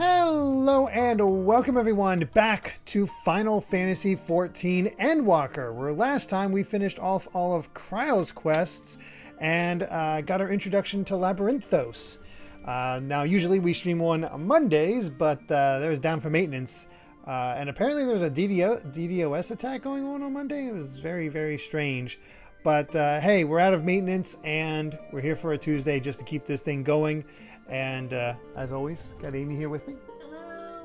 Hello and welcome everyone back to Final Fantasy XIV Endwalker, where last time we finished off all of Krile's quests and got our introduction to Labyrinthos. Now usually we stream on Mondays, but that was down for maintenance. And apparently there was a DDoS attack going on Monday. It was very, very strange. But hey, we're out of maintenance and we're here for a Tuesday just to keep this thing going. And as always, got Amy here with me. Hello.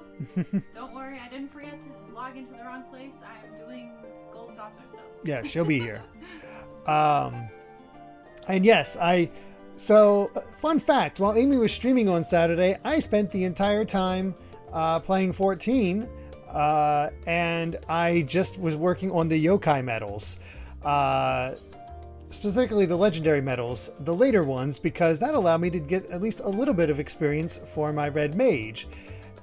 Don't worry, I didn't forget to log into the wrong place. I'm doing gold saucer stuff. Yeah, she'll be here. And yes, fun fact, while Amy was streaming on Saturday, I spent the entire time playing 14, and I just was working on the yokai medals. Specifically the legendary medals, the later ones, because that allowed me to get at least a little bit of experience for my red mage.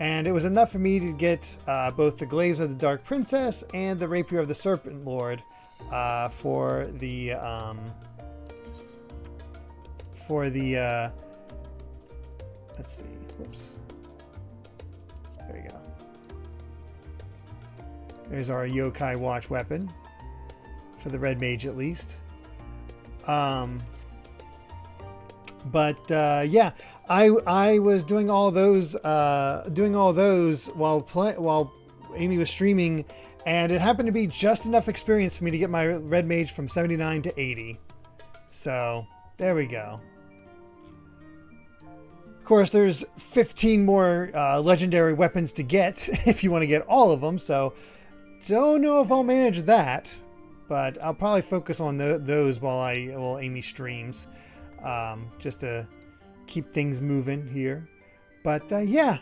And it was enough for me to get both the Glaives of the Dark Princess and the Rapier of the Serpent Lord for the let's see, oops, there we go. There's our yokai watch weapon for the red mage at least. Yeah, I was doing all those while Amy was streaming, and it happened to be just enough experience for me to get my red mage from 79 to 80. So there we go. Of course, there's 15 more legendary weapons to get if you want to get all of them. So don't know if I'll manage that. But I'll probably focus on those while Amy streams, just to keep things moving here. But yeah,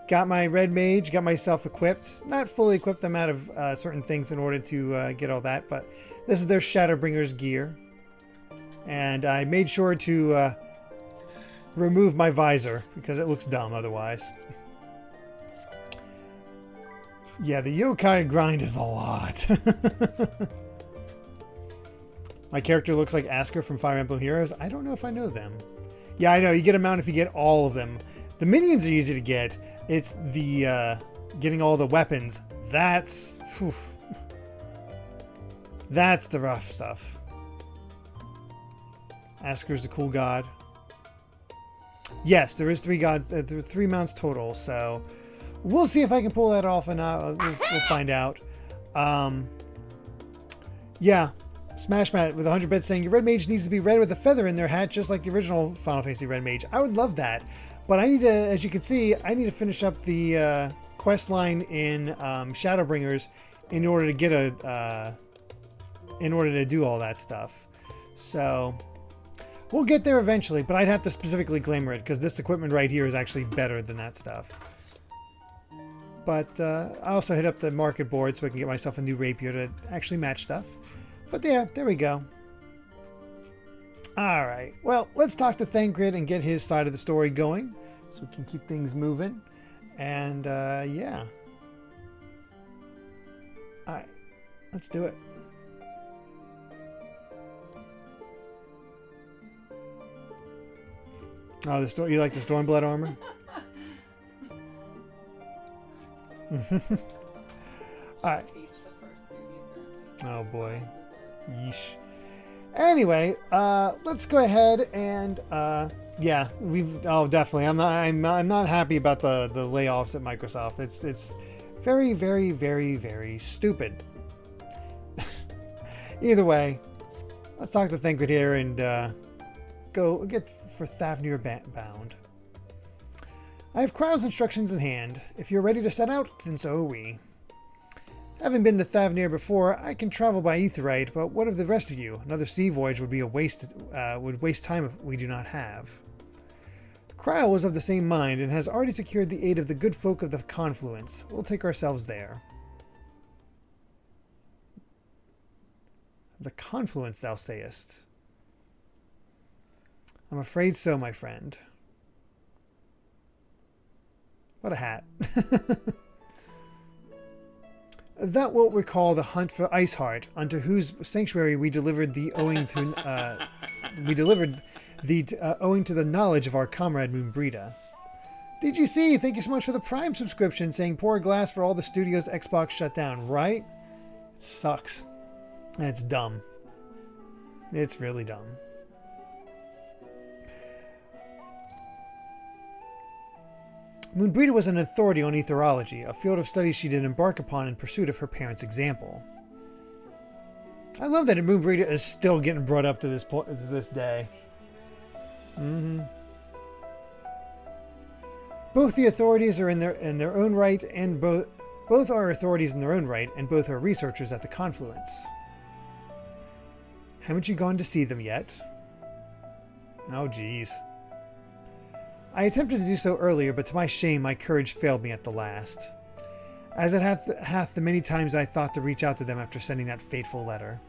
got my red mage, got myself equipped. Not fully equipped, I'm out of certain things in order to get all that. But this is their Shadowbringer's gear. And I made sure to remove my visor, because it looks dumb otherwise. Yeah, the yokai grind is a lot. My character looks like Asker from Fire Emblem Heroes. I don't know if I know them. Yeah, I know. You get a mount if you get all of them. The minions are easy to get. It's the getting all the weapons. That's the rough stuff. Asker's the cool god. Yes, there is 3 gods. There are 3 mounts total. So we'll see if I can pull that off, and we'll find out. Yeah. Smash Matt with 100 bits saying your red mage needs to be red with a feather in their hat, just like the original Final Fantasy red mage. I would love that, but I need to, as you can see, I need to finish up the quest line in Shadowbringers in order to get in order to do all that stuff. So we'll get there eventually, but I'd have to specifically glamour it because this equipment right here is actually better than that stuff. But I also hit up the market board so I can get myself a new rapier to actually match stuff. But yeah, there we go. Alright, well, let's talk to Thancred and get his side of the story going so we can keep things moving. And yeah. Alright, let's do it. Oh, you like the Stormblood armor? Alright. Oh boy. Yeesh. Anyway, let's go ahead and yeah, definitely. I'm not happy about the layoffs at Microsoft. It's very, very, very, very stupid. Either way, let's talk to Thancred here and go get for Thavnair bound. I have Krile's instructions in hand. If you're ready to set out, then so are we. Having been to Thavnair before, I can travel by Aetheryte, but what of the rest of you? Another sea voyage would be would waste time if we do not have. Krile was of the same mind and has already secured the aid of the good folk of the Confluence. We'll take ourselves there. The Confluence, thou sayest? I'm afraid so, my friend. What a hat. That wilt recall the hunt for Iceheart, unto whose sanctuary we delivered the owing to owing to the knowledge of our comrade Moonbrita. DGC, thank you so much for the Prime subscription, saying poor glass for all the studios Xbox shut down, right? It sucks. And it's dumb. It's really dumb. Moonbreeder was an authority on etherology, a field of study she did embark upon in pursuit of her parents' example. I love that Moonbreeder is still getting brought up to this point, to this day. Both the authorities are in their own right, and both are authorities in their own right, and both are researchers at the confluence. Haven't you gone to see them yet? Oh, geez. I attempted to do so earlier, but to my shame, my courage failed me at the last. As it hath the many times I thought to reach out to them after sending that fateful letter.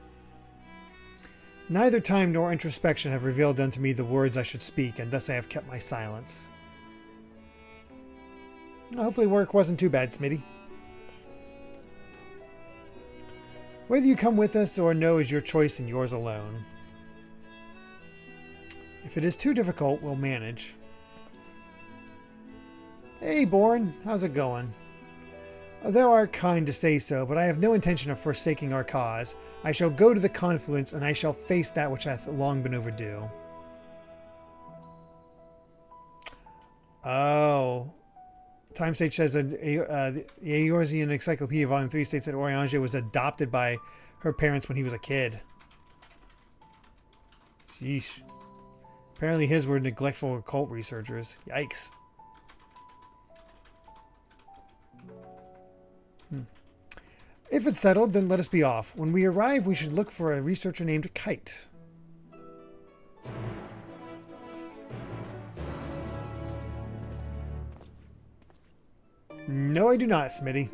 Neither time nor introspection have revealed unto me the words I should speak, and thus I have kept my silence. Hopefully work wasn't too bad, Smitty. Whether you come with us or no is your choice and yours alone. If it is too difficult, we'll manage. Hey, Born, how's it going? Thou art kind to say so, but I have no intention of forsaking our cause. I shall go to the confluence, and I shall face that which hath long been overdue. Oh. TimeStage says that the Eorzean Encyclopedia Volume 3 states that Oriange was adopted by her parents when he was a kid. Sheesh. Apparently his were neglectful occult researchers. Yikes. If it's settled, then let us be off. When we arrive, we should look for a researcher named Kite. No, I do not, Smitty.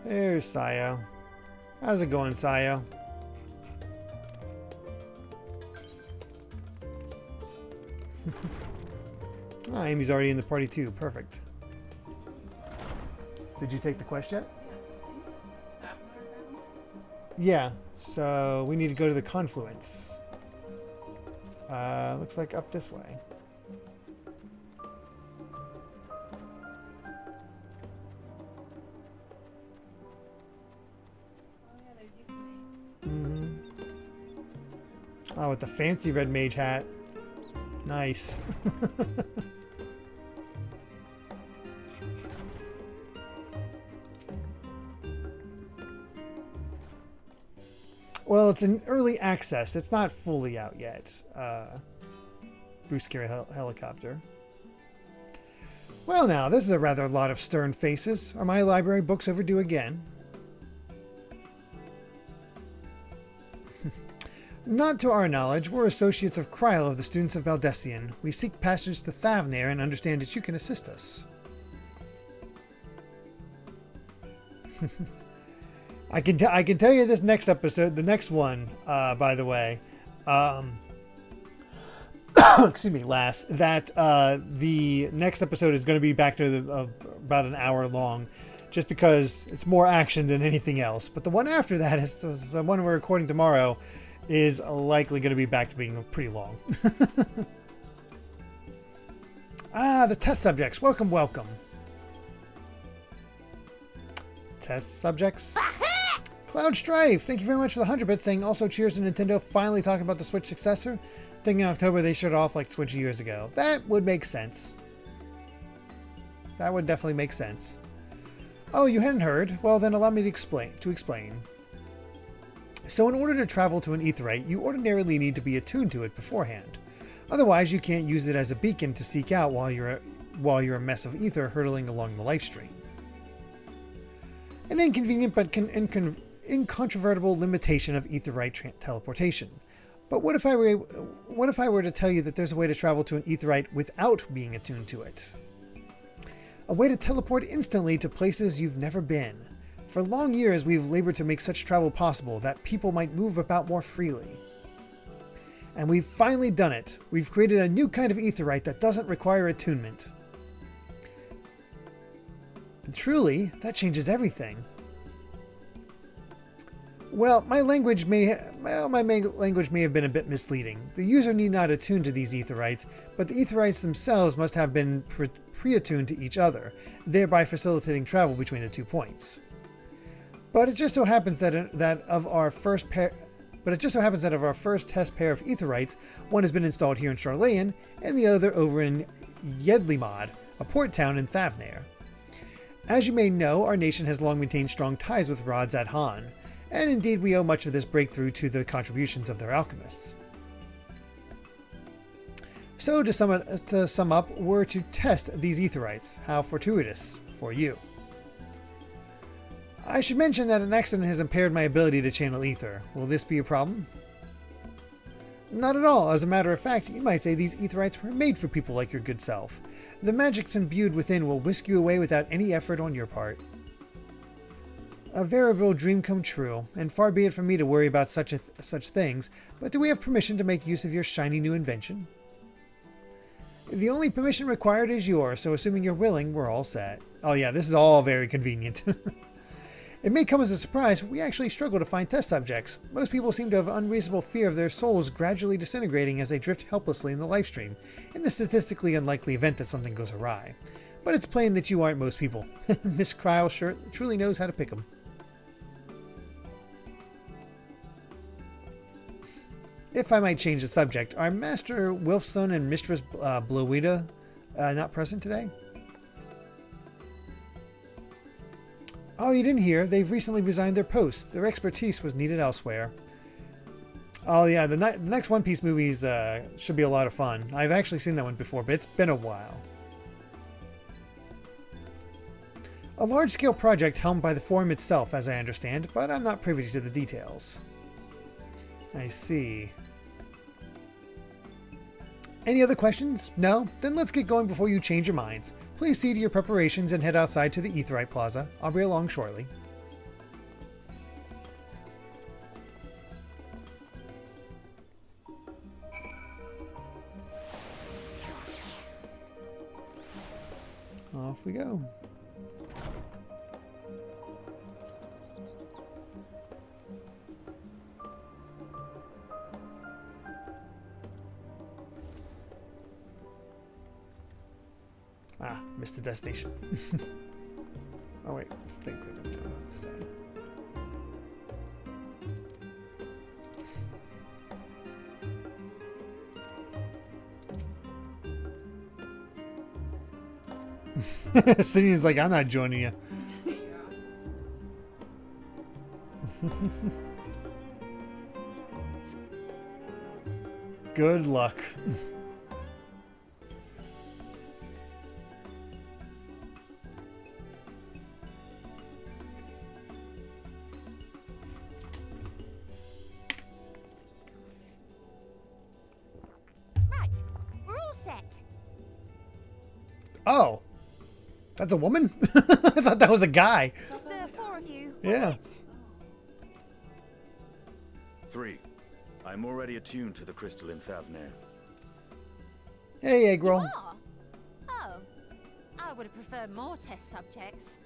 There's Sayo. How's it going, Sayo? Amy's already in the party too. Perfect. Did you take the quest yet? Yeah, so we need to go to the confluence. Looks like up this way. Oh, with the fancy red mage hat. Nice. Well, it's in early access. It's not fully out yet. Bruce Carey helicopter. Well, now, this is a rather lot of stern faces. Are my library books overdue again? Not to our knowledge. We're associates of Krile of the Students of Baldessian. We seek passage to Thavnair and understand that you can assist us. I can tell you this next episode, the next one, by the way, excuse me, Lass, that the next episode is going to be back to about an hour long, just because it's more action than anything else. But the one after that, is the one we're recording tomorrow, is likely going to be back to being pretty long. The test subjects. Welcome, welcome. Test subjects. Cloud Strife, thank you very much for the 100 bits, saying also cheers to Nintendo finally talking about the Switch successor. Thinking in October they showed off like Switch years ago. That would make sense. That would definitely make sense. Oh, you hadn't heard? Well, then allow me to explain. So in order to travel to an aetheryte, you ordinarily need to be attuned to it beforehand. Otherwise, you can't use it as a beacon to seek out while you're a mess of ether hurtling along the life stream. An inconvenient but incontrovertible limitation of aetheryte teleportation. But what if I were to tell you that there's a way to travel to an aetheryte without being attuned to it? A way to teleport instantly to places you've never been. For long years, we've labored to make such travel possible that people might move about more freely. And we've finally done it. We've created a new kind of aetheryte that doesn't require attunement. Truly, that changes everything. Well, my language may have been a bit misleading. The user need not attune to these etherites, but the etherites themselves must have been pre-attuned to each other, thereby facilitating travel between the 2 points. But it just so happens that of our first test pair of etherites, one has been installed here in Charlayan, and the other over in Yedlimod, a port town in Thavnair. As you may know, our nation has long maintained strong ties with Rods at Han, and indeed we owe much of this breakthrough to the contributions of their alchemists. So to sum up, we're to test these etherites. How fortuitous for you. I should mention that an accident has impaired my ability to channel ether. Will this be a problem? Not at all. As a matter of fact, you might say these etherites were made for people like your good self. The magics imbued within will whisk you away without any effort on your part. A veritable dream come true, and far be it from me to worry about such things, but do we have permission to make use of your shiny new invention? The only permission required is yours, so assuming you're willing, we're all set. Oh yeah, this is all very convenient. It may come as a surprise, but we actually struggle to find test subjects. Most people seem to have unreasonable fear of their souls gradually disintegrating as they drift helplessly in the livestream, in the statistically unlikely event that something goes awry. But it's plain that you aren't most people. Miss Krile truly knows how to pick 'em. If I might change the subject, are Master Wilfson and Mistress Blowita not present today? Oh, you didn't hear. They've recently resigned their posts. Their expertise was needed elsewhere. Oh yeah, the next One Piece movies should be a lot of fun. I've actually seen that one before, but it's been a while. A large-scale project helmed by the Forum itself, as I understand, but I'm not privy to the details. I see. Any other questions? No? Then let's get going before you change your minds. Please see to your preparations and head outside to the Aetherite Plaza. I'll be along shortly. Off we go. Ah, missed the destination. Oh wait, let's think what I have to say. Stinian's like, I'm not joining you. Good luck. Oh, that's a woman? I thought that was a guy. Just the 4 of you. Yeah. 3. I'm already attuned to the crystal in Thavnair. Hey, egg roll. You are? Oh, I would have preferred more test subjects.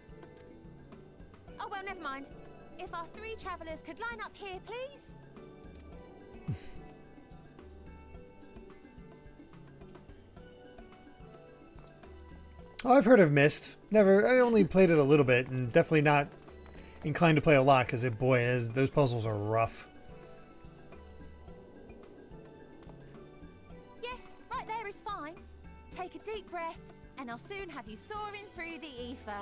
Oh, well, never mind. If our 3 travelers could line up here, please. Oh, I've heard of Myst. Never. I only played it a little bit, and definitely not inclined to play a lot because those puzzles are rough. Yes, right there is fine. Take a deep breath, and I'll soon have you soaring through the ether.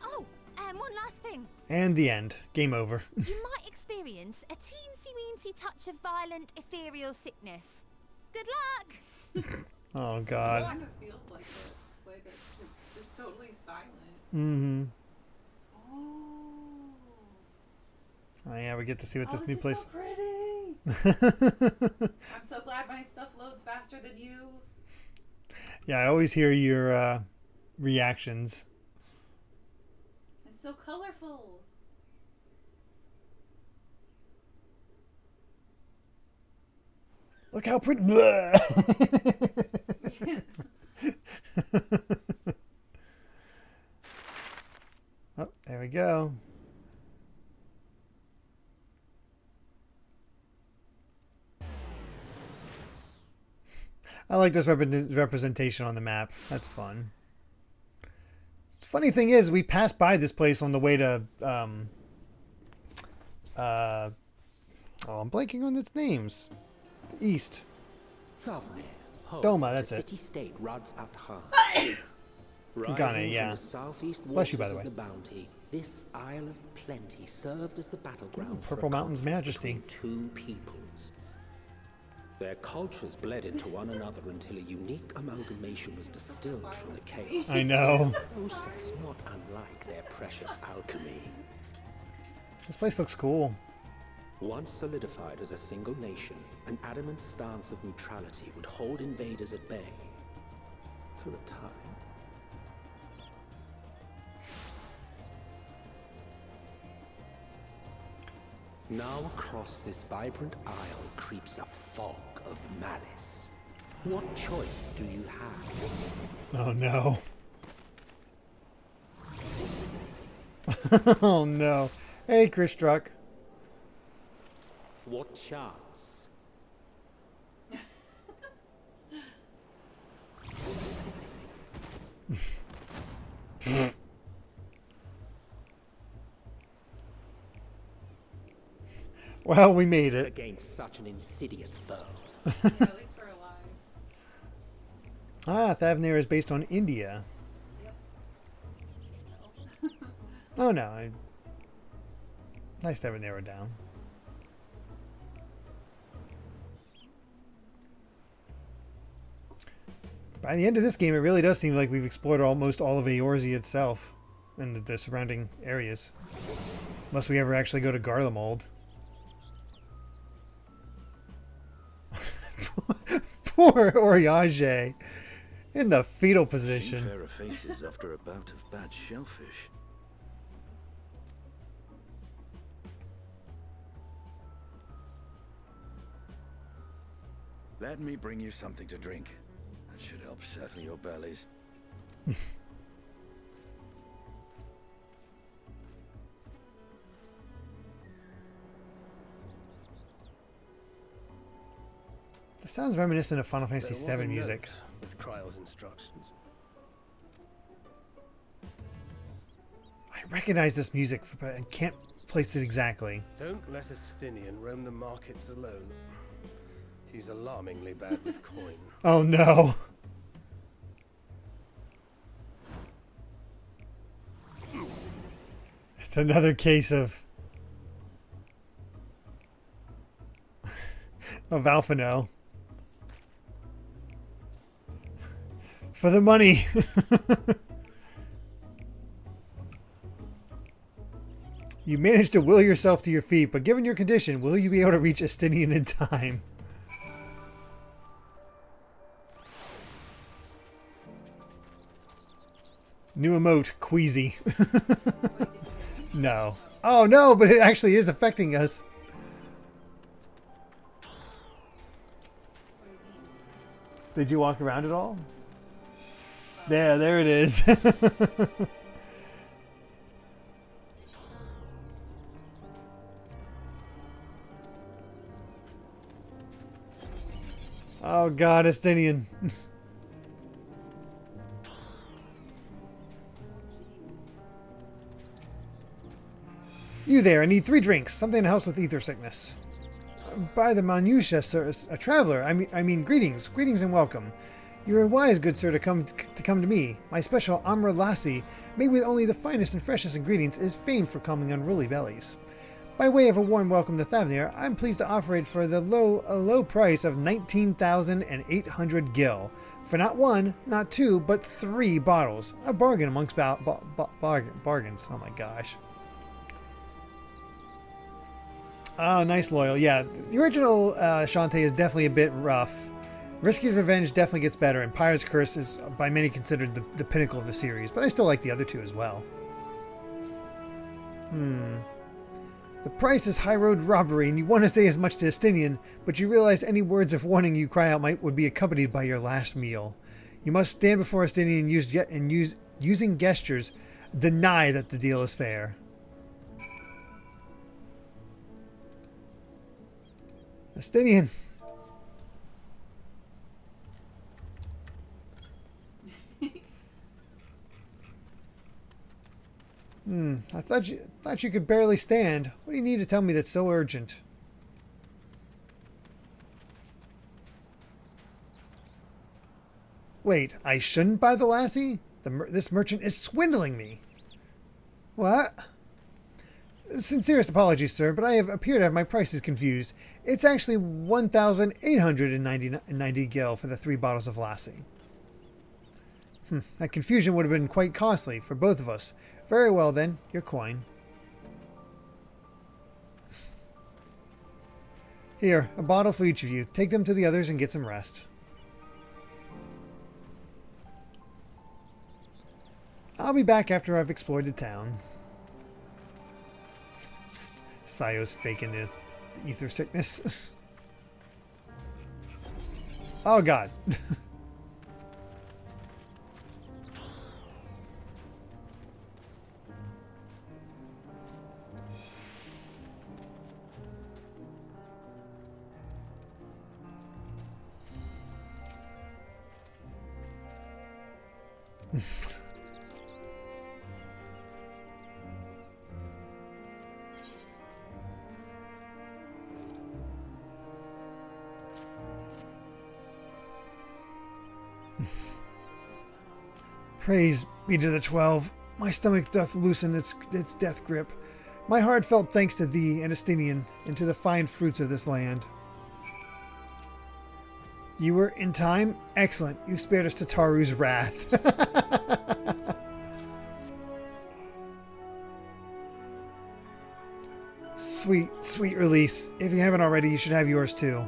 Oh, and one last thing. And the end. Game over. You might experience a teensy-weensy touch of violent ethereal sickness. Good luck! Oh, It God. kind of feels like it. Like it's just totally silent. Mm-hmm. Oh. Oh, yeah, we get to see what Oh, this new is place... so pretty. I'm so glad my stuff loads faster than you. Yeah, I always hear your reactions. It's so colorful. Look how pretty. Oh, there we go. I like this representation on the map. That's fun. Funny thing is, we passed by this place on the way to, oh, I'm blanking on its names. The east. Thavnair, Doma, that's it. City-state Ruds at heart. Ghana, yeah. Bless you, by the way. The bounty, this Isle of Plenty served as the battleground for Purple Mountain's Majesty. two peoples. Their cultures bled into one another until a unique amalgamation was distilled from the chaos. I know. A process not unlike their precious alchemy. This place looks cool. Once solidified as a single nation, an adamant stance of neutrality would hold invaders at bay for a time. Now across this vibrant isle creeps a fog of malice. What choice do you have? Oh no. Oh no. Hey, Chris Truck. What chance? Well, we made it. Against such an insidious foe. Yeah, at least we're alive. Ah, Thavnair is based on India. Yep. Oh no. Nice to have it narrowed down. By the end of this game, it really does seem like we've explored almost all of Eorzea itself and the surrounding areas. Unless we ever actually go to Garlemald. Poor Oriage in the fetal position. Fairer faces after a bout of bad shellfish. Let me bring you something to drink. That should help settle your bellies. This sounds reminiscent of Final Fantasy There was a VII music. note with Krile's instructions. I recognize this music, but I can't place it exactly. Don't let Fandaniel roam the markets alone. He's alarmingly bad with coin. Oh no. It's another case of Alphino. For the money. You managed to will yourself to your feet, but given your condition, will you be able to reach Fandaniel in time? New emote, queasy. No. Oh no, but it actually is affecting us. Did you walk around at all? There it is. Oh god, Fandaniel. You there, I need 3 drinks. Something that helps with ether sickness. By the Manusha, sir, a traveler. I mean, greetings. Greetings and welcome. You are wise, good sir, to come to me. My special Amra Lassi, made with only the finest and freshest ingredients, is famed for calming unruly bellies. By way of a warm welcome to Thavnair, I'm pleased to offer it for the low price of 19,800 gil. For not 1, not 2, but 3 bottles. A bargain amongst bargains. Oh my gosh. Oh, nice, Loyal. Yeah, the original Shantae is definitely a bit rough. Risky's Revenge definitely gets better, and Pirate's Curse is by many considered the pinnacle of the series, but I still like the other 2 as well. The The price is high road robbery, and you want to say as much to Estinian, but you realize any words of warning you cry out would be accompanied by your last meal. You must stand before Estinian and using gestures, deny that the deal is fair. Estinian. I thought you could barely stand. What do you need to tell me that's so urgent? Wait, I shouldn't buy the lassie? This merchant is swindling me. What? Sincerest apologies, sir, but I appear to have my prices confused. It's actually 1,890 gil for the 3 bottles of lassie. That confusion would have been quite costly for both of us. Very well, then. Your coin. Here, a bottle for each of you. Take them to the others and get some rest. I'll be back after I've explored the town. Sayo's faking the ether sickness. Oh, God. Praise be to the 12. My stomach doth loosen its death grip. My heart felt thanks to thee and Estinian, and to the fine fruits of this land. You were in time? Excellent. You spared us Tataru's wrath. Sweet, sweet release. If you haven't already, you should have yours too.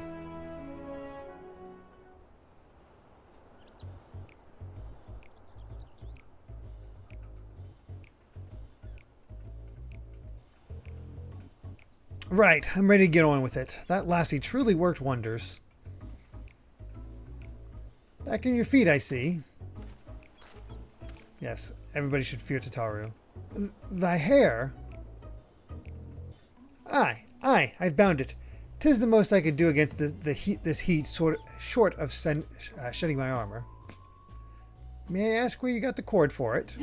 Right, I'm ready to get on with it. That lassie truly worked wonders. Back on your feet, I see. Yes, everybody should fear Tataru. Thy hair? Aye, I've bound it. 'Tis the most I could do against this heat, short of shedding my armor. May I ask where you got the cord for it?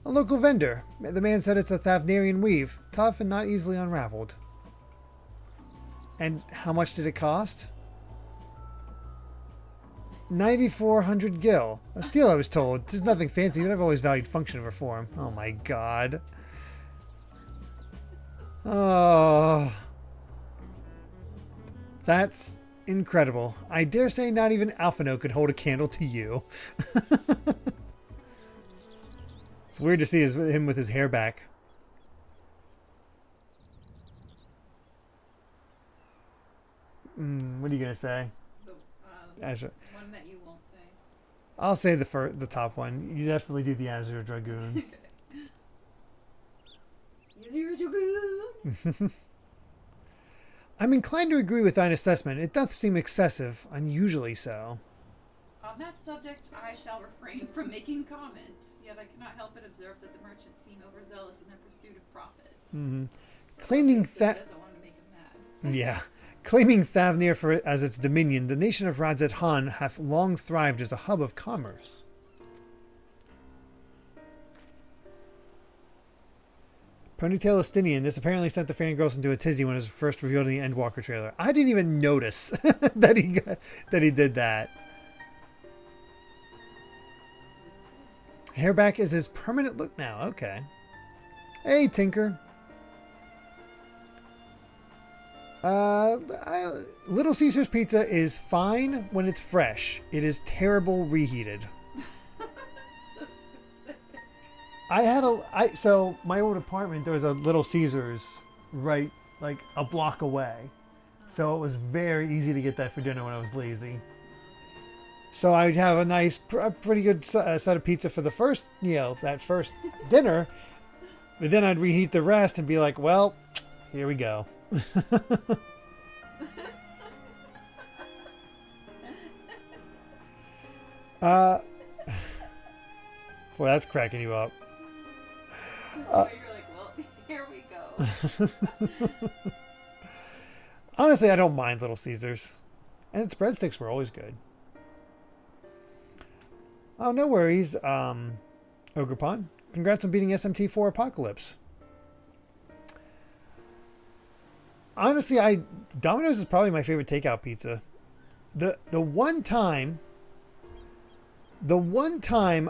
A local vendor. The man said it's a Thavnairian weave, tough and not easily unraveled. And how much did it cost? 9,400 gil. A steal, I was told. 'Tis nothing fancy, but I've always valued function over form. Oh my god. Oh. That's incredible. I dare say not even Alphino could hold a candle to you. It's weird to see him with his hair back. What are you going to say? Azure. One that you won't say. I'll say the top one. You definitely do the Azure Dragoon. Azure Dragoon! I'm inclined to agree with thine assessment. It doth seem excessive, unusually so. On that subject, I shall refrain from making comment. Yet I cannot help but observe that the merchants seem overzealous in their pursuit of profit. Claiming that... doesn't want to make him mad. Yeah. Claiming Thavnair as its dominion, the nation of Radzet Han hath long thrived as a hub of commerce. Ponytail Estinian. This apparently sent the fangirls into a tizzy when it was first revealed in the Endwalker trailer. I didn't even notice that he did that. Hairback is his permanent look now. Okay. Hey, Tinker. Little Caesar's pizza is fine when it's fresh. It is terrible reheated. So So specific. so my old apartment, there was a Little Caesar's right like a block away. So it was very easy to get that for dinner when I was lazy. So I'd have a nice, pretty good set of pizza for the first, that first dinner. But then I'd reheat the rest and be like, well, Here we go. Boy, that's cracking you up. You're like, well, here we go. Honestly, I don't mind Little Caesars. And its breadsticks were always good. Oh, no worries, Ogrepon. Congrats on beating SMT4 Apocalypse. Honestly, Domino's is probably my favorite takeout pizza. The one time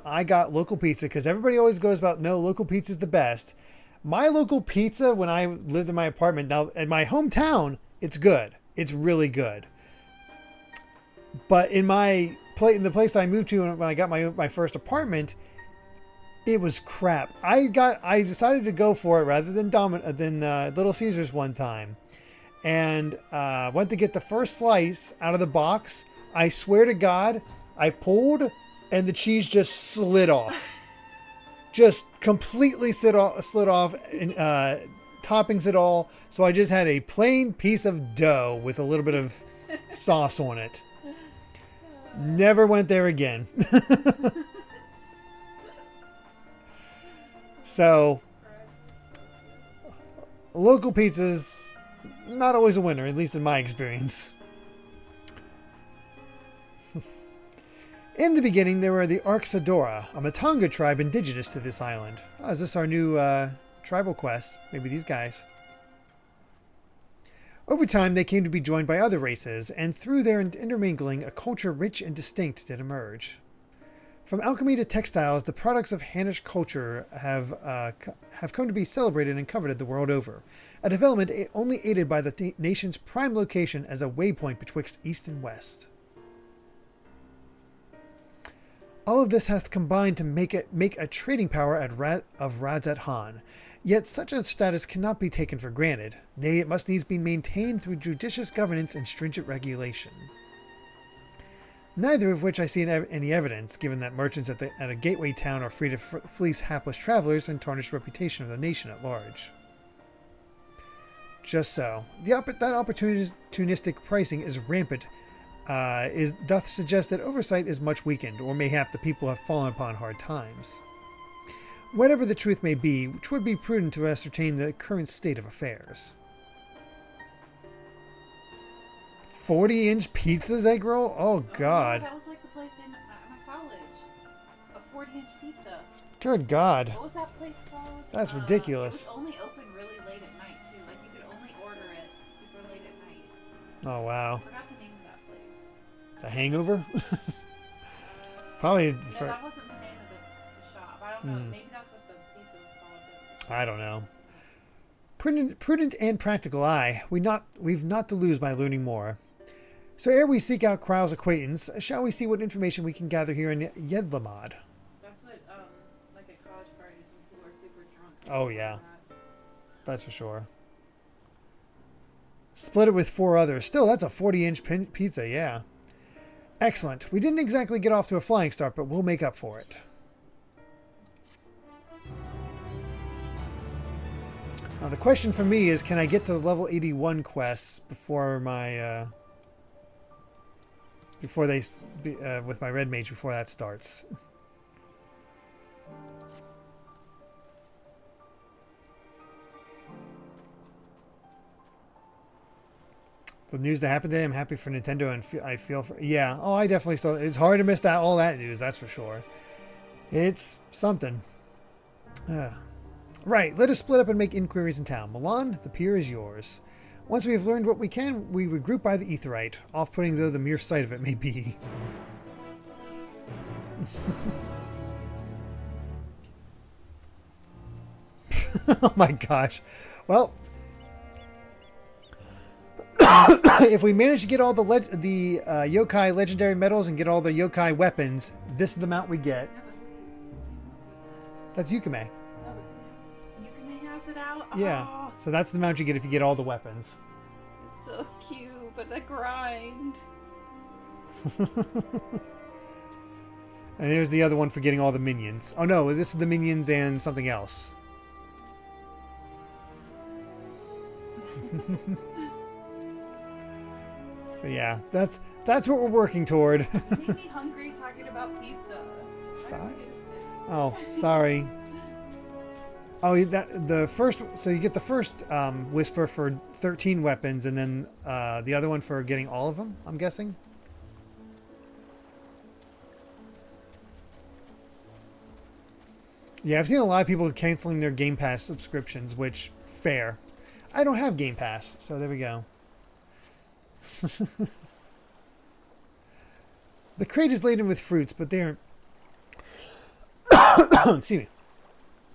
I got local pizza, because everybody always goes about, no, local pizza is the best. My local pizza, when I lived in my apartment, now in my hometown, it's good. It's really good. But in the place I moved to when I got my first apartment, it was crap. I decided to go for it rather than Little Caesars one time, and went to get the first slice out of the box. I swear to God, I pulled, and the cheese just slid off, just completely slid off, and toppings at all. So I just had a plain piece of dough with a little bit of sauce on it. Never went there again. So, local pizza's not always a winner, at least in my experience. In the beginning, there were the Arxadora, a Matanga tribe indigenous to this island. Oh, is this our new tribal quest? Maybe these guys. Over time, they came to be joined by other races, and through their intermingling, a culture rich and distinct did emerge. From alchemy to textiles, the products of Hannish culture have come to be celebrated and coveted the world over, a development only aided by the nation's prime location as a waypoint betwixt east and west. All of this hath combined to make a trading power of Radzat Han. Yet such a status cannot be taken for granted. Nay, it must needs be maintained through judicious governance and stringent regulation. Neither of which I see any evidence, given that merchants at a gateway town are free to fleece hapless travelers and tarnish the reputation of the nation at large. Just so. That opportunistic pricing is rampant, doth suggest that oversight is much weakened, or mayhap the people have fallen upon hard times. Whatever the truth may be, which would be prudent to ascertain the current state of affairs. 40-inch pizzas, egg roll? Oh, God. That was like the place at my college. A 40-inch pizza. Good God. What was that place called? That's ridiculous. It was only open really late at night, too. Like, you could only order it super late at night. Oh, wow. I forgot the name of that place. The Hangover? Probably. Yeah, that wasn't the name of the shop. I don't know. Maybe that's what the pizza was called. I don't know. Prudent and practical eye. We've not to lose by learning more. So ere we seek out Krile's acquaintance, shall we see what information we can gather here in Yedlamad? That's what, like at college parties when people are super drunk. Oh, yeah. That's for sure. Split it with 4 others. Still, that's a 40-inch pizza, yeah. Excellent. We didn't exactly get off to a flying start, but we'll make up for it. Now, the question for me is, can I get to the level 81 quests before my... with my red mage before that starts. The news that happened today, I'm happy for Nintendo, and I feel for... Yeah, oh, I definitely saw... It's hard to miss all that news, that's for sure. It's something. Right, let us split up and make inquiries in town. Milan, the pier is yours. Once we have learned what we can, we regroup by the Aetheryte, off-putting though the mere sight of it may be. Oh my gosh. Well, if we manage to get all the yokai legendary medals and get all the yokai weapons, this is the amount we get. That's Yukime. Yukime has it out? Yeah. Oh, So that's the amount you get if you get all the weapons. it's so cute, but the grind. And there's the other one for getting all the minions. Oh no, this is the minions and something else. So yeah, that's what we're working toward. It made me hungry talking about pizza. Sorry. Oh, sorry. Oh, the first. So you get the first whisper for 13 weapons, and then the other one for getting all of them. I'm guessing. Yeah, I've seen a lot of people canceling their Game Pass subscriptions, which fair. I don't have Game Pass, so there we go. The crate is laden with fruits, but they are excuse me.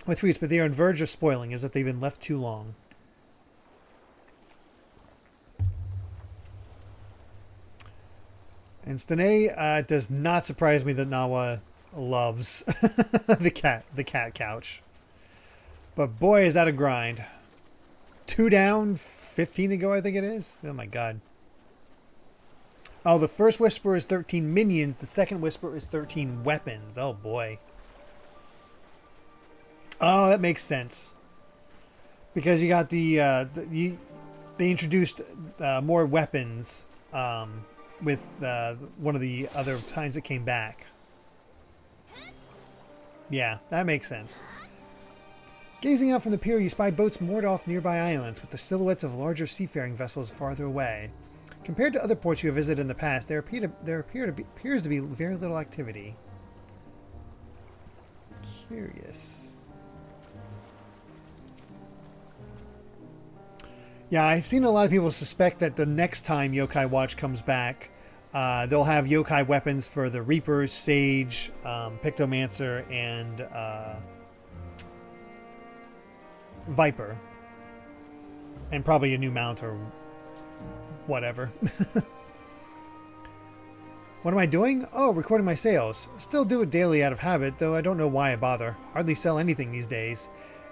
With fruits, but they are on verge of spoiling, as if they've been left too long. And Stane, it does not surprise me that Nawa loves the cat couch. But boy, is that a grind. 2 down, 15 to go, I think it is. Oh my god. Oh, the first whisper is 13 minions. The second whisper is 13 weapons. Oh boy. Oh, that makes sense. Because you got they introduced more weapons with one of the other times it came back. Yeah, that makes sense. Gazing out from the pier, you spy boats moored off nearby islands with the silhouettes of larger seafaring vessels farther away. Compared to other ports you have visited in the past, there appears to be very little activity. Curious. Yeah, I've seen a lot of people suspect that the next time Yokai Watch comes back, they'll have yokai weapons for the Reapers, Sage, Pictomancer, and Viper. And probably a new mount or whatever. What am I doing? Oh, recording my sales. Still do it daily out of habit, though I don't know why I bother. Hardly sell anything these days.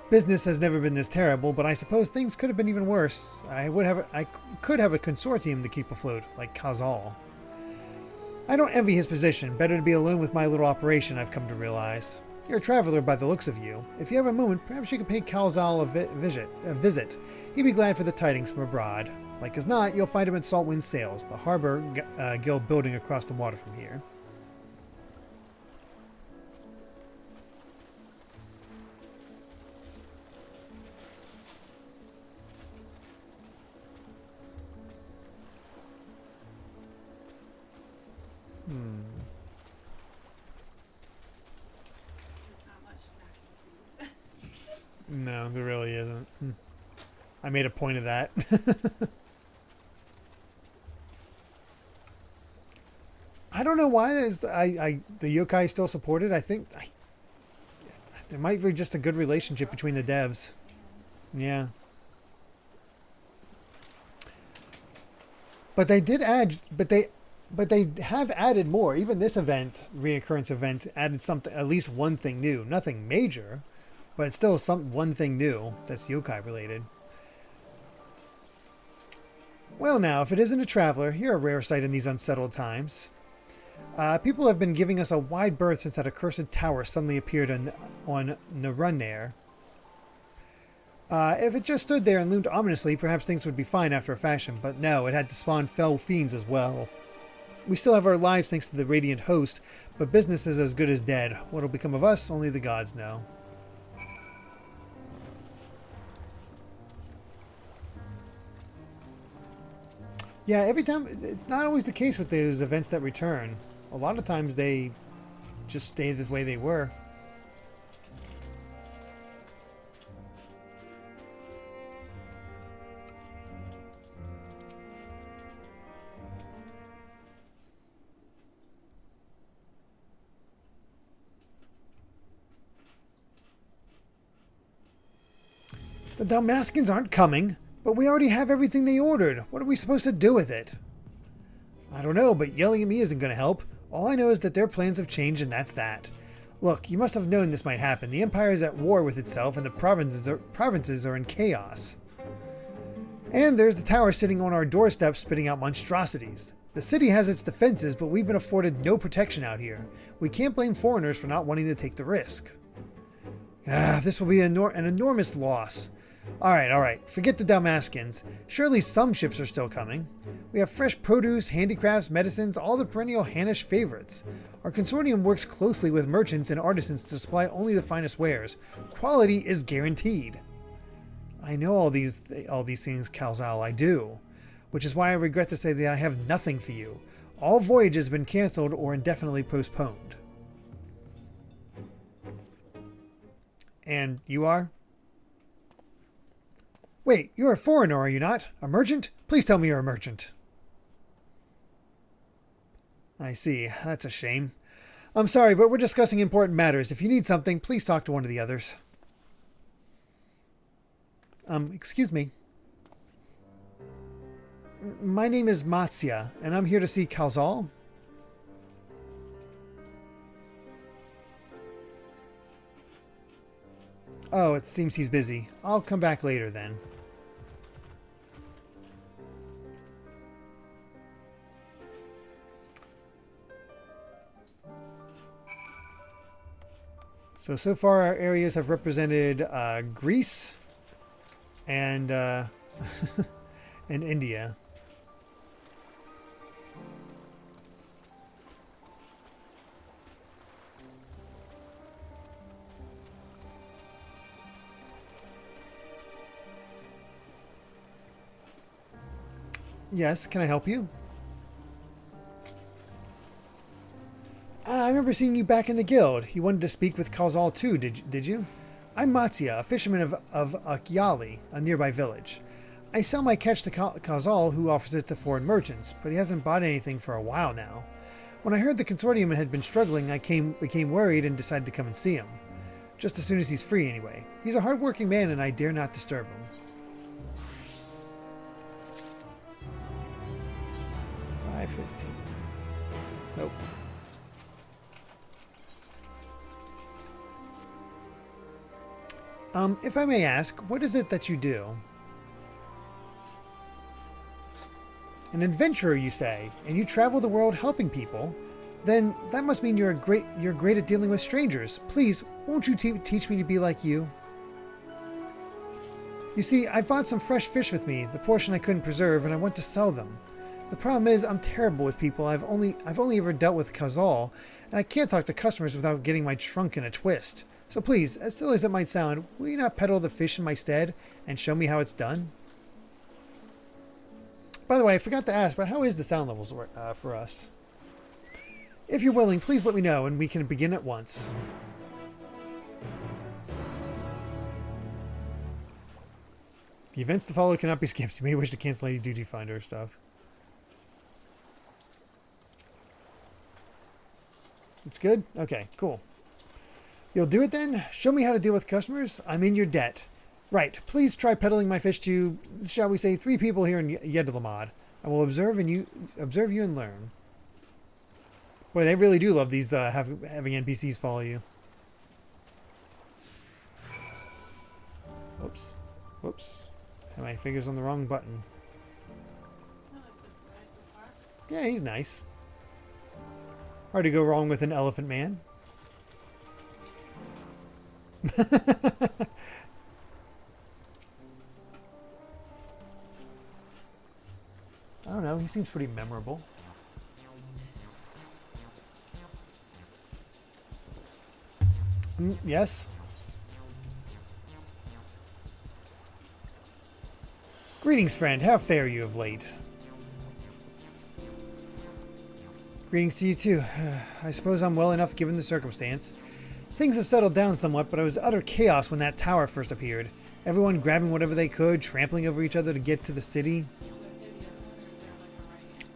Business has never been this terrible, but I suppose things could have been even worse. I could have a consortium to keep afloat, like Kazal. I don't envy his position. Better to be alone with my little operation, I've come to realize. You're a traveler by the looks of you. If you have a moment, perhaps you could pay Kazal a visit. He'd be glad for the tidings from abroad. Like as not, you'll find him at Saltwind Sails, the harbor guild building across the water from here. There's not much snacking food. No, there really isn't. I made a point of that. I don't know why there's the yokai is still supported. I think there might be just a good relationship between the devs. Yeah. But they did add, but they have added more. Even this event, reoccurrence event, added something, at least one thing new. Nothing major, but it's still one thing new that's yokai related. Well now, if it isn't a traveler, you're a rare sight in these unsettled times. People have been giving us a wide berth since that accursed tower suddenly appeared on Thavnair. If it just stood there and loomed ominously, perhaps things would be fine after a fashion, but no, it had to spawn fell fiends as well. We still have our lives thanks to the Radiant Host, but business is as good as dead. What'll become of us, only the gods know. Yeah, every time, it's not always the case with those events that return. A lot of times they just stay the way they were. The Dalmascans aren't coming, but we already have everything they ordered. What are we supposed to do with it? I don't know, but yelling at me isn't going to help. All I know is that their plans have changed, and that's that. Look, you must have known this might happen. The Empire is at war with itself, and the provinces are in chaos. And there's the tower sitting on our doorstep spitting out monstrosities. The city has its defenses, but we've been afforded no protection out here. We can't blame foreigners for not wanting to take the risk. This will be an enormous loss. All right. Forget the Dalmaskins. Surely some ships are still coming. We have fresh produce, handicrafts, medicines, all the perennial Hannish favorites. Our consortium works closely with merchants and artisans to supply only the finest wares. Quality is guaranteed. I know all these things, Kalzal, I do. Which is why I regret to say that I have nothing for you. All voyages have been cancelled or indefinitely postponed. And you are? Wait, you're a foreigner, are you not? A merchant? Please tell me you're a merchant. I see. That's a shame. I'm sorry, but we're discussing important matters. If you need something, please talk to one of the others. Excuse me. My name is Matsya, and I'm here to see Kalzal. Oh, it seems he's busy. I'll come back later then. So far our areas have represented Greece and and India. Yes, can I help you? I remember seeing you back in the guild. You wanted to speak with Kalzal too, did you? I'm Matsya, a fisherman of Krile, a nearby village. I sell my catch to Kalzal, who offers it to foreign merchants, but he hasn't bought anything for a while now. When I heard the consortium had been struggling, I became worried and decided to come and see him. Just as soon as he's free, anyway. He's a hard-working man, and I dare not disturb him. 5:15. Nope. If I may ask, what is it that you do? An adventurer, you say, and you travel the world helping people? Then that must mean you're great at dealing with strangers. Please, won't you teach me to be like you? You see, I bought some fresh fish with me, the portion I couldn't preserve, and I want to sell them. The problem is, I'm terrible with people. I've only ever dealt with Kalzal, and I can't talk to customers without getting my trunk in a twist. So please, as silly as it might sound, will you not peddle the fish in my stead and show me how it's done? By the way, I forgot to ask, but how is the sound levels for us? If you're willing, please let me know and we can begin at once. The events to follow cannot be skipped. You may wish to cancel any duty finder stuff. It's good? Okay, cool. You'll do it then? Show me how to deal with customers? I'm in your debt. Right, please try peddling my fish to, shall we say, 3 people here in Yedlamad. I will observe you and learn. Boy, they really do love these having NPCs follow you. Whoops. Whoops. Had my fingers on the wrong button. I like this guy so far. Yeah, he's nice. Hard to go wrong with an elephant man. I don't know, he seems pretty memorable. Yes? Greetings, friend. How fare you of late? Greetings to you too. I suppose I'm well enough given the circumstance. Things have settled down somewhat, but it was utter chaos when that tower first appeared. Everyone grabbing whatever they could, trampling over each other to get to the city.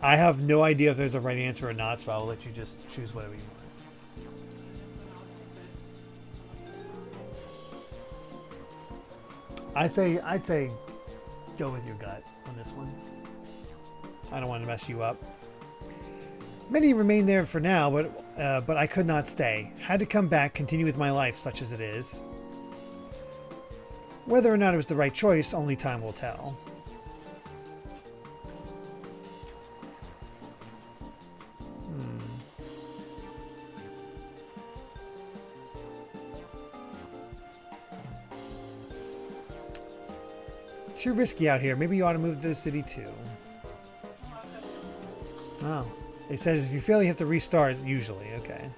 I have no idea if there's a right answer or not, so I'll let you just choose whatever you want. I'd say go with your gut on this one. I don't want to mess you up. Many remain there for now, but I could not stay. Had to come back, continue with my life, such as it is. Whether or not it was the right choice, only time will tell. too risky out here. Maybe you ought to move to the city too. Oh. It says if you fail, you have to restart, usually. Okay.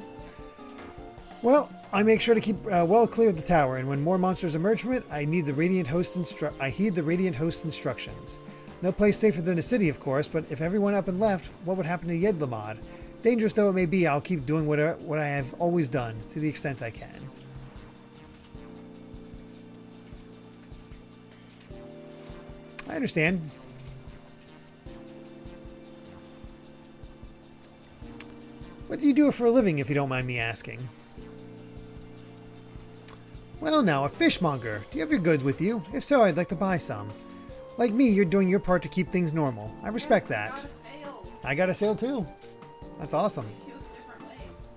Well, I make sure to keep well clear of the tower, and when more monsters emerge from it, I heed the Radiant Host's instructions. No place safer than the city, of course, but if everyone up and left, what would happen to Yedlamad? Dangerous though it may be, I'll keep doing what I have always done, to the extent I can. I understand. What do you do for a living, if you don't mind me asking? Well now, a fishmonger. Do you have your goods with you? If so, I'd like to buy some. Like me, you're doing your part to keep things normal. I respect that. I got a sale too. That's awesome.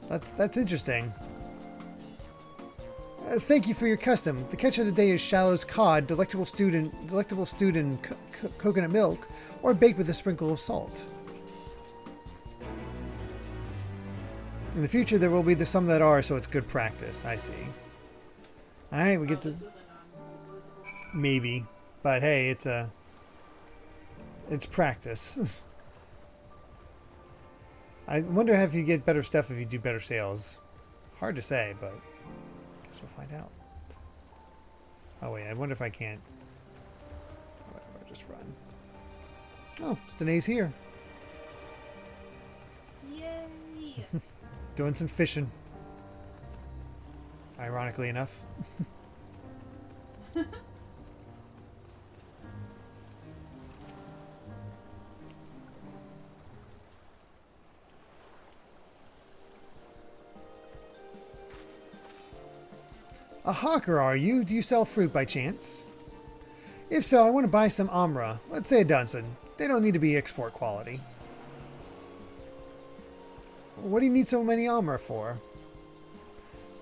That's interesting. Thank you for your custom. The catch of the day is Shallow's cod, delectable stewed in coconut milk, or baked with a sprinkle of salt. In the future, there will be some that are, so it's good practice. I see. All right, we get the maybe, but hey, it's practice. I wonder if you get better stuff if you do better sales. Hard to say, but I guess we'll find out. Oh wait, I wonder if I can't. Whatever, just run. Oh, Stanae's here. Yay! Doing some fishing. Ironically enough. A hawker, are you? Do you sell fruit by chance? If so, I want to buy some amra. Let's say a dozen. They don't need to be export quality. What do you need so many amra for?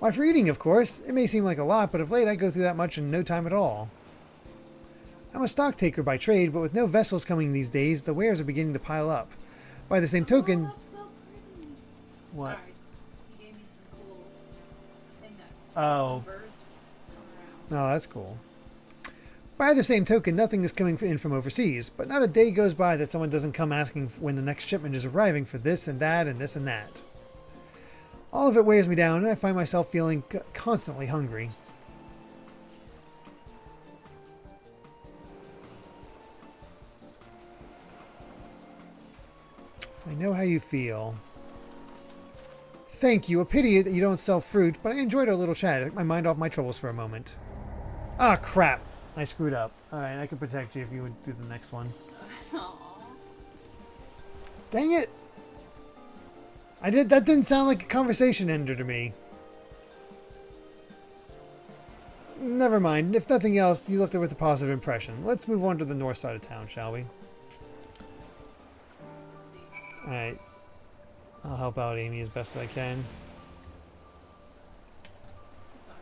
Why, for eating, of course. It may seem like a lot, but of late I go through that much in no time at all. I'm a stock taker by trade, but with no vessels coming these days, the wares are beginning to pile up. By the same token... Oh, that's so pretty. What? Sorry. You gave me some cool thing that Oh. some birds come around. Oh, that's cool. By the same token, nothing is coming in from overseas, but not a day goes by that someone doesn't come asking when the next shipment is arriving for this and that and this and that. All of it weighs me down, and I find myself feeling constantly hungry. I know how you feel. Thank you. A pity that you don't sell fruit, but I enjoyed our little chat. It took my mind off my troubles for a moment. Ah, crap. I screwed up. Alright, I can protect you if you would do the next one. Aww. Dang it! That didn't sound like a conversation ender to me. Never mind. If nothing else, you left it with a positive impression. Let's move on to the north side of town, shall we? Let's see. Alright. I'll help out Amy as best I can. Sorry.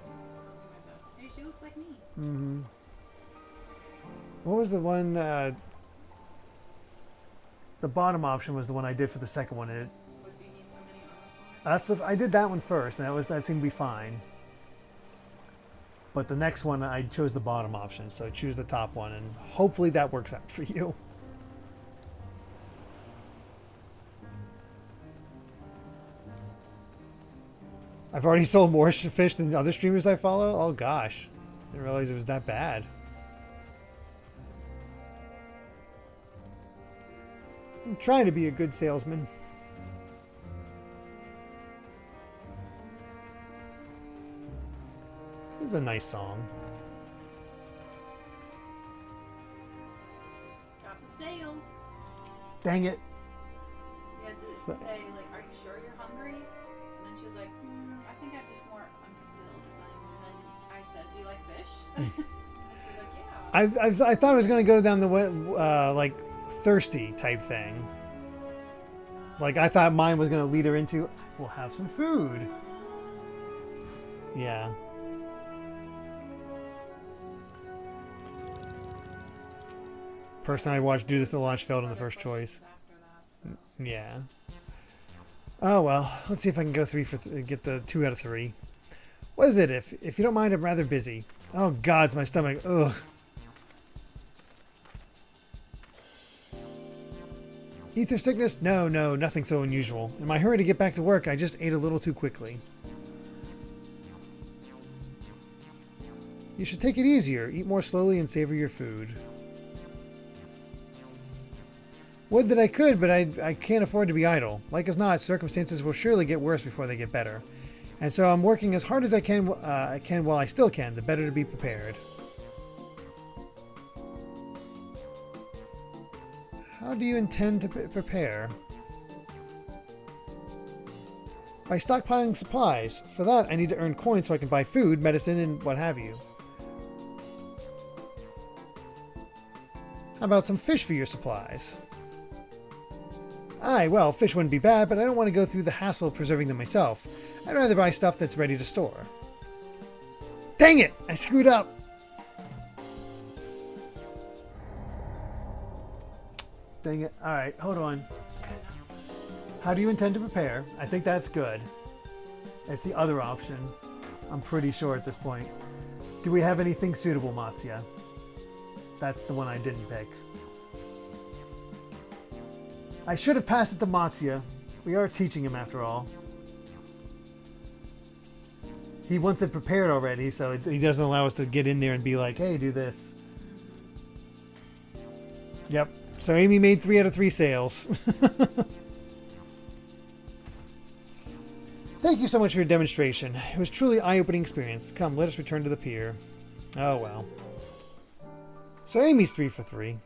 I'll do my best. Hey, she looks like me. Mm-hmm. What was the one, the bottom option was the one I did for the second one. What do you need so many armor for? I did that one first, and that seemed to be fine. But the next one, I chose the bottom option, so choose the top one, and hopefully that works out for you. I've already sold more fish than other streamers I follow? Oh gosh. I didn't realize it was that bad. I'm trying to be a good salesman. This is a nice song. Got the sale. Dang it. You had to So- say, like, are you sure you're hungry? And then she was like, I think I'm just more unfulfilled or something. And then I said, do you like fish? And she was like, yeah. I thought I was going to go down the like thirsty type thing. Like I thought mine was going to lead her into, we'll have some food. Yeah. Person I watched do this at launch failed on the first choice. After that, so. Yeah. Oh well, let's see if I can go get the 2 out of 3. What is it? If you don't mind, I'm rather busy. Oh gods, my stomach. Ugh. Ether sickness? No, nothing so unusual. In my hurry to get back to work, I just ate a little too quickly. You should take it easier. Eat more slowly and savor your food. Would that I could, but I can't afford to be idle. Like as not, circumstances will surely get worse before they get better. And so I'm working as hard as I can while I still can, the better to be prepared. How do you intend to prepare? By stockpiling supplies. For that, I need to earn coins so I can buy food, medicine, and what have you. How about some fish for your supplies? Aye, well, fish wouldn't be bad, but I don't want to go through the hassle of preserving them myself. I'd rather buy stuff that's ready to store. Dang it! I screwed up! Dang it. Alright, hold on. How do you intend to prepare? I think that's good. It's the other option. I'm pretty sure at this point. Do we have anything suitable, Matsya? That's the one I didn't pick. I should have passed it to Matsya. We are teaching him after all. He wants it prepared already, so he doesn't allow us to get in there and be like, hey, do this. Yep. So Amy made 3 out of 3 sales. Thank you so much for your demonstration. It was truly an eye-opening experience. Come, let us return to the pier. Oh, well. So Amy's 3 for 3.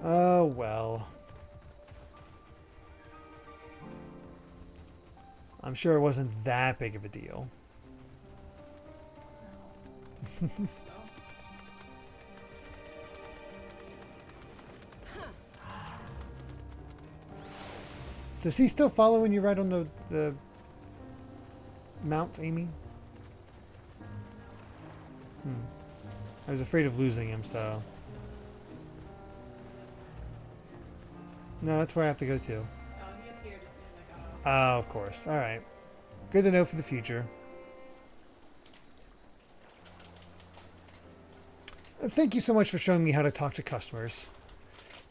Oh, well. I'm sure it wasn't that big of a deal. Does he still follow when you ride on the mount, Amy? I was afraid of losing him, so... No, that's where I have to go to. Oh, he appeared as soon as I got off. Oh, of course. Alright. Good to know for the future. Thank you so much for showing me how to talk to customers.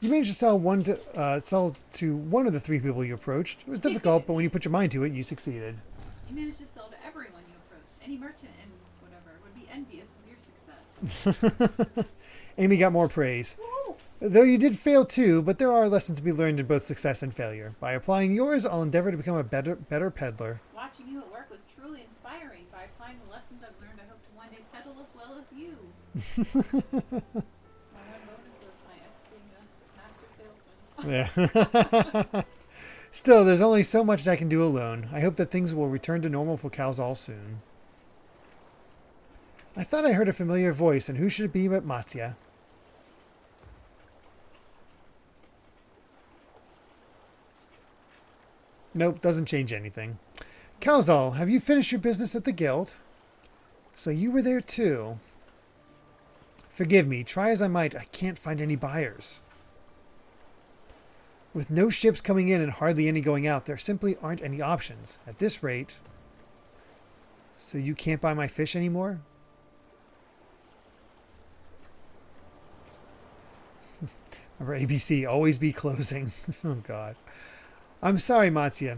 You managed to sell to one of the 3 people you approached. It was difficult, but when you put your mind to it, you succeeded. You managed to sell to everyone you approached. Any merchant and whatever would be envious of your success. Amy got more praise. Woo! Though you did fail too, but there are lessons to be learned in both success and failure. By applying yours, I'll endeavor to become a better peddler. Watching you at work was truly inspiring. By applying the lessons I've learned, I hope to one day peddle as well as you. My one bonus of my ex being a master salesman. Yeah. Still, there's only so much I can do alone. I hope that things will return to normal for Kalzal soon. I thought I heard a familiar voice, and who should it be but Matsya? Nope, doesn't change anything. Kalzal, have you finished your business at the guild? So you were there too. Forgive me, try as I might, I can't find any buyers. With no ships coming in and hardly any going out, there simply aren't any options. At this rate... So you can't buy my fish anymore? Remember ABC, always be closing. Oh God. I'm sorry, Matsya.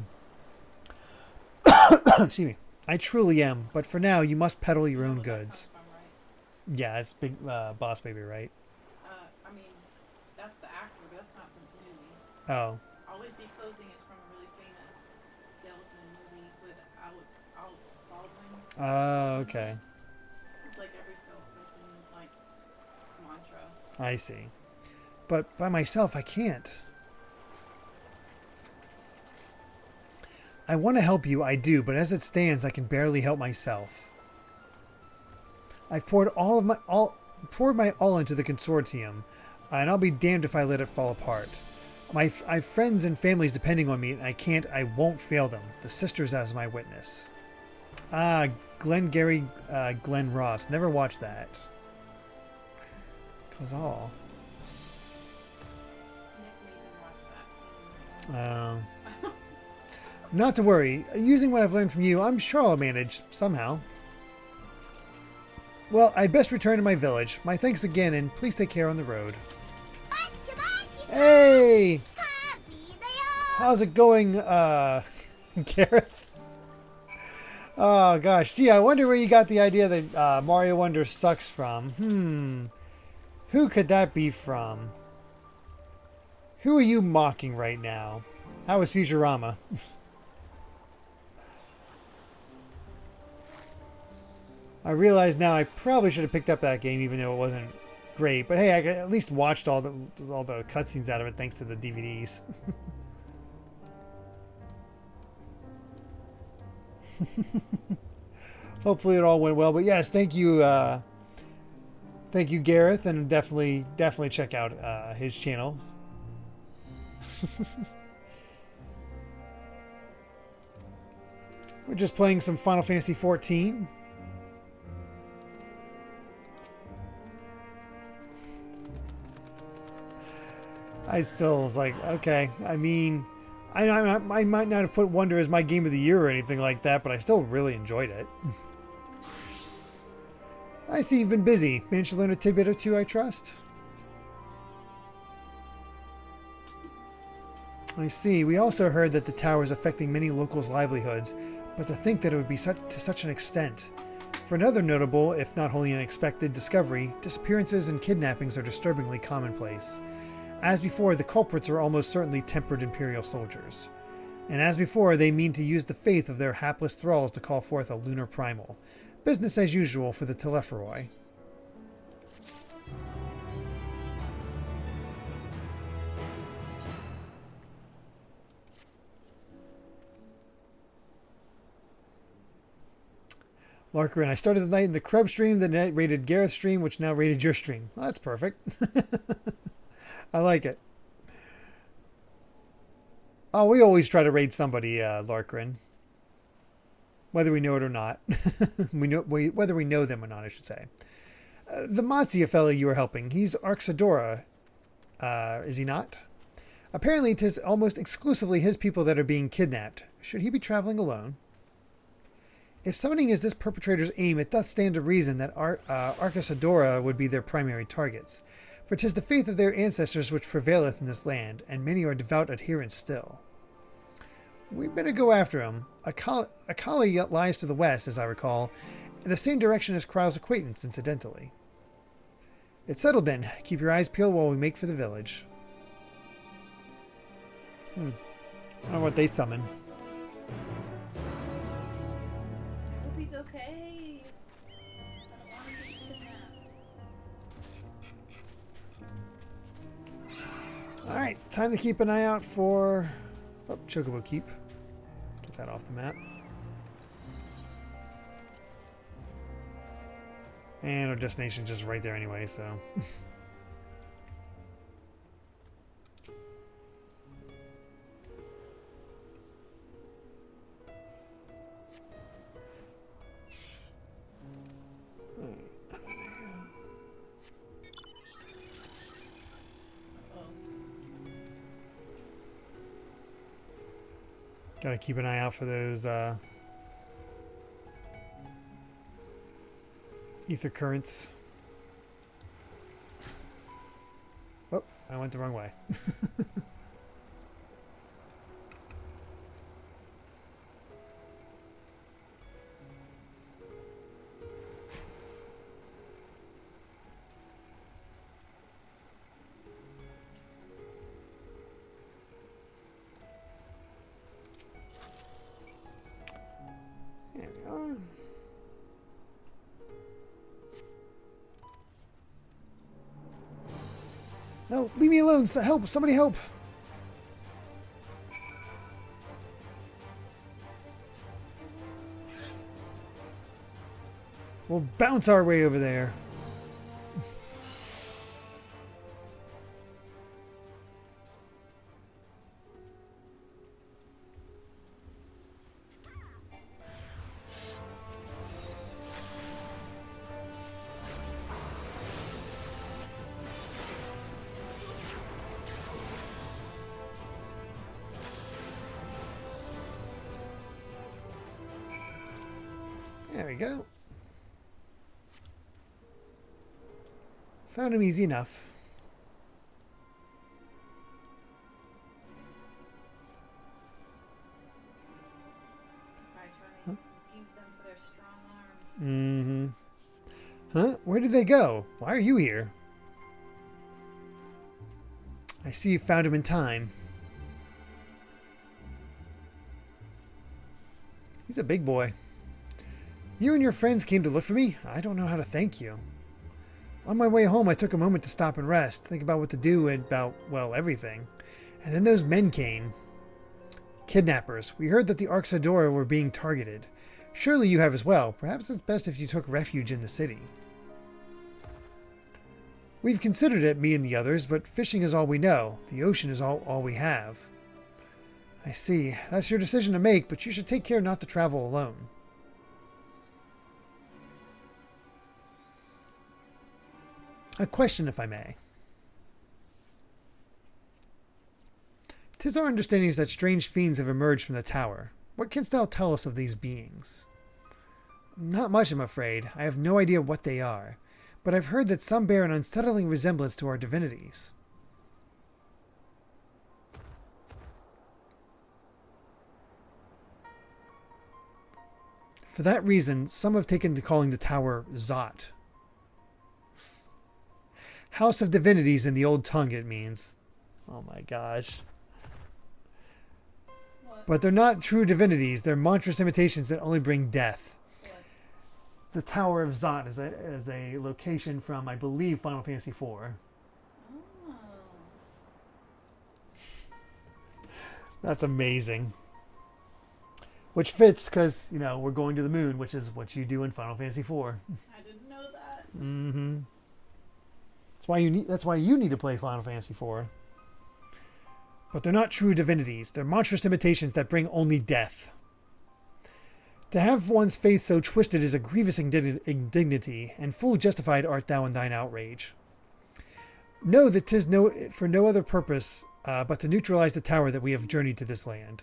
Excuse me. I truly am, but for now, you must peddle your own goods. Right? Yeah, it's big Boss Baby, right? I mean, that's the actor, but that's not from the movie. Oh. Always Be Closing is from a really famous salesman movie with Al Baldwin. Oh, okay. It's like every salesperson, like, mantra. I see. But by myself, I can't. I want to help you, I do, but as it stands, I can barely help myself. I've poured my all into the consortium, and I'll be damned if I let it fall apart. I have friends and families depending on me, and I won't fail them. The sisters as my witness. Ah, Glengarry, Glen Ross. Never watched that. Kazal. Nick made me watch that. Not to worry. Using what I've learned from you, I'm sure I'll manage somehow. Well, I'd best return to my village. My thanks again, and please take care on the road. Hey! How's it going, Gareth? Oh, gosh. Gee, I wonder where you got the idea that Mario Wonder sucks from. Who could that be from? Who are you mocking right now? How was Futurama? I realize now I probably should have picked up that game even though it wasn't great. But hey, I at least watched all the cutscenes out of it thanks to the DVDs. Hopefully it all went well. But yes, thank you, Gareth, and definitely check out his channel. We're just playing some Final Fantasy XIV. I still was like, okay. I mean, I might not have put Wonder as my game of the year or anything like that, but I still really enjoyed it. I see you've been busy. Managed to learn a tidbit or two, I trust. I see. We also heard that the tower is affecting many locals' livelihoods, but to think that it would be to such an extent. For another notable, if not wholly unexpected, discovery, disappearances and kidnappings are disturbingly commonplace. As before, the culprits are almost certainly tempered Imperial soldiers. And as before, they mean to use the faith of their hapless thralls to call forth a lunar primal. Business as usual for the Telepharoi. Larker, and I started the night in the Krebs stream, then it rated Gareth's stream, which now rated your stream. Well, that's perfect. I like it. Oh, we always try to raid somebody, Larkrin. Whether we know it or not. Whether we know them or not, I should say. The Matsuya fellow you were helping, he's Arxadora, is he not? Apparently it is almost exclusively his people that are being kidnapped. Should he be traveling alone? If summoning is this perpetrator's aim, it doth stand to reason that Arxadora would be their primary targets. For 'tis the faith of their ancestors which prevaileth in this land, and many are devout adherents still. We'd better go after him. Krile lies to the west, as I recall, in the same direction as Krile's acquaintance, incidentally. It's settled then. Keep your eyes peeled while we make for the village. I don't know what they summon. Hope he's okay. I don't want him to be kidnapped. Alright, time to keep an eye out for... Oh, Chocobo Keep. Get that off the map. And our destination's just right there anyway, so... Gotta keep an eye out for those ether currents. Oh, I went the wrong way. There we are. No, leave me alone. Help! Somebody help! We'll bounce our way over there. There we go. Found him easy enough. Probably trying to use them for their strong arms. Mm-hmm. Huh? Where did they go? Why are you here? I see you found him in time. He's a big boy. You and your friends came to look for me? I don't know how to thank you. On my way home, I took a moment to stop and rest, think about what to do and about, well, everything. And then those men came. Kidnappers. We heard that the Arxadora were being targeted. Surely you have as well. Perhaps it's best if you took refuge in the city. We've considered it, me and the others, but fishing is all we know. The ocean is all we have. I see. That's your decision to make, but you should take care not to travel alone. A question, if I may. 'Tis our understanding that strange fiends have emerged from the tower. What canst thou tell us of these beings? Not much, I'm afraid. I have no idea what they are, but I've heard that some bear an unsettling resemblance to our divinities. For that reason, some have taken to calling the tower Zot. House of Divinities in the old tongue, it means. Oh my gosh. What? But they're not true divinities. They're monstrous imitations that only bring death. What? The Tower of Zot is a location from, I believe, Final Fantasy IV. Oh. That's amazing. Which fits because, you know, we're going to the moon, which is what you do in Final Fantasy IV. I didn't know that. Mm-hmm. That's why you need to play Final Fantasy IV. But they're not true divinities. They're monstrous imitations that bring only death. To have one's faith so twisted is a grievous indignity, and full justified art thou in thine outrage. Know that 'tis for no other purpose but to neutralize the tower that we have journeyed to this land.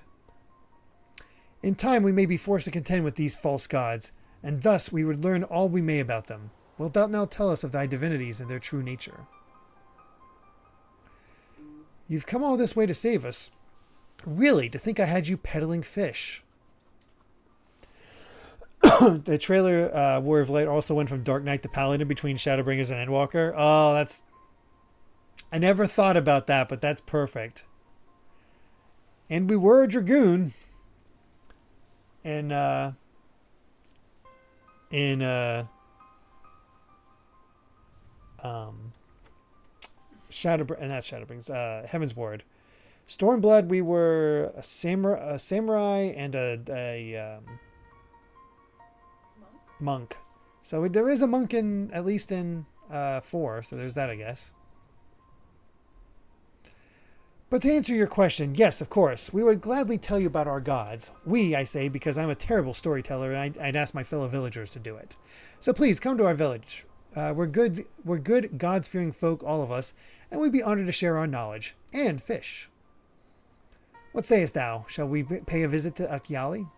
In time we may be forced to contend with these false gods, and thus we would learn all we may about them. Wilt thou now tell us of thy divinities and their true nature? You've come all this way to save us. Really, to think I had you peddling fish. The trailer, War of Light, also went from Dark Knight to Paladin between Shadowbringers and Endwalker. Oh, that's... I never thought about that, but that's perfect. And we were a Dragoon. In Heaven's Ward. Stormblood, we were a samurai and a monk. So there is a monk in, at least in 4, so there's that, I guess. But to answer your question, yes, of course, we would gladly tell you about our gods. We, I say, because I'm a terrible storyteller and I'd ask my fellow villagers to do it. So please, come to our village. We're good gods-fearing folk, all of us, and we'd be honored to share our knowledge. And fish. What sayest thou? Shall we pay a visit to Krile?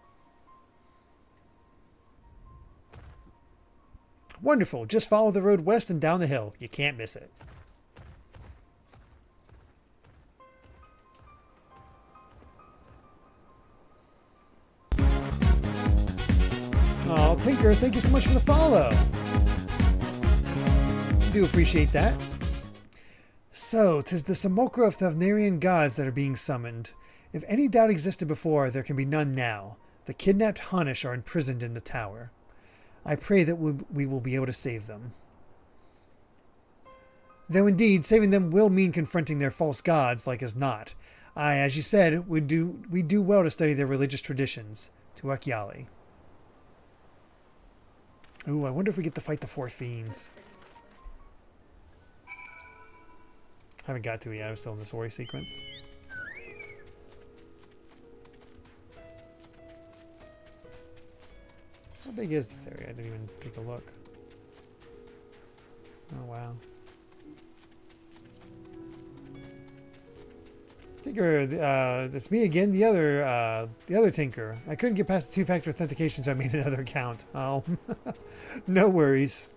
Wonderful. Just follow the road west and down the hill. You can't miss it. Oh, Tinker, thank you so much for the follow. Do appreciate that. So, 'tis the simulacra of Thavnairian gods that are being summoned. If any doubt existed before, there can be none now. The kidnapped Honish are imprisoned in the tower. I pray that we will be able to save them. Though indeed, saving them will mean confronting their false gods, like as not. Aye, as you said, we do well to study their religious traditions. To Krile. Ooh, I wonder if we get to fight the 4 fiends. Haven't got to it yet. I'm still in the story sequence. How big is this area? I didn't even take a look. Oh, wow. Tinker, it's me again, the other Tinker. I couldn't get past the 2-factor authentication, so I made another account. Oh, no worries.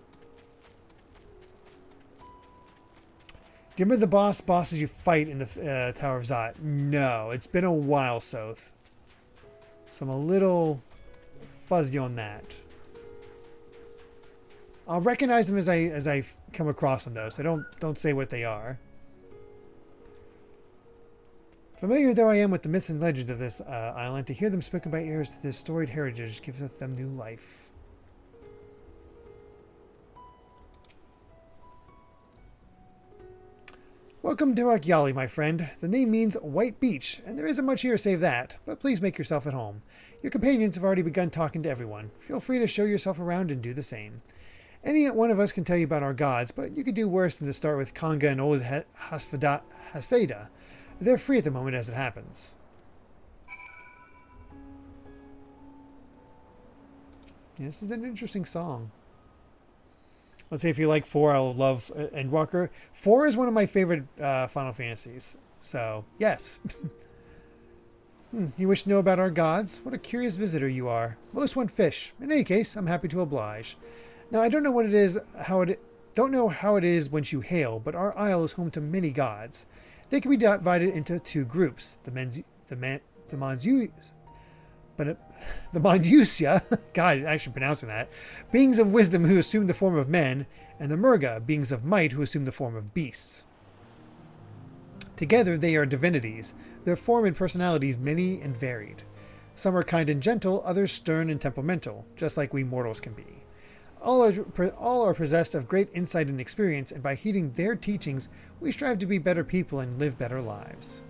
Do you remember the bosses you fight in the Tower of Zot? No, it's been a while, Soth. So I'm a little fuzzy on that. I'll recognize them as I come across them, though, so don't say what they are. Familiar though I am with the myths and legends of this island, to hear them spoken by heirs to this storied heritage gives them new life. Welcome to Akyali, my friend. The name means White Beach, and there isn't much here save that, but please make yourself at home. Your companions have already begun talking to everyone. Feel free to show yourself around and do the same. Any one of us can tell you about our gods, but you could do worse than to start with Konga and old Hasfeda. They're free at the moment as it happens. Yeah, this is an interesting song. Let's say if you like 4, I'll love Endwalker. 4 is one of my favorite Final Fantasies. So, yes. You wish to know about our gods? What a curious visitor you are. Most want fish. In any case, I'm happy to oblige. Now, I don't know what it is, don't know how it is whence you hail, but our isle is home to many gods. They can be divided into 2 groups. The Mandusia, God, actually pronouncing that, beings of wisdom who assume the form of men, and the Murga, beings of might who assume the form of beasts. Together they are divinities, their form and personalities many and varied. Some are kind and gentle, others stern and temperamental, just like we mortals can be. All are possessed of great insight and experience, and by heeding their teachings, we strive to be better people and live better lives.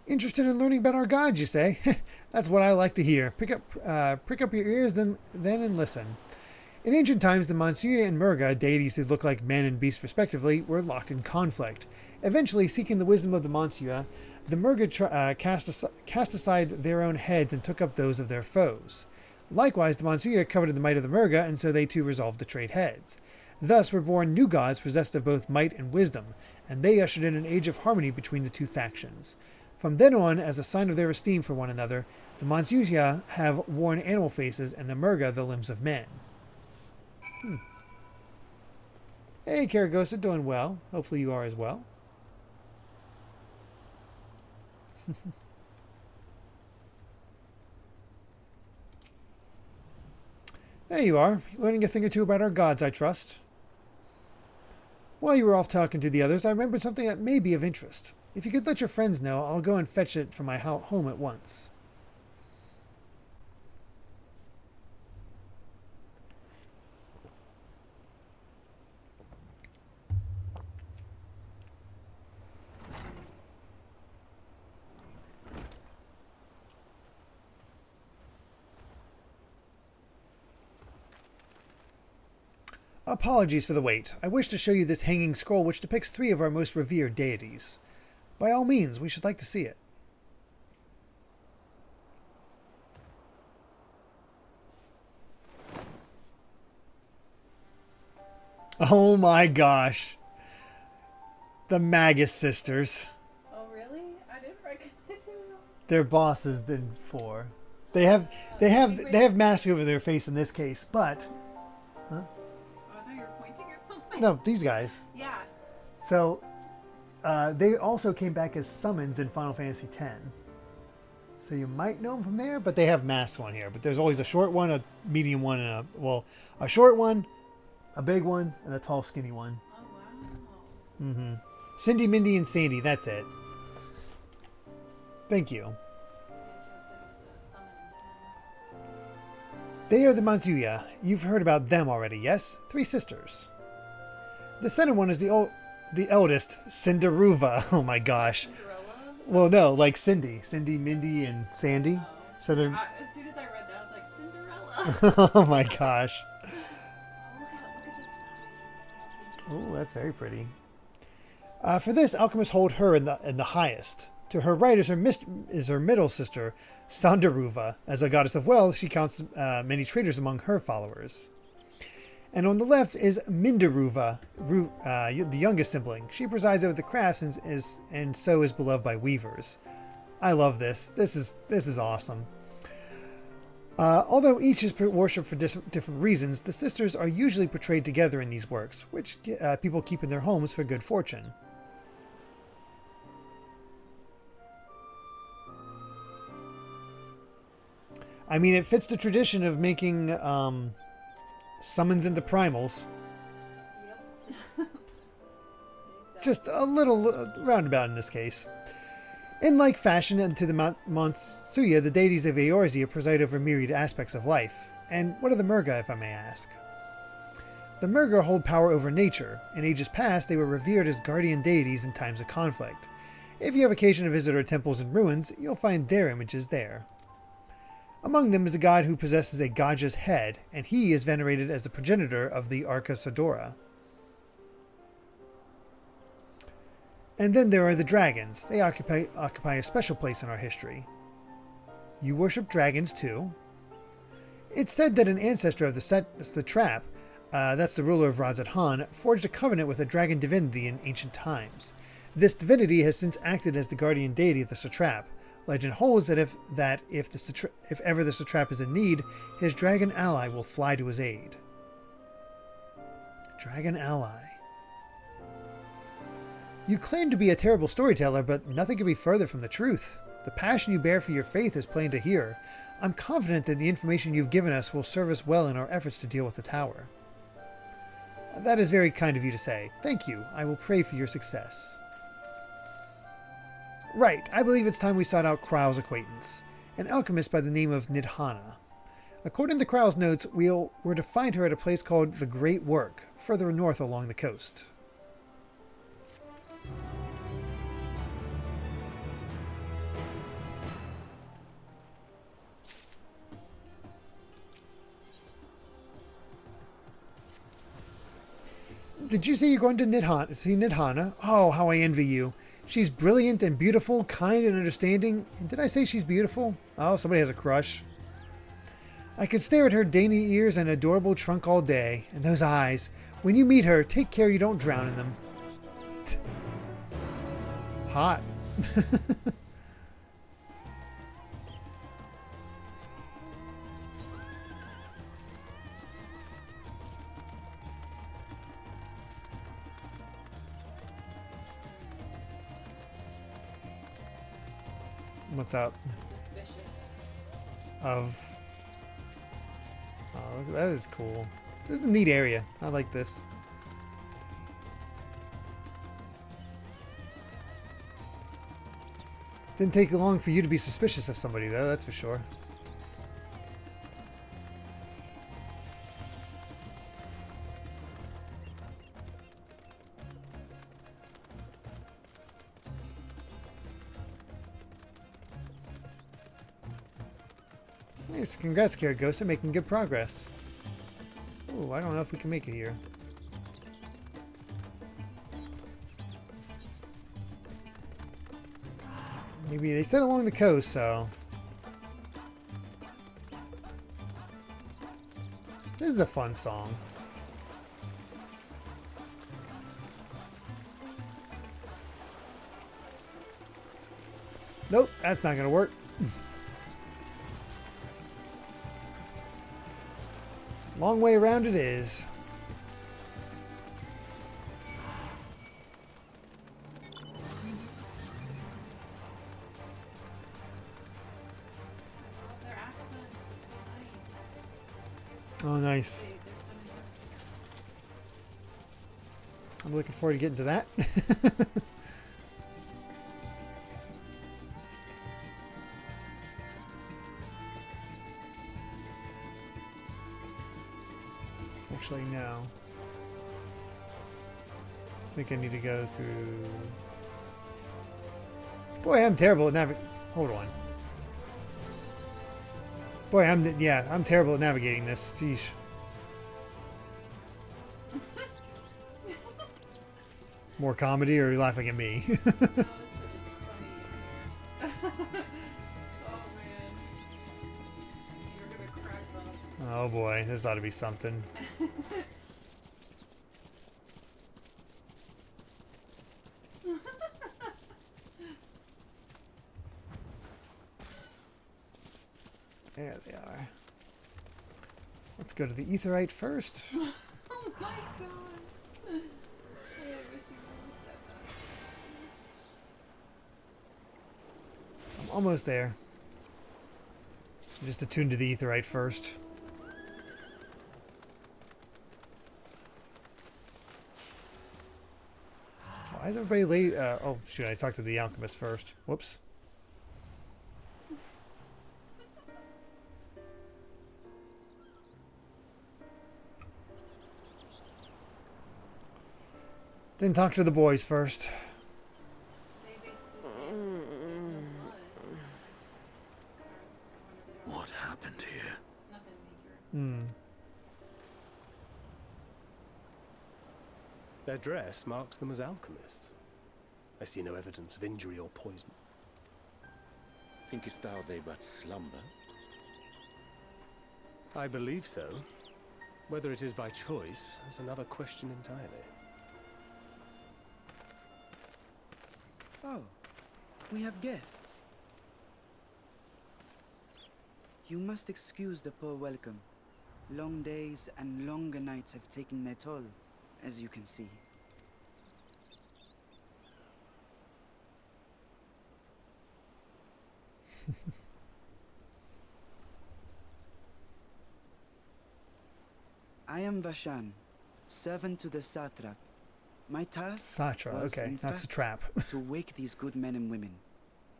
Interested in learning about our gods, you say? That's what I like to hear. Prick up your ears then and listen. In ancient times, the Mansuya and Murga, deities who look like men and beasts respectively, were locked in conflict. Eventually, seeking the wisdom of the Mansuya, the Murga cast aside their own heads and took up those of their foes. Likewise, the Mansuya coveted the might of the Murga, and so they too resolved to trade heads. Thus were born new gods possessed of both might and wisdom, and they ushered in an age of harmony between the 2 factions. From then on, as a sign of their esteem for one another, the Mansuya have worn animal faces and the Murga the limbs of men. Hey, Karagosa, doing well. Hopefully you are as well. There you are, learning a thing or two about our gods, I trust. While you were off talking to the others, I remembered something that may be of interest. If you could let your friends know, I'll go and fetch it from my home at once. Apologies for the wait. I wish to show you this hanging scroll which depicts 3 of our most revered deities. By all means, we should like to see it. Oh my gosh. The Magus sisters. Oh really? I didn't recognize them. Their bosses in 4. They have masks over their face in this case, but Oh, I thought you were pointing at something. no, these guys. Yeah. So they also came back as summons in Final Fantasy X. So you might know them from there, but they have masks on here. But there's always a short one, a medium one, and a short one, a big one, and a tall, skinny one. Oh wow. Mm-hmm. Cindy, Mindy, and Sandy. That's it. Thank you. They are the Mansuya. You've heard about them already, yes? 3 sisters. The center one is the eldest, Cinderuva. Oh my gosh. Cinderella? Well, no, like Cindy, Mindy, and Sandy. Oh. So they're. As soon as I read that, I was like, Cinderella. Oh my gosh. Oh, look at this. Oh, that's very pretty. For this, alchemists hold her in the highest. To her right is her middle sister, Sandaruva. As a goddess of wealth, she counts many traders among her followers. And on the left is Mindaruva, the youngest sibling. She presides over the crafts and so is beloved by weavers. I love this. This is awesome. Although each is worshipped for different reasons, the sisters are usually portrayed together in these works, which people keep in their homes for good fortune. I mean, it fits the tradition of making summons into primals. Yep. Just a little roundabout in this case. In like fashion unto the Monsuya, the deities of Eorzea preside over myriad aspects of life. And what are the Murga, if I may ask? The Murga hold power over nature. In ages past, they were revered as guardian deities in times of conflict. If you have occasion to visit our temples and ruins, you'll find their images there. Among them is a god who possesses a Gaja's head, and he is venerated as the progenitor of the Arca Sodora. And then there are the dragons. They occupy a special place in our history. You worship dragons too? It's said that an ancestor of the Satrap, that's the ruler of Razad Han, forged a covenant with a dragon divinity in ancient times. This divinity has since acted as the guardian deity of the Satrap. Legend holds that if ever the Satrap is in need, his dragon ally will fly to his aid. Dragon ally. You claim to be a terrible storyteller, but nothing could be further from the truth. The passion you bear for your faith is plain to hear. I'm confident that the information you've given us will serve us well in our efforts to deal with the tower. That is very kind of you to say. Thank you. I will pray for your success. Right, I believe it's time we sought out Krile's acquaintance, an alchemist by the name of Nidhana. According to Krile's notes, we're to find her at a place called the Great Work, further north along the coast. Did you say you're going to see Nidhana? Oh, how I envy you. She's brilliant and beautiful, kind and understanding. And did I say she's beautiful? Oh, somebody has a crush. I could stare at her dainty ears and adorable trunk all day. And those eyes. When you meet her, take care you don't drown in them. Hot. What's up? Suspicious. Oh, that is cool. This is a neat area. I like this. Didn't take long for you to be suspicious of somebody, though, that's for sure. Nice. Congrats, Karagosa, making good progress. Ooh, I don't know if we can make it here. Maybe they said along the coast, so... This is a fun song. Nope, that's not gonna work. Long way around it is. Their accents, it's so nice. Oh, nice. There's so many accents. I'm looking forward to getting to that. Actually, no. I think I need to go through... Boy, I'm terrible at navigating. Hold on. Boy, I'm terrible at navigating this. Jeez. More comedy, or are you laughing at me? No, it's funny. Oh boy, this ought to be something. There they are. Let's go to the Aetheryte first. Oh my god. I wish you were that I'm almost there. Just attune to the Aetheryte first. Why is everybody late? Oh shoot, I talked to the alchemist first. Whoops. Didn't talk to the boys first. They basically say there's no blood. What happened here? Nothing major. Their dress marks them as alchemists. I see no evidence of injury or poison. Thinkest thou they but slumber? I believe so. Whether it is by choice is another question entirely. Oh, we have guests. You must excuse the poor welcome. Long days and longer nights have taken their toll, as you can see. I am Vashan, servant to the satrap. My task Satra, was, okay, in that's the fact, trap. to wake these good men and women,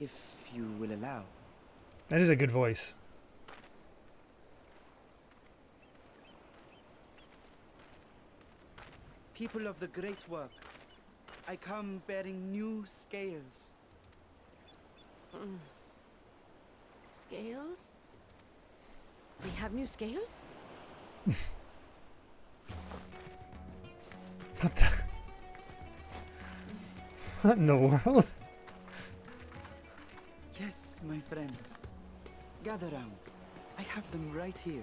if you will allow. That is a good voice. People of the great work, I come bearing new scales. Scales? We have new scales? What the? What in the world? Yes, my friends. Gather round. I have them right here.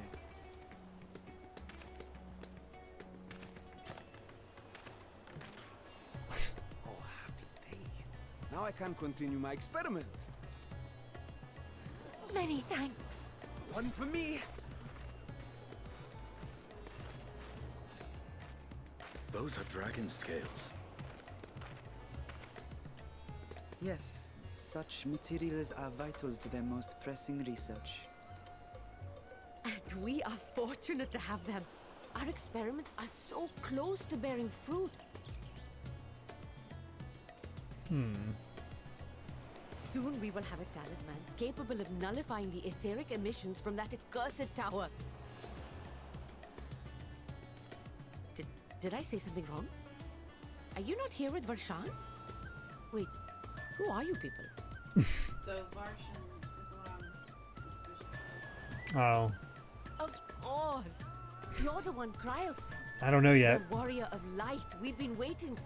Oh, happy day. Now I can continue my experiment. Many thanks. One for me. Those are dragon scales. Yes, such materials are vital to their most pressing research. And we are fortunate to have them. Our experiments are so close to bearing fruit. Soon we will have a talisman capable of nullifying the etheric emissions from that accursed tower. Did I say something wrong? Are you not here with Varshan? Wait, who are you people? So Varshan is the one I'm suspicious of. Oh, Of course! You're the one Krile sent. I don't know yet. The warrior of light we've been waiting for.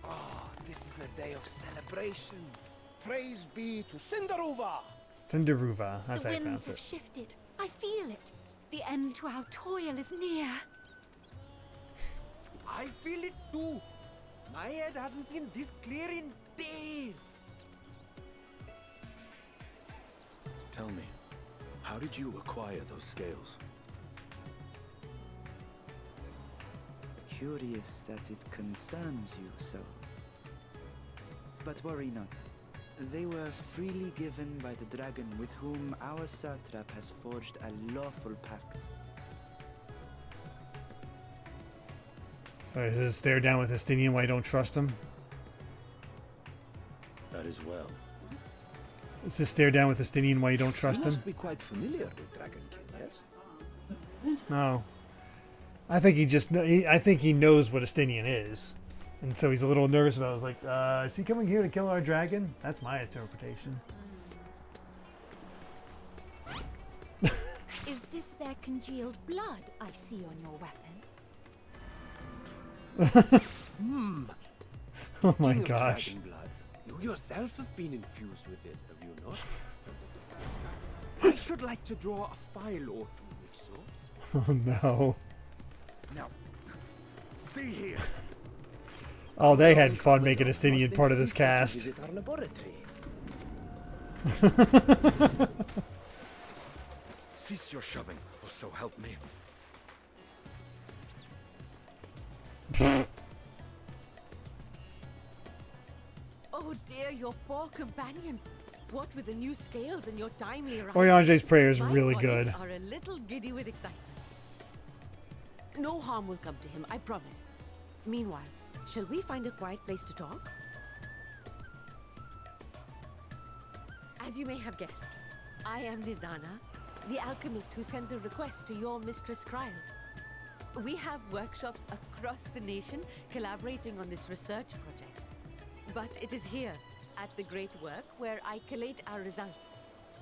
Ah, this is a day of celebration. Praise be to Cinderuva. Cinderuva, that's The how you winds pronounce have it. shifted. I feel it. The end to our toil is near. I feel it too. My head hasn't been this clear in days. Tell me, how did you acquire those scales? Curious that it concerns you so. But worry not. They were freely given by the dragon with whom our satrap has forged a lawful pact. So is this stare down with Estinian why you don't trust him? That is well. Is this stare down with Estinian why you don't You trust him? must be quite familiar with Dragon King, yes? No. I think I think he knows what Estinian is. And so he's a little nervous about it. I was like, is he coming here to kill our dragon? That's my interpretation. Is this their congealed blood I see on your weapon? Oh my Speaking of gosh. dragon blood, you yourself have been infused with it, have you not? I should like to draw a file or two, if so. Oh no. Now, see here. Oh, they had fun making Estinian part of this cast. Visit our laboratory. Cease your shoving, or so help me. Oh dear, your poor companion. What with the new scales and your timely arrival. Oriange's prayer is my really colleagues good. Are a little giddy with excitement. No harm will come to him, I promise. Meanwhile, shall we find a quiet place to talk? As you may have guessed, I am Nidana, the alchemist who sent a request to your mistress Krile. We have workshops across the nation collaborating on this research project. But it is here, at the Great Work, where I collate our results.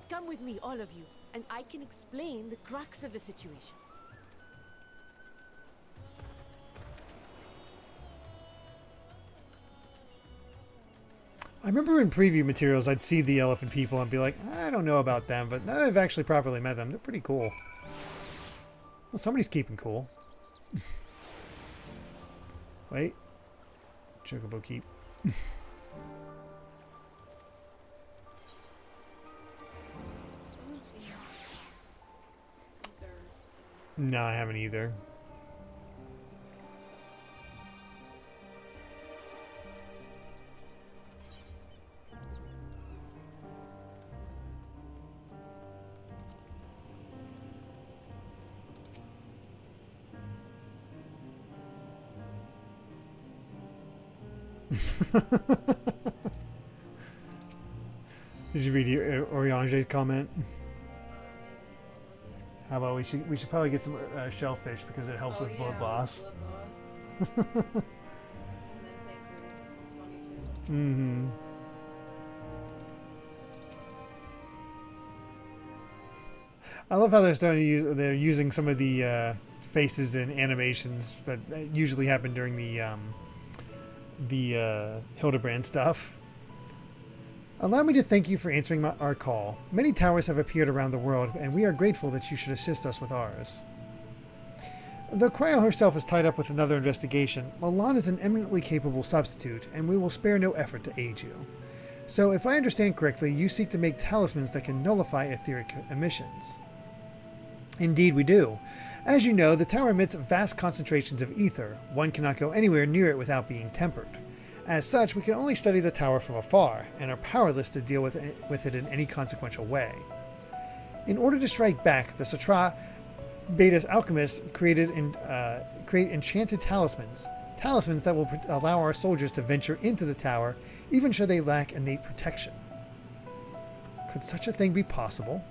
Come with me, all of you, and I can explain the crux of the situation. I remember in preview materials I'd see the elephant people and be like, I don't know about them, but now I've actually properly met them. They're pretty cool. Well, somebody's keeping cool. Wait. Chocobo keep. No, I haven't either. Did you read Oriange's comment? How about we should probably get some shellfish because it helps with blood loss. Blood loss. And then pancreas is funny too. Mm-hmm. I love how they're using some of the faces and animations that usually happen during the Hildebrand stuff. Allow me to thank you for answering our call. Many towers have appeared around the world, and we are grateful that you should assist us with ours. Though Krile herself is tied up with another investigation, Milan is an eminently capable substitute, and we will spare no effort to aid you. So, if I understand correctly, you seek to make talismans that can nullify etheric emissions. Indeed we do. As you know, the tower emits vast concentrations of ether. One cannot go anywhere near it without being tempered. As such, we can only study the tower from afar, and are powerless to deal with it in any consequential way. In order to strike back, the Satra Beta's alchemists create enchanted talismans that will allow our soldiers to venture into the tower, even should they lack innate protection. Could such a thing be possible?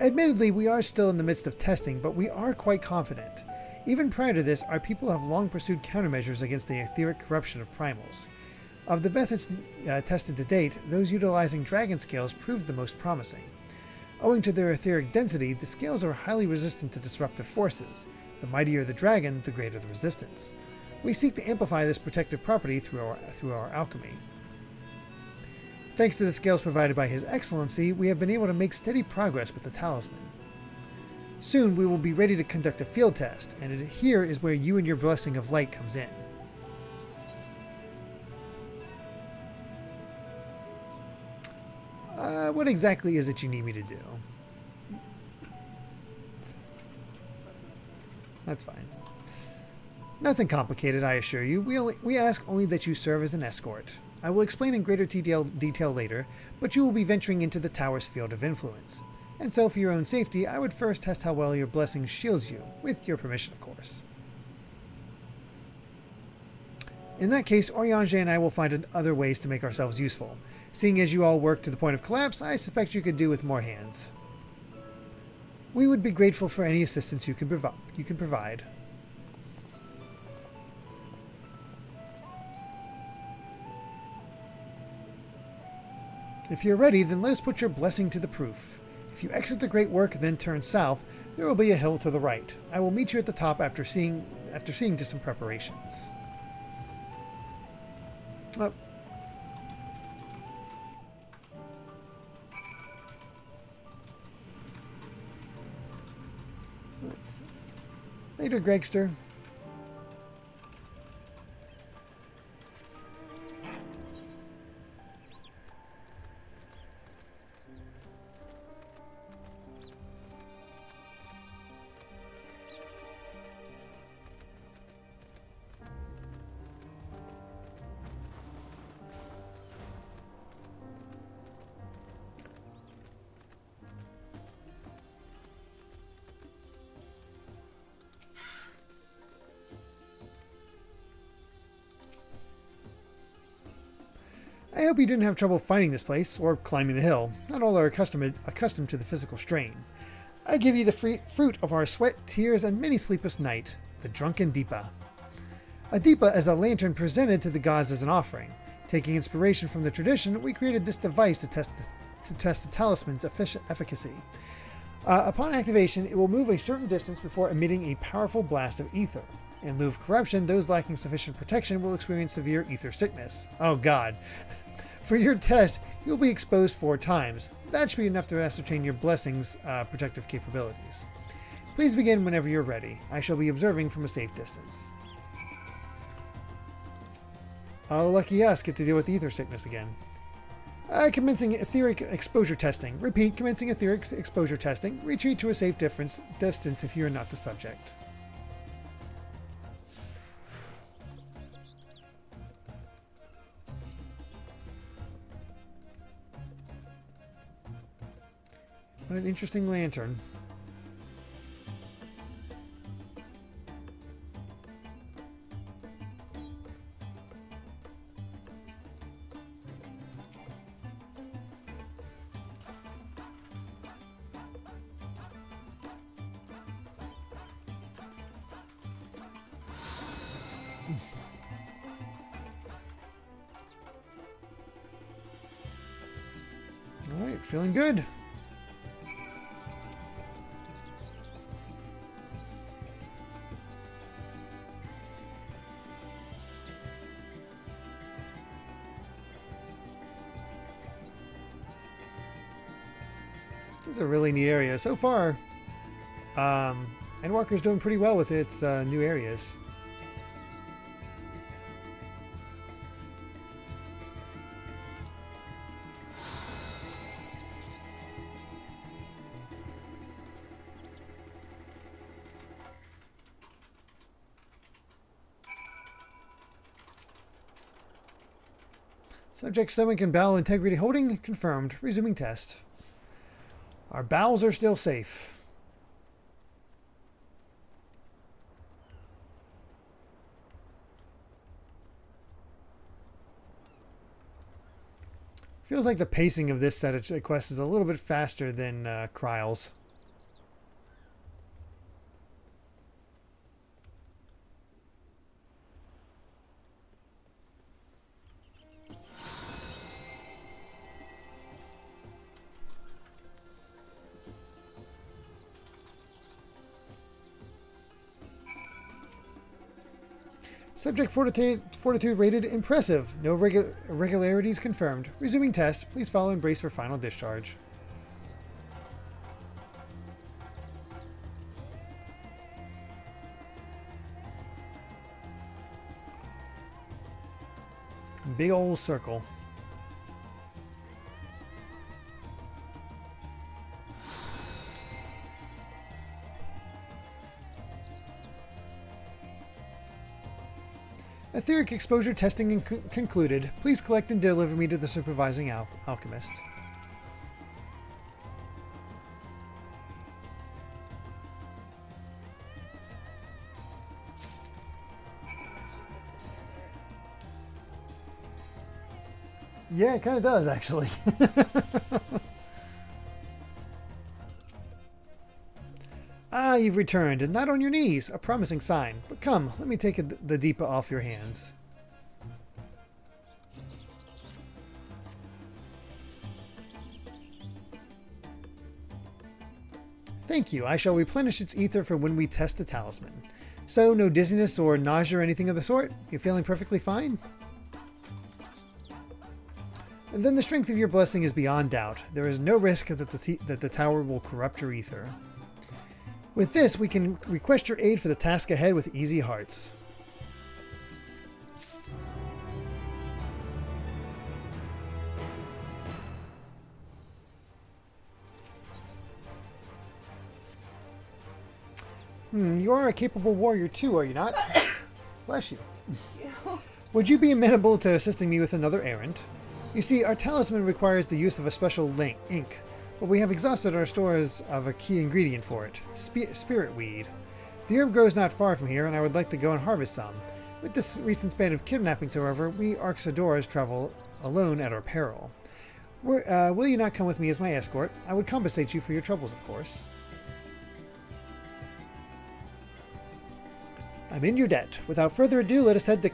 Admittedly, we are still in the midst of testing, but we are quite confident. Even prior to this, our people have long pursued countermeasures against the etheric corruption of primals. Of the methods tested to date, those utilizing dragon scales proved the most promising. Owing to their etheric density, the scales are highly resistant to disruptive forces. The mightier the dragon, the greater the resistance. We seek to amplify this protective property through our alchemy. Thanks to the scales provided by His Excellency, we have been able to make steady progress with the talisman. Soon we will be ready to conduct a field test, and here is where you and your blessing of light comes in. What exactly is it you need me to do? That's fine. Nothing complicated, I assure you. We ask only that you serve as an escort. I will explain in greater detail later, but you will be venturing into the tower's field of influence. And so for your own safety, I would first test how well your blessing shields you, with your permission, of course. In that case, Oriange and I will find other ways to make ourselves useful. Seeing as you all work to the point of collapse, I suspect you could do with more hands. We would be grateful for any assistance you can provide. If you're ready, then let us put your blessing to the proof. If you exit the Great Work, then turn south, there will be a hill to the right. I will meet you at the top after seeing to some preparations. Oh. guests. Later, Gregster. I hope you didn't have trouble finding this place, or climbing the hill. Not all are accustomed to the physical strain. I give you the fruit of our sweat, tears, and many sleepless night, the drunken Deepa. A Deepa is a lantern presented to the gods as an offering. Taking inspiration from the tradition, we created this device to test the talisman's efficacy. Upon activation, it will move a certain distance before emitting a powerful blast of ether. In lieu of corruption, those lacking sufficient protection will experience severe ether sickness. Oh god. For your test, you'll be exposed 4 times. That should be enough to ascertain your blessing's protective capabilities. Please begin whenever you're ready. I shall be observing from a safe distance. Oh, lucky us, get to deal with ether sickness again. Commencing etheric exposure testing. Repeat, commencing etheric exposure testing. Retreat to a safe distance if you are not the subject. What an interesting lantern. All right, feeling good. This is a really neat area. So far, Endwalker's doing pretty well with its new areas. Subject stomach and bowel integrity holding confirmed. Resuming test. Our bowels are still safe. Feels like the pacing of this set of quests is a little bit faster than Krile's. Subject fortitude rated impressive. No irregularities confirmed. Resuming test. Please follow and brace for final discharge. Big old circle. Etheric exposure testing concluded. Please collect and deliver me to the supervising alchemist. Yeah, it kind of does, actually. Ah, you've returned, and not on your knees. A promising sign. But come, let me take the Deepa off your hands. Thank you. I shall replenish its ether for when we test the talisman. So, no dizziness or nausea or anything of the sort? You feeling perfectly fine? And then the strength of your blessing is beyond doubt. There is no risk that the tower will corrupt your ether. With this, we can request your aid for the task ahead with easy hearts. You are a capable warrior too, are you not? Bless you. Would you be amenable to assisting me with another errand? You see, our talisman requires the use of a special ink, but we have exhausted our stores of a key ingredient for it, spirit weed. The herb grows not far from here, and I would like to go and harvest some. With this recent span of kidnappings, however, we Arxadors travel alone at our peril. Will you not come with me as my escort? I would compensate you for your troubles, of course. I'm in your debt. Without further ado, let us head to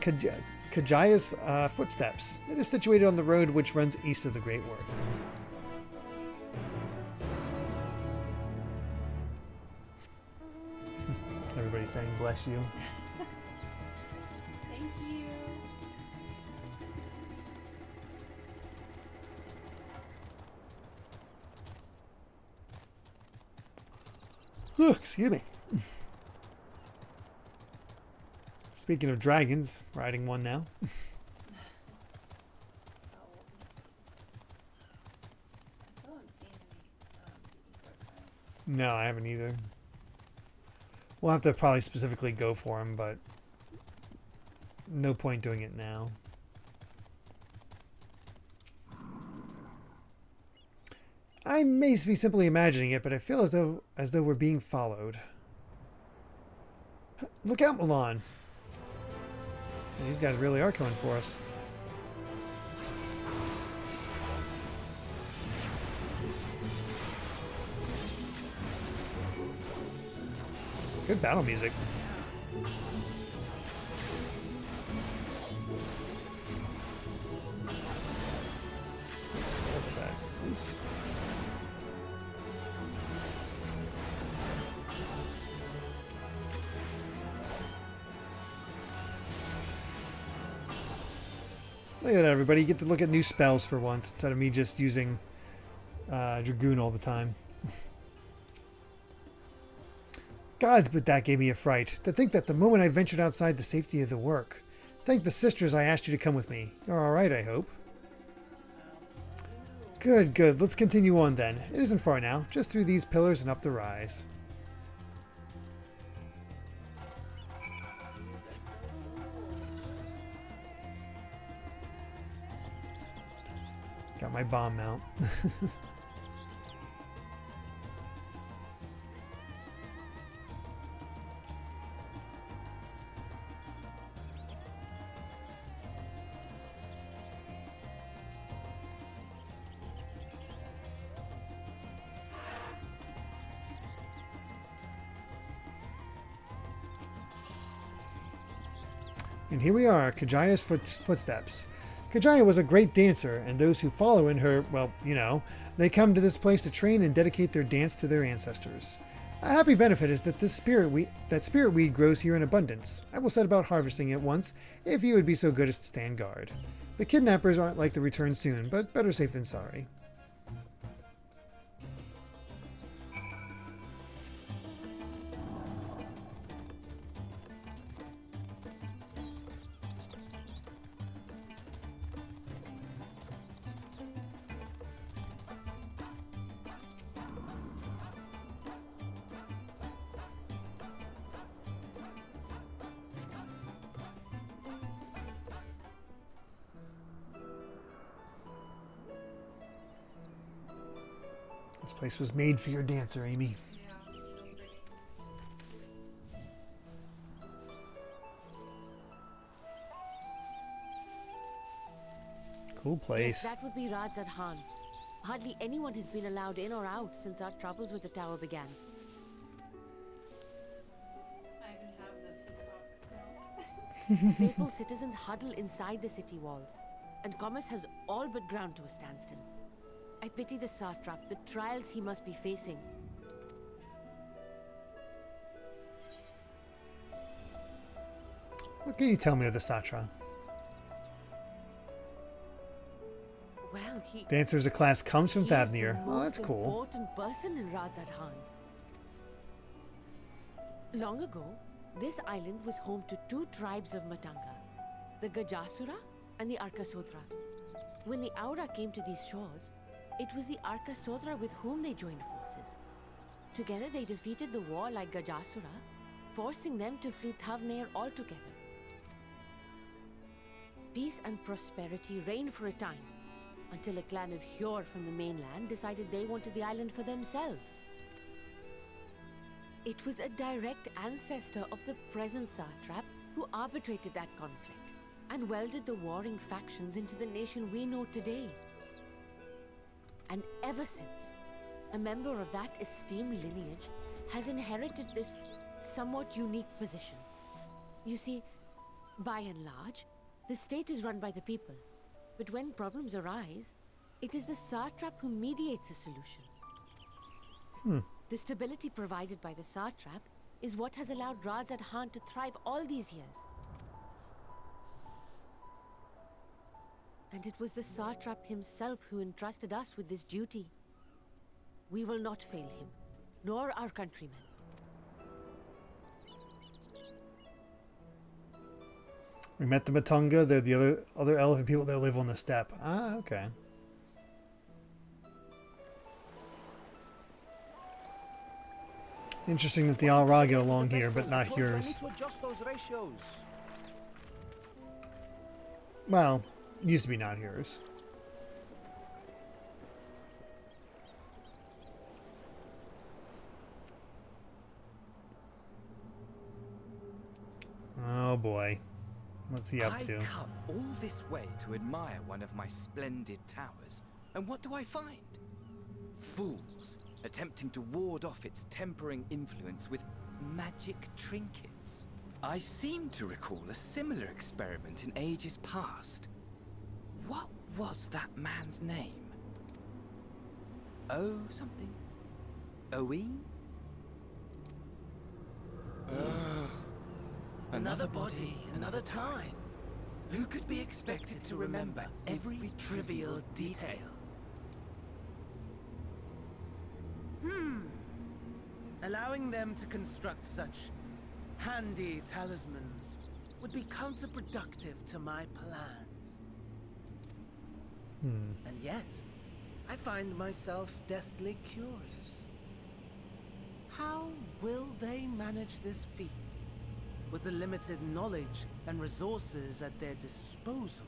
Kajaya's footsteps. It is situated on the road which runs east of the Great Work. Everybody's saying bless you. Thank you. Excuse me. Speaking of dragons, riding one now. I still haven't seen any eco-trends. No, I haven't either. We'll have to probably specifically go for him, but no point doing it now. I may be simply imagining it, but I feel as though we're being followed. Look out, Milan! These guys really are coming for us. Good battle music. Oops, that was a bad loose. Look at that, everybody. You get to look at new spells for once instead of me just using Dragoon all the time. Gods, but that gave me a fright. To think that the moment I ventured outside the safety of the work. Thank the sisters I asked you to come with me. You're alright, I hope. Good, good. Let's continue on then. It isn't far now. Just through these pillars and up the rise. Got my bomb mount. And here we are, Kajaya's footsteps. Kajaya was a great dancer, and those who follow in her, well, you know, they come to this place to train and dedicate their dance to their ancestors. A happy benefit is that spirit weed grows here in abundance. I will set about harvesting it once, if you would be so good as to stand guard. The kidnappers aren't like to return soon, but better safe than sorry. This place was made for your dancer, Amy. Yeah, so pretty. Cool place. Yes, that would be Radzat Khan. Hardly anyone has been allowed in or out since our troubles with the tower began. I even have the peacock mount. Faithful citizens huddle inside the city walls, and commerce has all but ground to a standstill. I pity the satrap, the trials he must be facing. What can you tell me of the Satra? Well, he... Dancers of class comes from he is Thavnair. the Oh, that's most cool. important person in Radzat Khan. Long ago, this island was home to two tribes of Matanga, the Gajasura and the Arkasodra. When the Aura came to these shores, it was the Arkasodra with whom they joined forces. Together they defeated the war like Gajasura, forcing them to flee Thavnair altogether. Peace and prosperity reigned for a time, until a clan of Hjord from the mainland decided they wanted the island for themselves. It was a direct ancestor of the present satrap who arbitrated that conflict and welded the warring factions into the nation we know today. And ever since, a member of that esteemed lineage has inherited this somewhat unique position. You see, by and large, the state is run by the people, but when problems arise, it is the satrap who mediates a solution. The stability provided by the satrap is what has allowed Rads at Han to thrive all these years. And it was the satrap himself who entrusted us with this duty. We will not fail him, nor our countrymen. We met the Matunga. They're the other elephant people that live on the steppe. Ah, okay. Interesting that the Alra get along here, but not yours. Well, used to be not yours. Oh boy. What's he up to? I come all this way to admire one of my splendid towers, and what do I find? Fools attempting to ward off its tempering influence with magic trinkets. I seem to recall a similar experiment in ages past. What was that man's name? Oh something? Owen? Another body, another time. Who could be expected to remember every trivial detail? Allowing them to construct such handy talismans would be counterproductive to my plans. And yet, I find myself deathly curious. How will they manage this feat with the limited knowledge and resources at their disposal?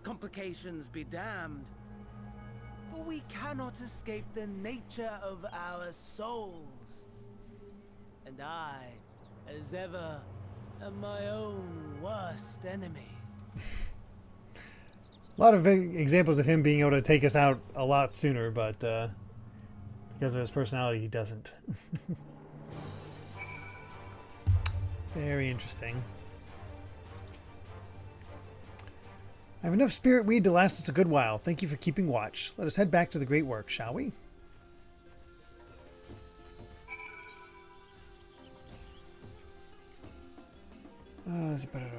Complications be damned, for we cannot escape the nature of our souls. And I, as ever, am my own worst enemy. A lot of examples of him being able to take us out a lot sooner, but because of his personality, he doesn't. Very interesting. I have enough spirit weed to last us a good while. Thank you for keeping watch. Let us head back to the great work, shall we? Is it better to...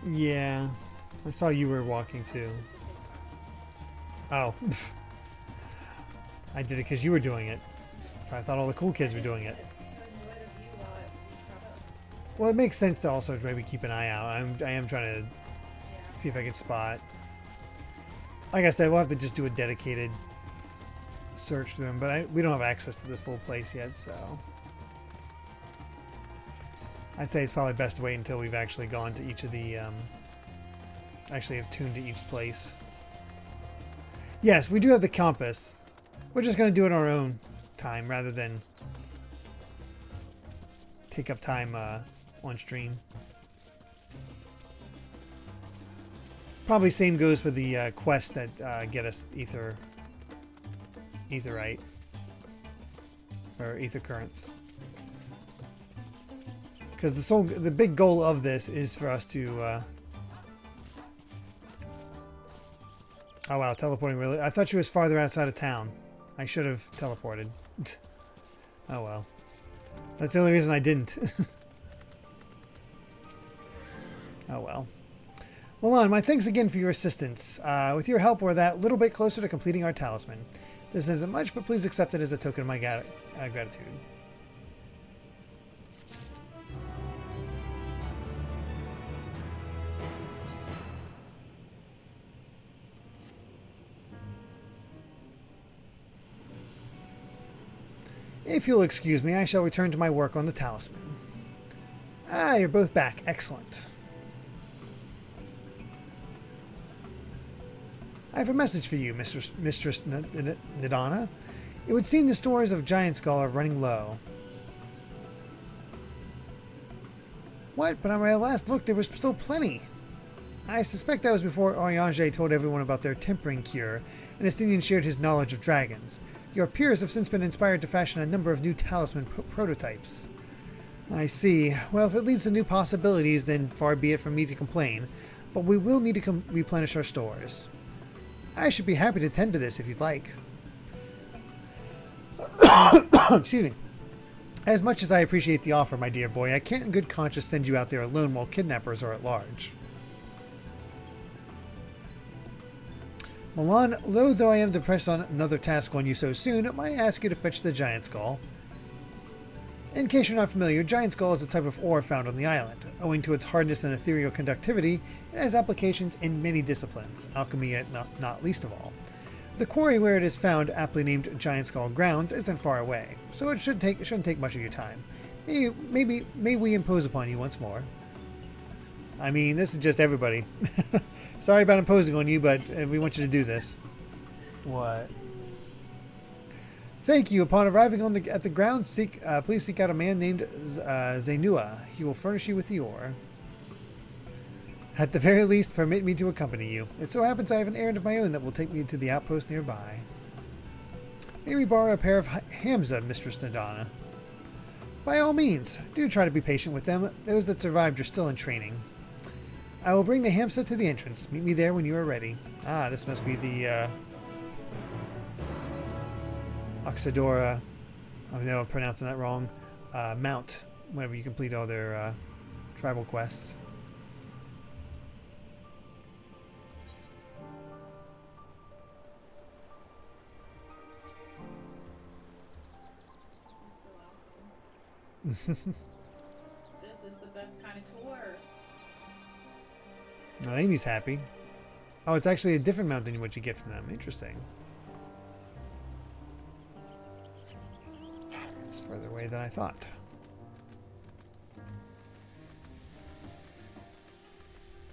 Yeah, I saw you were walking too. Oh. I did it because you were doing it. So I thought all the cool kids were doing it. Well, it makes sense to also maybe keep an eye out. I am trying to see if I can spot. Like I said, we'll have to just do a dedicated search through them, but we don't have access to this full place yet, so... I'd say it's probably best to wait until we've actually gone to each of the, actually have tuned to each place. Yes, we do have the compass. We're just going to do it on our own time rather than take up time on stream. Probably same goes for the quests that get us etherite or ether currents. Because the big goal of this is for us to Oh wow, teleporting really... I thought she was farther outside of town. I should have teleported. Oh well. That's the only reason I didn't. Oh well. Milan, my thanks again for your assistance. With your help, we're that little bit closer to completing our talisman. This isn't much, but please accept it as a token of my gratitude. If you'll excuse me, I shall return to my work on the talisman. Ah, you're both back. Excellent. I have a message for you, Mistress Nidana. It would seem the stores of Giant Skull are running low. What? But on my last look, there was still plenty. I suspect that was before Oriange told everyone about their tempering cure, and Estinian shared his knowledge of dragons. Your peers have since been inspired to fashion a number of new talisman prototypes. I see. Well, if it leads to new possibilities, then far be it from me to complain, but we will need to replenish our stores. I should be happy to tend to this if you'd like. Excuse me. As much as I appreciate the offer, my dear boy, I can't in good conscience send you out there alone while kidnappers are at large. Milan, loath though I am to press on another task on you so soon, might I ask you to fetch the Giant Skull? In case you're not familiar, Giant Skull is a type of ore found on the island. Owing to its hardness and ethereal conductivity, it has applications in many disciplines, alchemy not least of all. The quarry where it is found, aptly named Giant Skull Grounds, isn't far away, so it shouldn't take much of your time. May we impose upon you once more? I mean, this is just everybody. Sorry about imposing on you, but we want you to do this. What? Thank you. Upon arriving at the grounds, please seek out a man named Zenua. He will furnish you with the ore. At the very least, permit me to accompany you. It so happens I have an errand of my own that will take me to the outpost nearby. May we borrow a pair of Hamza, Mistress Nadana? By all means, do try to be patient with them. Those that survived are still in training. I will bring the Hamza to the entrance. Meet me there when you are ready. Ah, this must be the Oxidora, I know I'm pronouncing that wrong, mount whenever you complete all their tribal quests. This is the best kind of tour. Oh, Amy's happy. Oh, it's actually a different mount than what you get from them. Interesting. It's further away than I thought.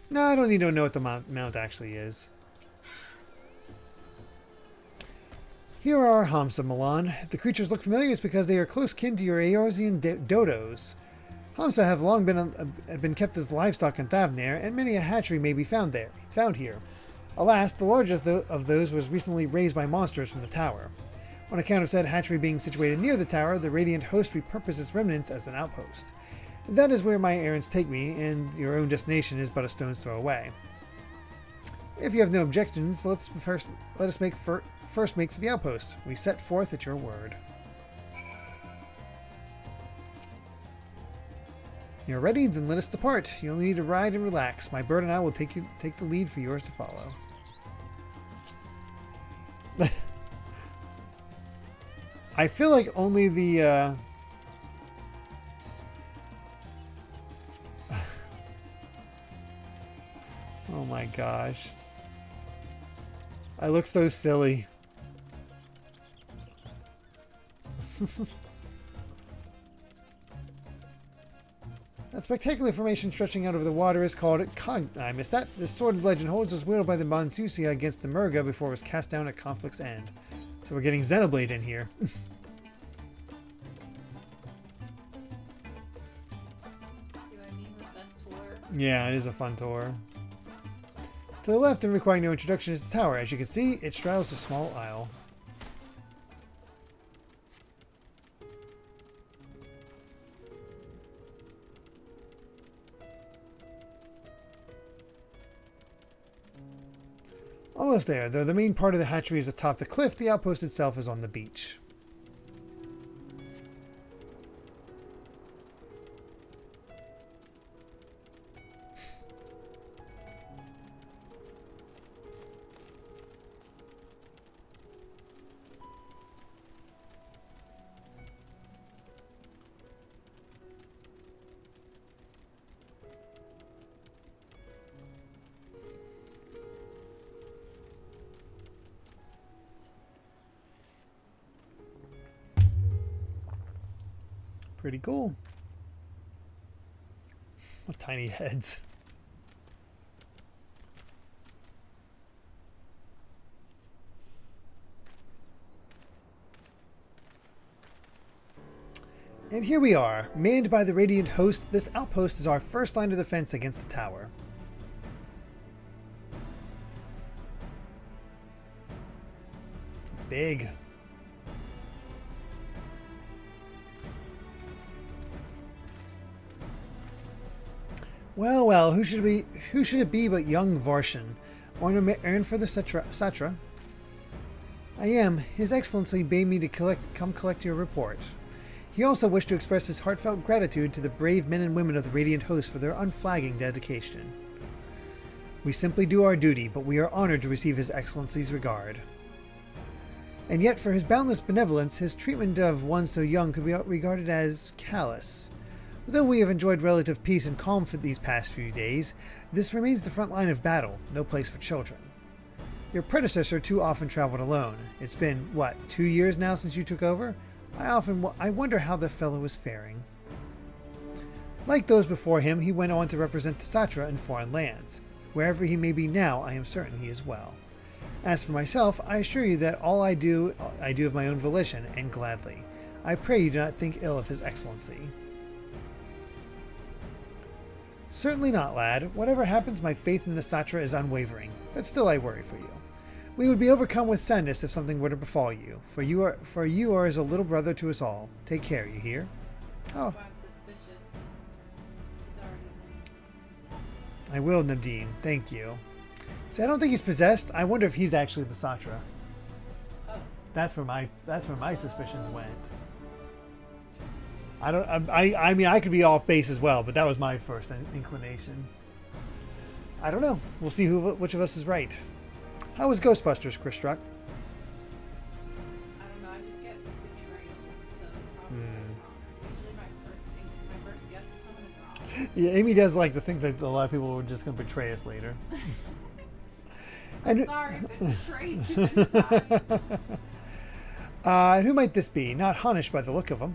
No, I don't need to know what the mount actually is. Here are our Hamsa, Milan. If the creatures look familiar, it's because they are close kin to your Eorzean dodos. Hamsa have long been kept as livestock in Thavnair, and many a hatchery may be found here. Alas, the largest of those was recently raised by monsters from the tower. On account of said hatchery being situated near the tower, the Radiant Host repurposed its remnants as an outpost. That is where my errands take me, and your own destination is but a stone's throw away. If you have no objections, let us first make for the outpost. We set forth at your word. You're ready? Then let us depart. You only need to ride and relax. My bird and I will take the lead for yours to follow. I feel like only the oh my gosh. I look so silly. That spectacular formation stretching out over the water is called I missed that. This sword legend holds was wielded by the Bonsusia against the Murga before it was cast down at conflict's end. So we're getting Xenoblade in here. See what I mean with best tour? Yeah, it is a fun tour. To the left and requiring no introduction is the tower. As you can see, it straddles a small isle. Almost there. Though the main part of the hatchery is atop the cliff, the outpost itself is on the beach. Pretty cool. What tiny heads. And here we are, manned by the Radiant Host. This outpost is our first line of defense against the tower. It's big. Well, well, who should it be but young Varshan, errand for the Satra? I am. His Excellency bade me to come collect your report. He also wished to express his heartfelt gratitude to the brave men and women of the Radiant Host for their unflagging dedication. We simply do our duty, but we are honored to receive His Excellency's regard. And yet, for his boundless benevolence, his treatment of one so young could be regarded as callous. Although we have enjoyed relative peace and calm for these past few days, this remains the front line of battle, no place for children. Your predecessor too often traveled alone. It's been, what, 2 years now since you took over? I wonder how the fellow is faring. Like those before him, he went on to represent the Satra in foreign lands. Wherever he may be now, I am certain he is well. As for myself, I assure you that all I do of my own volition, and gladly. I pray you do not think ill of His Excellency. Certainly not, lad. Whatever happens, my faith in the Satra is unwavering, but still I worry for you. We would be overcome with sadness if something were to befall you, for you are as a little brother to us all. Take care, you hear? Oh. That's why I'm suspicious. He's already been possessed. I will, Nadine. Thank you. See, I don't think he's possessed. I wonder if he's actually the Satra. Oh. That's where my suspicions went. I mean, I could be off base as well, but that was my first inclination. I don't know. We'll see which of us is right. How was Ghostbusters, Chris Struck? I don't know. I just get betrayal, so probably that's wrong. Because usually my first guess is someone is wrong. Yeah, Amy does like to think that a lot of people were just going to betray us later. And sorry if it's betrayed too many times. Who might this be? Not Hunnish by the look of him.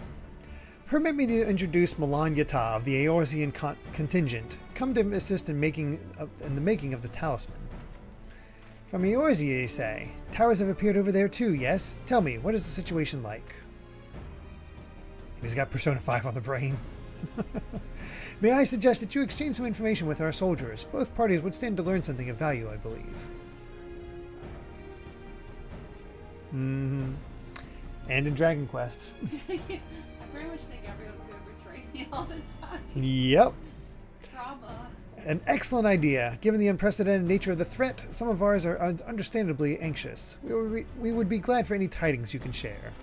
Permit me to introduce Milan Yata of the Eorzean contingent, come to assist in the making of the talisman. From Eorzea, you say? Towers have appeared over there too, yes? Tell me, what is the situation like? He's got Persona 5 on the brain. May I suggest that you exchange some information with our soldiers? Both parties would stand to learn something of value, I believe. Mm-hmm. And in Dragon Quest. I pretty much think everyone's going to betray me all the time. Yep. Trauma. An excellent idea. Given the unprecedented nature of the threat, some of ours are understandably anxious. We would be glad for any tidings you can share.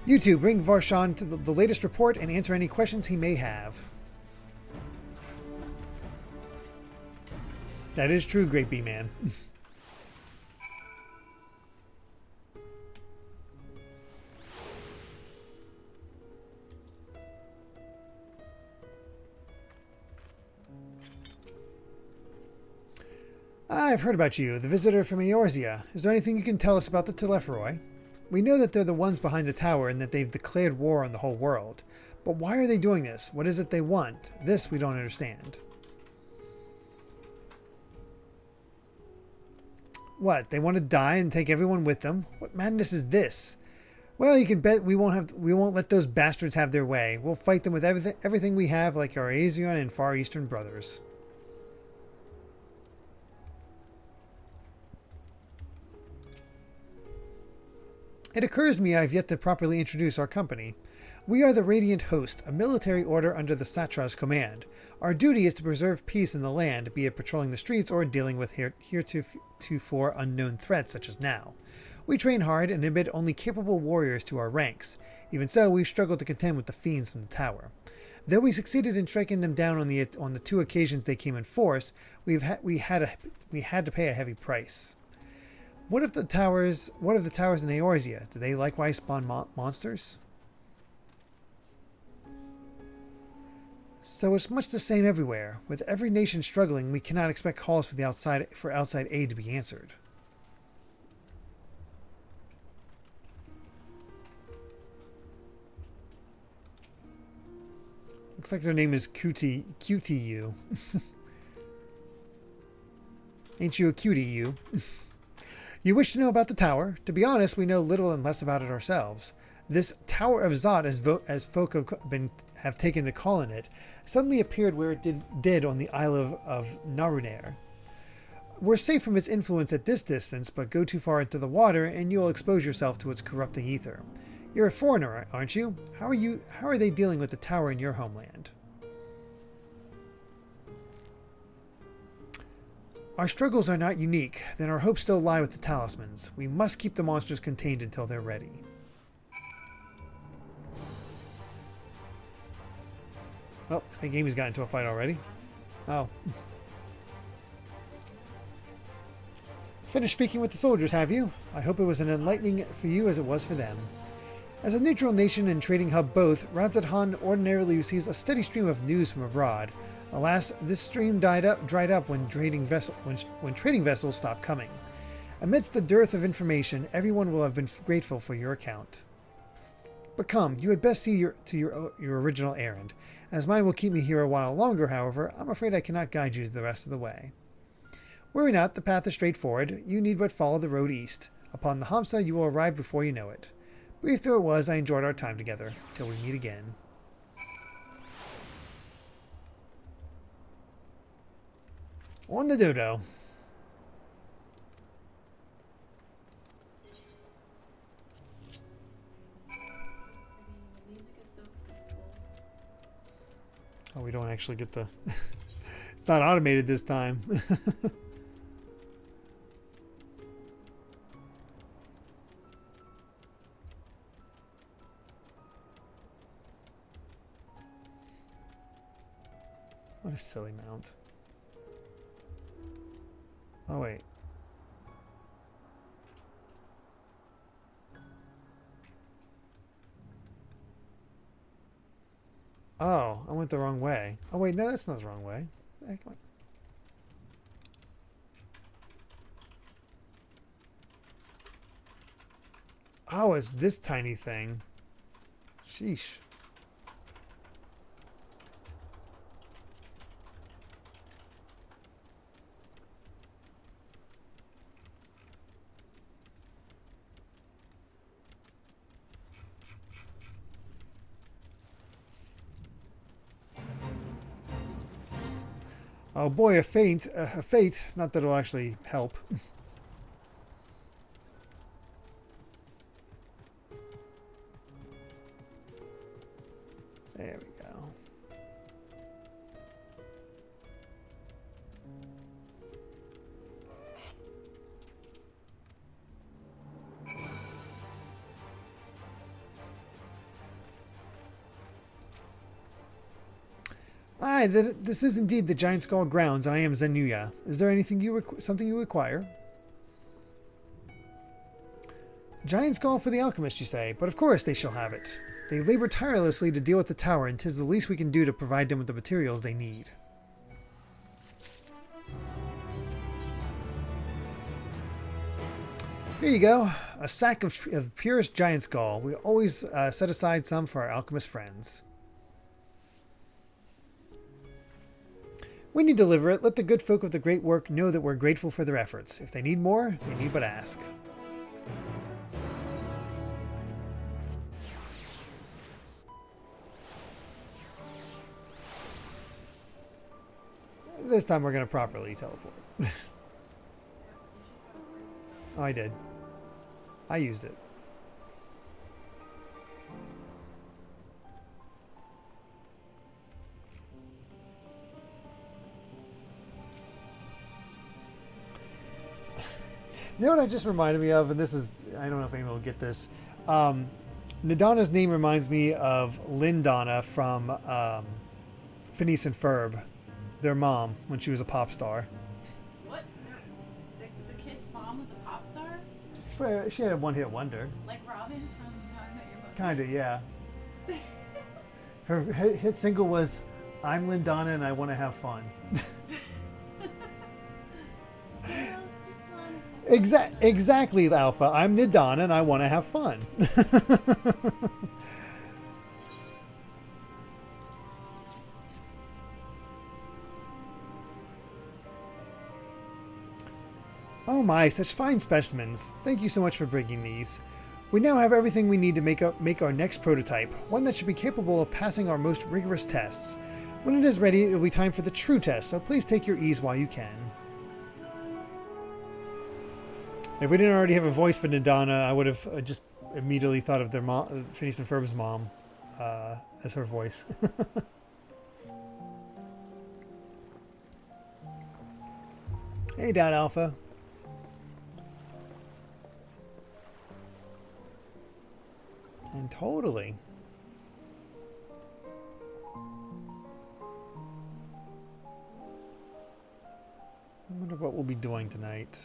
You two bring Varshan to the latest report and answer any questions he may have. That is true, Great B-Man. I've heard about you, the visitor from Eorzea. Is there anything you can tell us about the Telepharoi? We know that they're the ones behind the tower and that they've declared war on the whole world. But why are they doing this? What is it they want? This we don't understand. What, they want to die and take everyone with them? What madness is this? Well, you can bet we won't let those bastards have their way. We'll fight them with everything we have, like our Aesion and Far Eastern brothers. It occurs to me I have yet to properly introduce our company. We are the Radiant Host, a military order under the Satra's command. Our duty is to preserve peace in the land, be it patrolling the streets or dealing with heretofore unknown threats such as now. We train hard and admit only capable warriors to our ranks. Even so, we've struggled to contend with the fiends from the tower. Though we succeeded in striking them down on the 2 occasions they came in force, we had to pay a heavy price. What of the towers in Eorzea? Do they likewise spawn monsters? So it's much the same everywhere. With every nation struggling, we cannot expect calls for outside aid to be answered. Looks like their name is QTU. Ain't you a cutie, you? You wish to know about the tower? To be honest, we know little and less about it ourselves. This Tower of Zot, as folk have taken to calling it, suddenly appeared where it did on the Isle of Narunair. We're safe from its influence at this distance, but go too far into the water and you'll expose yourself to its corrupting ether. You're a foreigner, aren't you? How are they dealing with the tower in your homeland? Our struggles are not unique, then our hopes still lie with the talismans. We must keep the monsters contained until they're ready. Oh, I think Amy's got into a fight already. Oh. Finished speaking with the soldiers, have you? I hope it was as enlightening for you as it was for them. As a neutral nation and trading hub both, Radzadhan ordinarily receives a steady stream of news from abroad. Alas, this stream dried up when trading vessels stopped coming. Amidst the dearth of information, everyone will have been grateful for your account. But come, you had best see to your original errand. As mine will keep me here a while longer, however, I'm afraid I cannot guide you the rest of the way. Worry not, the path is straightforward. You need but follow the road east. Upon the Hamsa, you will arrive before you know it. Brief though it was, I enjoyed our time together. Till we meet again. On the dodo. Oh, we don't actually get the... It's not automated this time. What a silly mount. Oh, wait. Oh, I went the wrong way. Oh, wait, no, that's not the wrong way. Hey, come on. Oh, it's this tiny thing. Sheesh. Oh boy, a fate. Not that it'll actually help. There we go. Aye, this is indeed the Giant Skull grounds, and I am Zenuya. Is there anything something you require? Giant Skull for the alchemists, you say, but of course they shall have it. They labor tirelessly to deal with the tower, and 'tis the least we can do to provide them with the materials they need. Here you go, a sack of purest Giant Skull. We always set aside some for our alchemist friends. When you deliver it, let the good folk of the great work know that we're grateful for their efforts. If they need more, they need but ask. This time we're going to properly teleport. Oh, I did. I used it. You know what I just reminded me of, and this is, I don't know if anyone will get this. Nidana's name reminds me of Lindana from Phineas and Ferb, their mom, when she was a pop star. What? The kid's mom was a pop star? She had a one-hit wonder. Like Robin from How I Met Your Mother? Kinda, yeah. Her hit single was, I'm Lindana and I Want to Have Fun. Exactly, Alpha. I'm Nidana and I want to have fun. Oh my, such fine specimens. Thank you so much for bringing these. We now have everything we need to make our next prototype, one that should be capable of passing our most rigorous tests. When it is ready, it will be time for the true test, so please take your ease while you can. If we didn't already have a voice for Nidana, I would have just immediately thought of their mom, Phineas and Ferb's mom, as her voice. Hey, Dad Alpha. And totally. I wonder what we'll be doing tonight.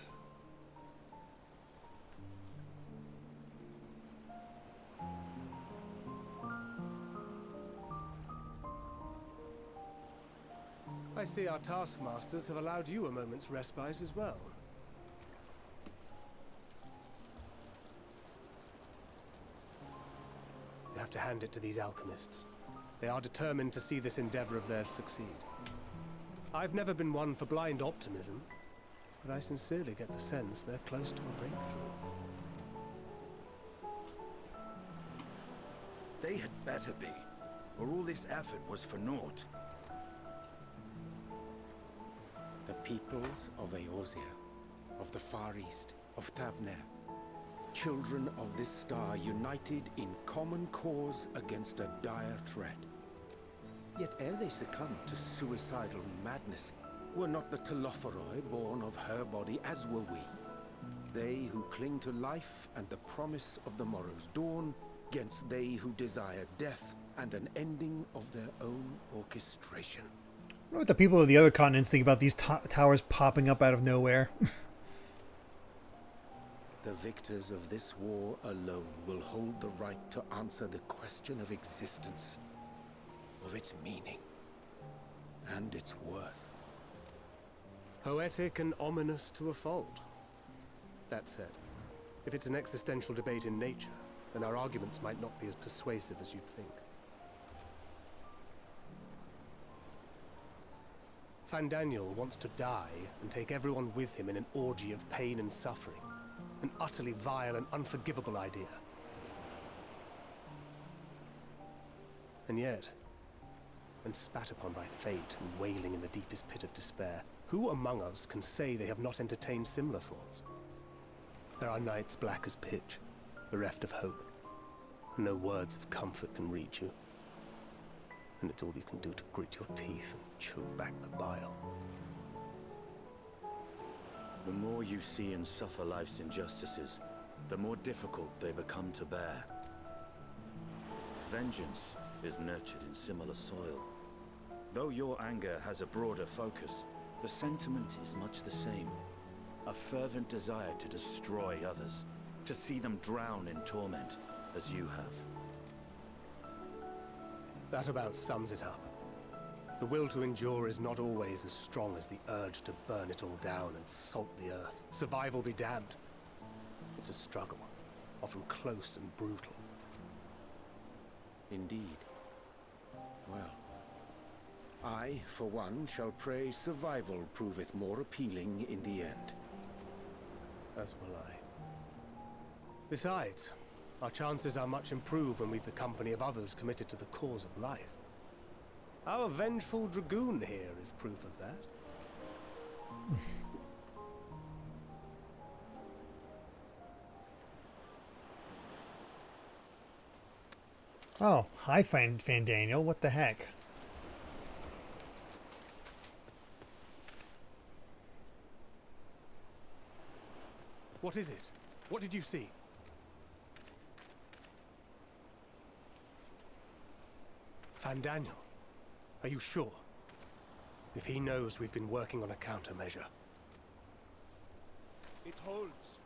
I see our taskmasters have allowed you a moment's respite as well. You have to hand it to these alchemists. They are determined to see this endeavor of theirs succeed. I've never been one for blind optimism, but I sincerely get the sense they're close to a breakthrough. They had better be, or all this effort was for naught. The peoples of Eorzea, of the Far East, of Thavnair, children of this star united in common cause against a dire threat. Yet ere they succumbed to suicidal madness, were not the Telophoroi born of her body as were we? They who cling to life and the promise of the morrow's dawn, against they who desire death and an ending of their own orchestration. I wonder what the people of the other continents think about these towers popping up out of nowhere. The victors of this war alone will hold the right to answer the question of existence, of its meaning, and its worth. Poetic and ominous to a fault. That said, if it's an existential debate in nature, then our arguments might not be as persuasive as you'd think. Fandaniel wants to die and take everyone with him in an orgy of pain and suffering. An utterly vile and unforgivable idea. And yet, when spat upon by fate and wailing in the deepest pit of despair, who among us can say they have not entertained similar thoughts? There are nights black as pitch, bereft of hope, and no words of comfort can reach you. And it's all you can do to grit your teeth and choke back the bile. The more you see and suffer life's injustices, the more difficult they become to bear. Vengeance is nurtured in similar soil. Though your anger has a broader focus, the sentiment is much the same. A fervent desire to destroy others, to see them drown in torment, as you have. That about sums it up. The will to endure is not always as strong as the urge to burn it all down and salt the earth. Survival be damned. It's a struggle, often close and brutal. Indeed. Well, I, for one, shall pray survival proveth more appealing in the end. As will I. Besides, our chances are much improved when we've the company of others committed to the cause of life. Our vengeful dragoon here is proof of that. Oh, hi, Fandaniel. What the heck? What is it? What did you see? Fandaniel, are you sure? If he knows we've been working on a countermeasure. It holds.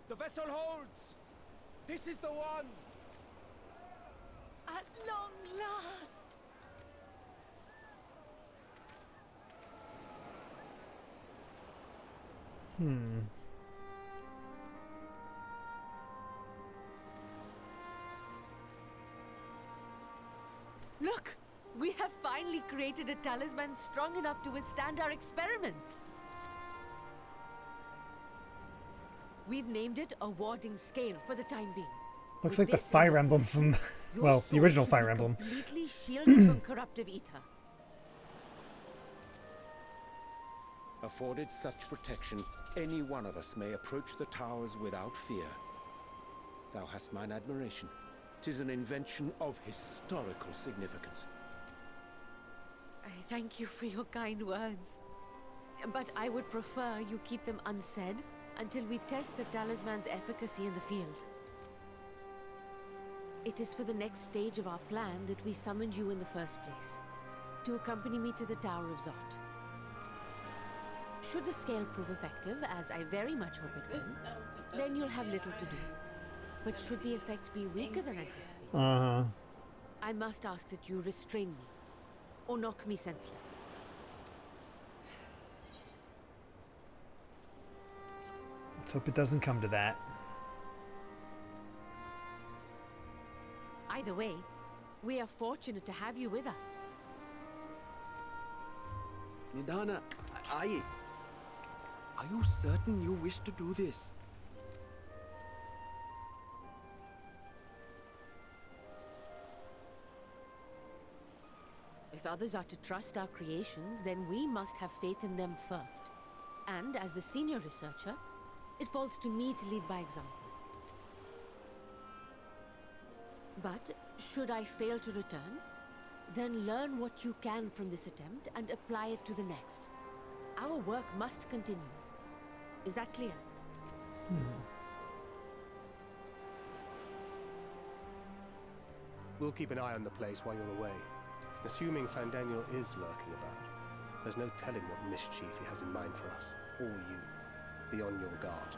The vessel holds. This is the one. At long last! Look! We have finally created a talisman strong enough to withstand our experiments. We've named it a warding scale for the time being. Looks With like the this Fire in Emblem from, mind, your well, the sword original should Fire be Emblem. Completely shielded from corruptive ether. Afforded such protection, any one of us may approach the towers without fear. Thou hast mine admiration. 'Tis an invention of historical significance. I thank you for your kind words. But I would prefer you keep them unsaid until we test the talisman's efficacy in the field. It is for the next stage of our plan that we summoned you in the first place, to accompany me to the Tower of Zot. Should the scale prove effective, as I very much hope it will, then you'll have little to do. But should the effect be weaker than anticipated, I must ask that you restrain me, or knock me senseless. Let's hope it doesn't come to that. Either way, we are fortunate to have you with us. Nidana, are you certain you wish to do this? If others are to trust our creations, then we must have faith in them first. And as the senior researcher, it falls to me to lead by example. But should I fail to return, then learn what you can from this attempt and apply it to the next. Our work must continue. Is that clear? We'll keep an eye on the place while you're away. Assuming Fandaniel is lurking about, there's no telling what mischief he has in mind for us, or you. Be on your guard.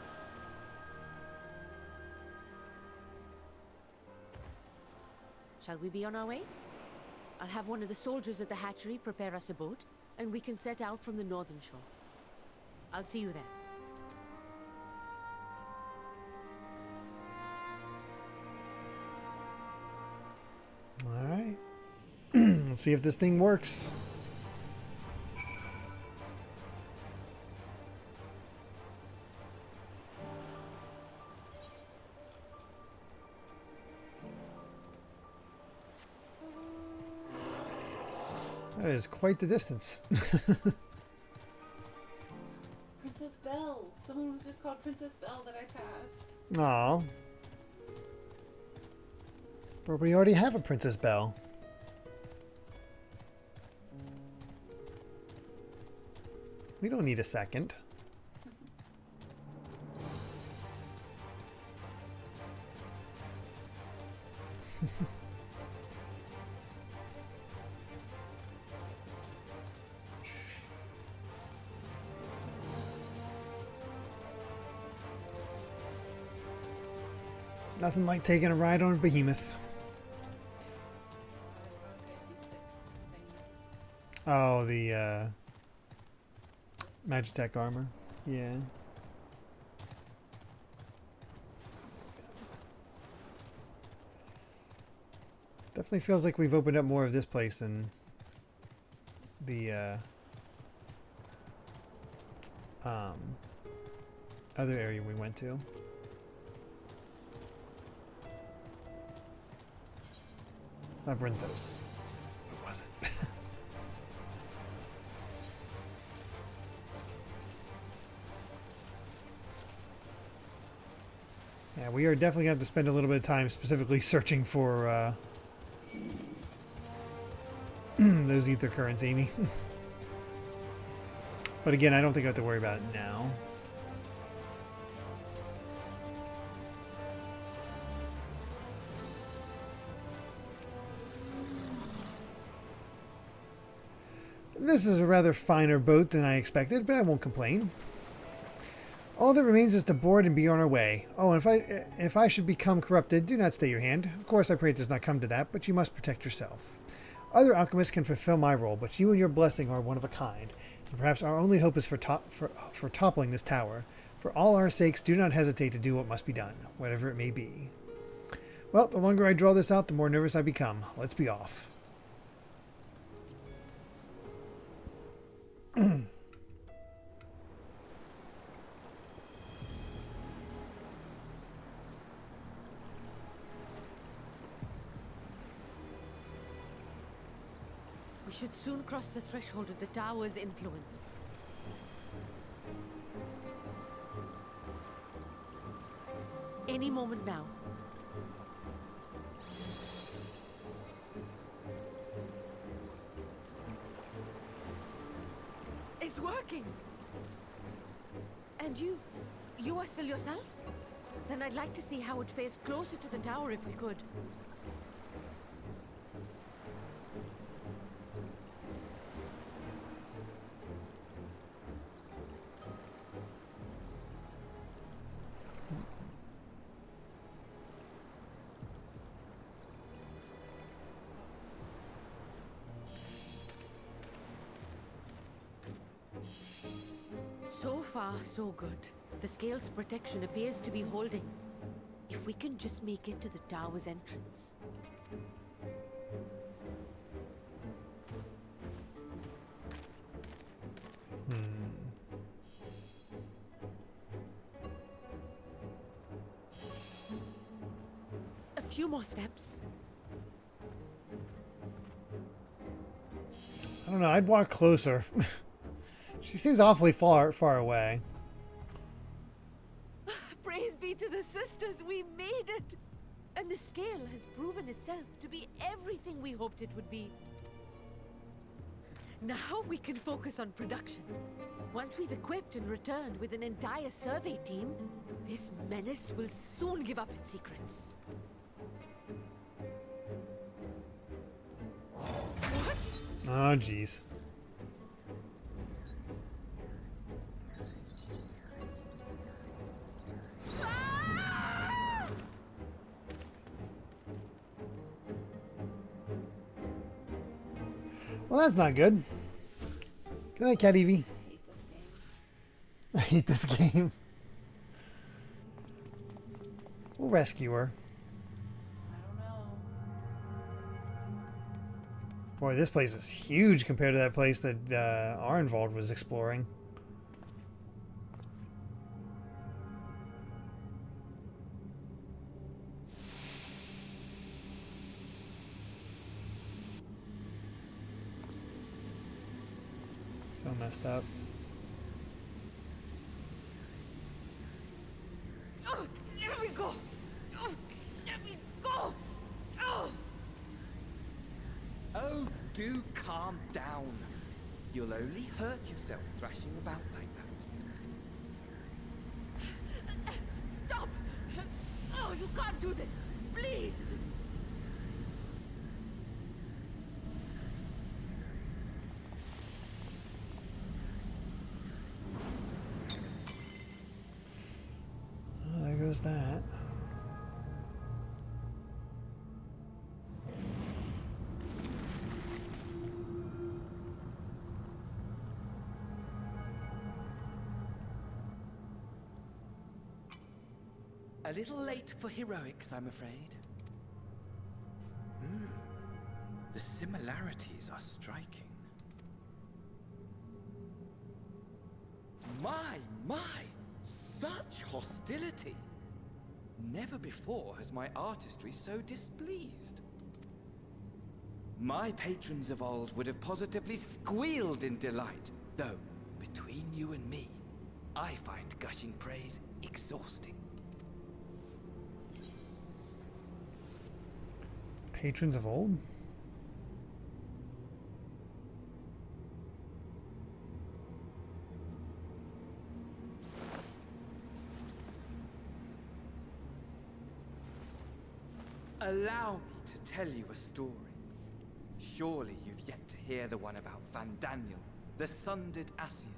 Shall we be on our way? I'll have one of the soldiers at the hatchery prepare us a boat, and we can set out from the northern shore. I'll see you there. All right. Let's see if this thing works. That is quite the distance. Princess Belle. Someone was just called Princess Belle that I passed. Aw. But we already have a Princess Belle. We don't need a second. Nothing like taking a ride on a behemoth. Oh, the Magitech armor. Yeah. Definitely feels like we've opened up more of this place than the other area we went to. Labyrinthos. What was it? Yeah, we are definitely going to have to spend a little bit of time specifically searching for those ether currents, Amy. But again, I don't think I have to worry about it now. This is a rather finer boat than I expected, but I won't complain. All that remains is to board and be on our way. Oh, and if I should become corrupted, do not stay your hand. Of course, I pray it does not come to that, but you must protect yourself. Other alchemists can fulfill my role, but you and your blessing are one of a kind, and perhaps our only hope is for toppling this tower. For all our sakes, do not hesitate to do what must be done, whatever it may be. Well, the longer I draw this out, the more nervous I become. Let's be off. We should soon cross the threshold of the tower's influence. Any moment now. It's working! And you are still yourself? Then I'd like to see how it fares closer to the tower if we could. So far, so good. The scale's protection appears to be holding. If we can just make it to the tower's entrance. A few more steps. I don't know, I'd walk closer. She seems awfully far away. Praise be to the sisters, we made it! And the scale has proven itself to be everything we hoped it would be. Now we can focus on production. Once we've equipped and returned with an entire survey team, this menace will soon give up its secrets. What? Oh, jeez. Well, that's not good. Good night, Cat Evie. I hate this game. We'll rescue her. I don't know. Boy, this place is huge compared to that place that Arnvald was exploring. So messed up. Oh, let me go! Oh, let me go! Oh! Oh, do calm down. You'll only hurt yourself thrashing about like that. Stop! Oh, you can't do this! Please! Oh, there goes that. A little late for heroics, I'm afraid. The similarities are striking. My! Such hostility! Never before has my artistry so displeased. My patrons of old would have positively squealed in delight, though, between you and me, I find gushing praise exhausting. Patrons of old? Allow me to tell you a story. Surely you've yet to hear the one about Fandaniel, the sundered Ascian.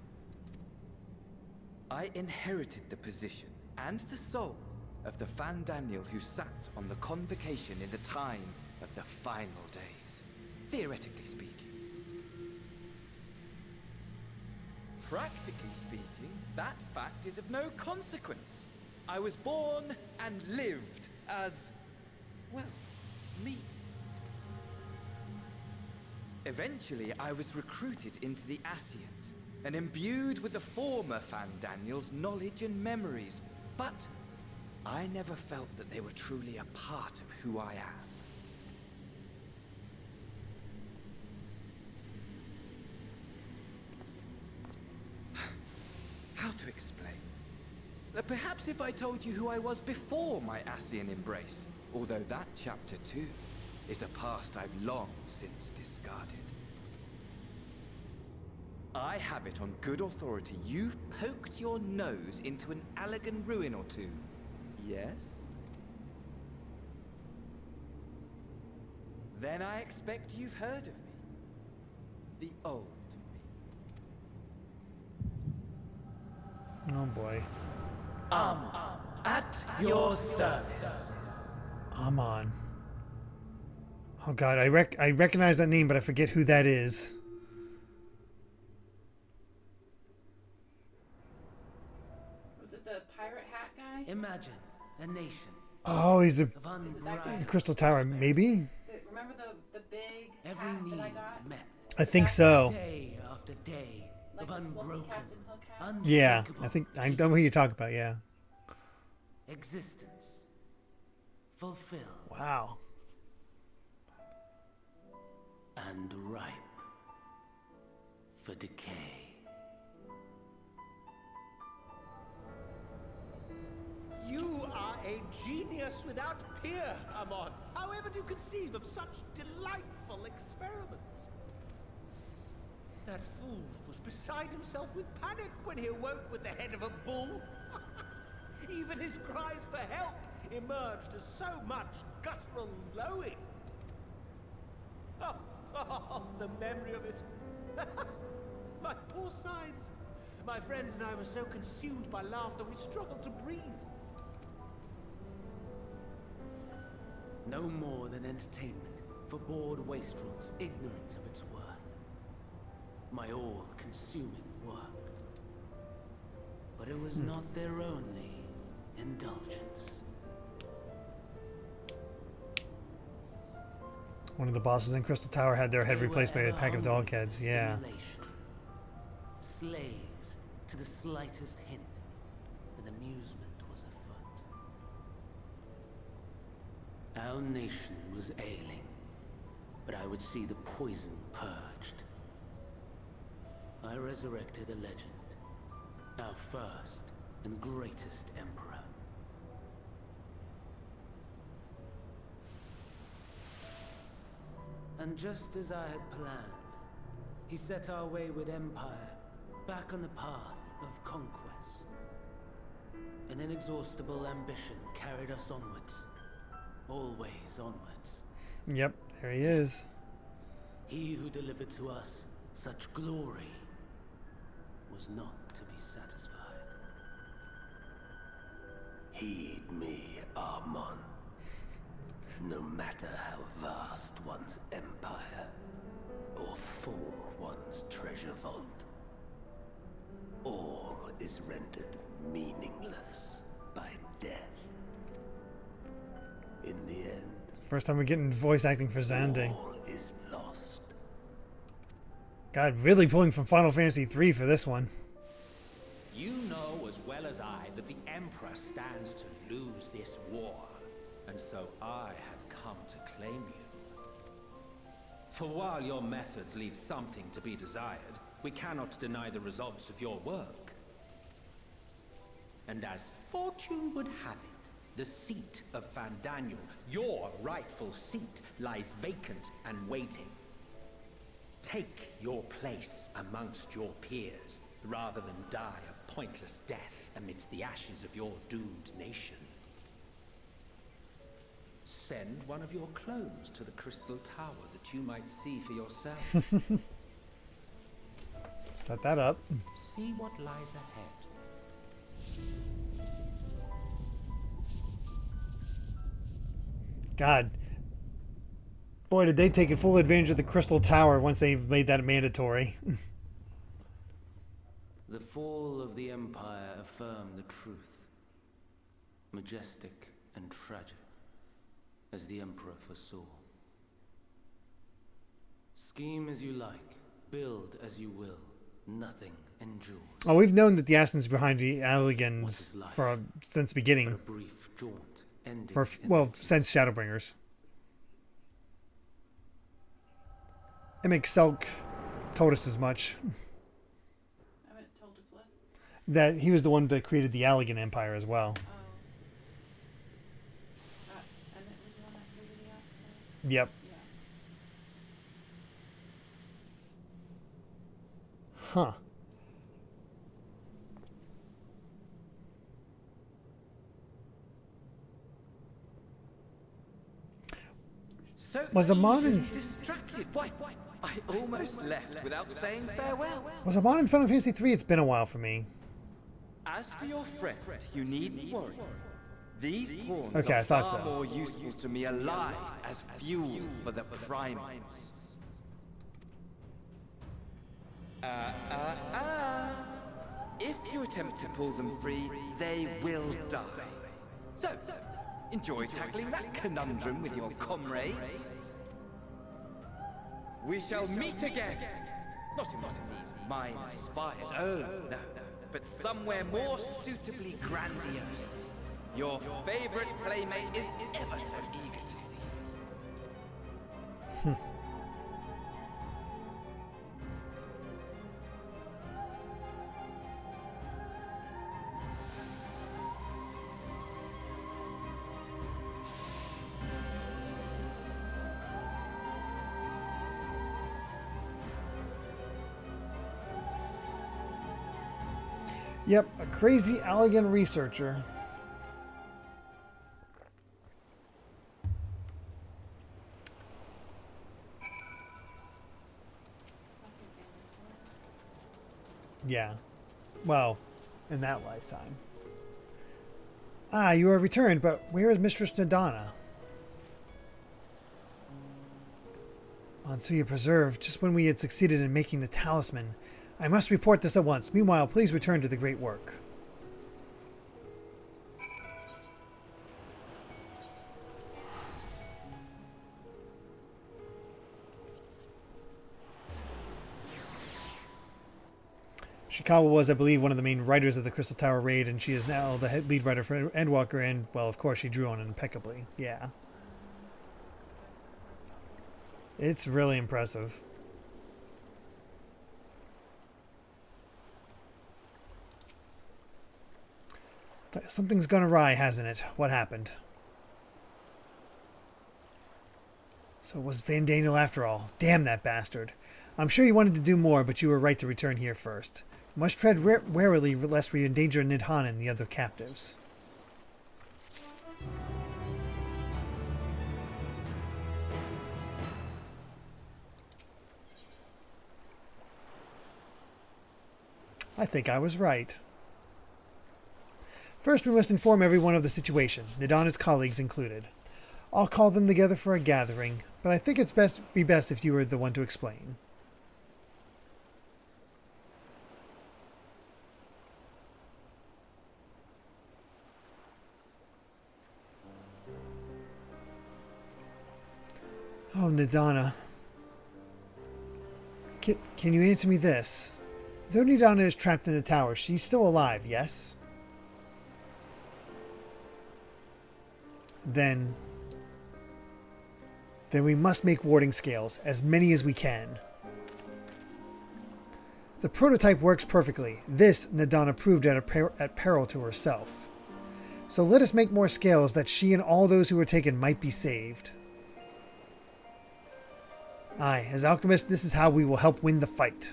I inherited the position and the soul of the Fandaniel who sat on the convocation in the time of the final days, theoretically speaking. Practically speaking, that fact is of no consequence. I was born and lived as, well, me. Eventually, I was recruited into the Scions and imbued with the former Fandaniel's knowledge and memories, but I never felt that they were truly a part of who I am. How to explain? Perhaps if I told you who I was before my Ascian embrace, although that chapter too is a past I've long since discarded. I have it on good authority you've poked your nose into an Allegan ruin or two. Yes? Then I expect you've heard of me. The old me. Oh boy. At your service. Amon. Oh god, I recognize that name, but I forget who that is. Was it the pirate hat guy? Imagine a nation Oh, he's the of unbridled Crystal Tower, maybe? Remember the big every hat need that I got? met. I think so. Day after day Like of the fluffy unbroken, Captain Hook hat? Yeah, unshakable I know who you're talking about, yeah. existence fulfilled Wow. and ripe for decay. You are a genius without peer, Amon. However do you conceive of such delightful experiments? That fool was beside himself with panic when he awoke with the head of a bull. Even his cries for help emerged as so much guttural lowing. Oh, the memory of it. My poor sides. My friends and I were so consumed by laughter we struggled to breathe. No more than entertainment for bored wastrels ignorant of its worth. My all-consuming work. But it was not their only indulgence. One of the bosses in Crystal Tower had their head They replaced by were a ever pack of dog hungry for heads, yeah. stimulation. Slaves to the slightest hint that amusement was afoot. Our nation was ailing, but I would see the poison purged. I resurrected a legend, our first and greatest emperor. And just as I had planned, he set our wayward empire back on the path of conquest. An inexhaustible ambition carried us onwards, always onwards. Yep, there he is. He who delivered to us such glory was not to be satisfied. Heed me, Amon. No matter how vast one's empire, or full one's treasure vault, all is rendered meaningless by death. In the end, First time we're getting voice acting for Xande. all is lost. God, really pulling from Final Fantasy XIII for this one. You know as well as I that the Emperor stands to lose this war, and so I have come to claim you. For while your methods leave something to be desired, we cannot deny the results of your work. And as fortune would have it, the seat of Fandaniel, your rightful seat, lies vacant and waiting. Take your place amongst your peers, rather than die a pointless death amidst the ashes of your doomed nation. Send one of your clones to the Crystal Tower that you might see for yourself. Set that up. See what lies ahead. God. Boy, did they take full advantage of the Crystal Tower once they made that mandatory. The fall of the Empire affirmed the truth. Majestic and tragic, as the Emperor foresaw. Scheme as you like, build as you will, nothing endures. Oh, we've known that the Assassins behind the Alligans since the beginning. A brief jaunt, ending Since Shadowbringers. Selk told us as much. Haven't told us what? That he was the one that created the Alligan Empire as well. Oh. And it was the one that created the Empire? Yep. Yeah. Huh. So Was Amon in distracted? Why? I almost left without saying farewell. Was Amon in Final Fantasy III? It's been a while for me. As for your friend, you needn't worry. These pawns Okay, I are thought far so. more useful to me alive as fuel for the primals. If you attempt to pull them free, they will die. So, enjoy tackling that conundrum with your comrades. We shall meet again. Not in one of these minor spires, oh no, but somewhere more suitably grandiose. Your favorite playmate is ever so eager to see you. Yep, a crazy Alligan researcher. Yeah. Well, in that lifetime. Ah, you are returned, but where is Mistress Nadana? Mansuya preserved, just when we had succeeded in making the talisman. I must report this at once. Meanwhile, please return to the great work. Shikawa was, I believe, one of the main writers of the Crystal Tower raid, and she is now the lead writer for Endwalker, and, well, of course, she drew on it impeccably. Yeah. It's really impressive. Something's gone awry, hasn't it? What happened? So it was Fandaniel after all. Damn that bastard. I'm sure you wanted to do more, but you were right to return here first. You must tread warily lest we endanger Nidhan and the other captives. I think I was right. First, we must inform everyone of the situation, Nidana's colleagues included. I'll call them together for a gathering, but I think it's best if you were the one to explain. Oh, Nidana. Can you answer me this? Though Nidana is trapped in the tower, she's still alive, yes? Then we must make warding scales, as many as we can. The prototype works perfectly. This Nidana proved at peril to herself. So let us make more scales that she and all those who were taken might be saved. Aye, as alchemists, this is how we will help win the fight.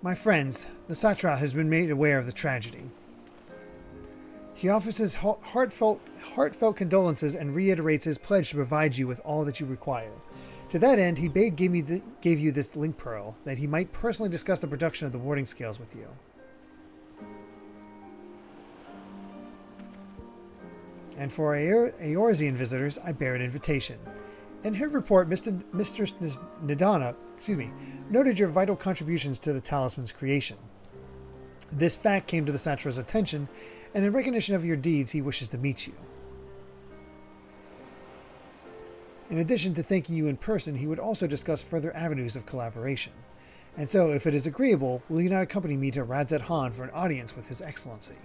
My friends, the Satrap has been made aware of the tragedy. He offers his heartfelt condolences and reiterates his pledge to provide you with all that you require. To that end, he gave you this link pearl, that he might personally discuss the production of the warding scales with you. And for Eorzean visitors, I bear an invitation. In her report, Mistress Nidana, noted your vital contributions to the talisman's creation. This fact came to the Satra's attention, and in recognition of your deeds, he wishes to meet you. In addition to thanking you in person, he would also discuss further avenues of collaboration. And so, if it is agreeable, will you not accompany me to Radzet Han for an audience with His Excellency?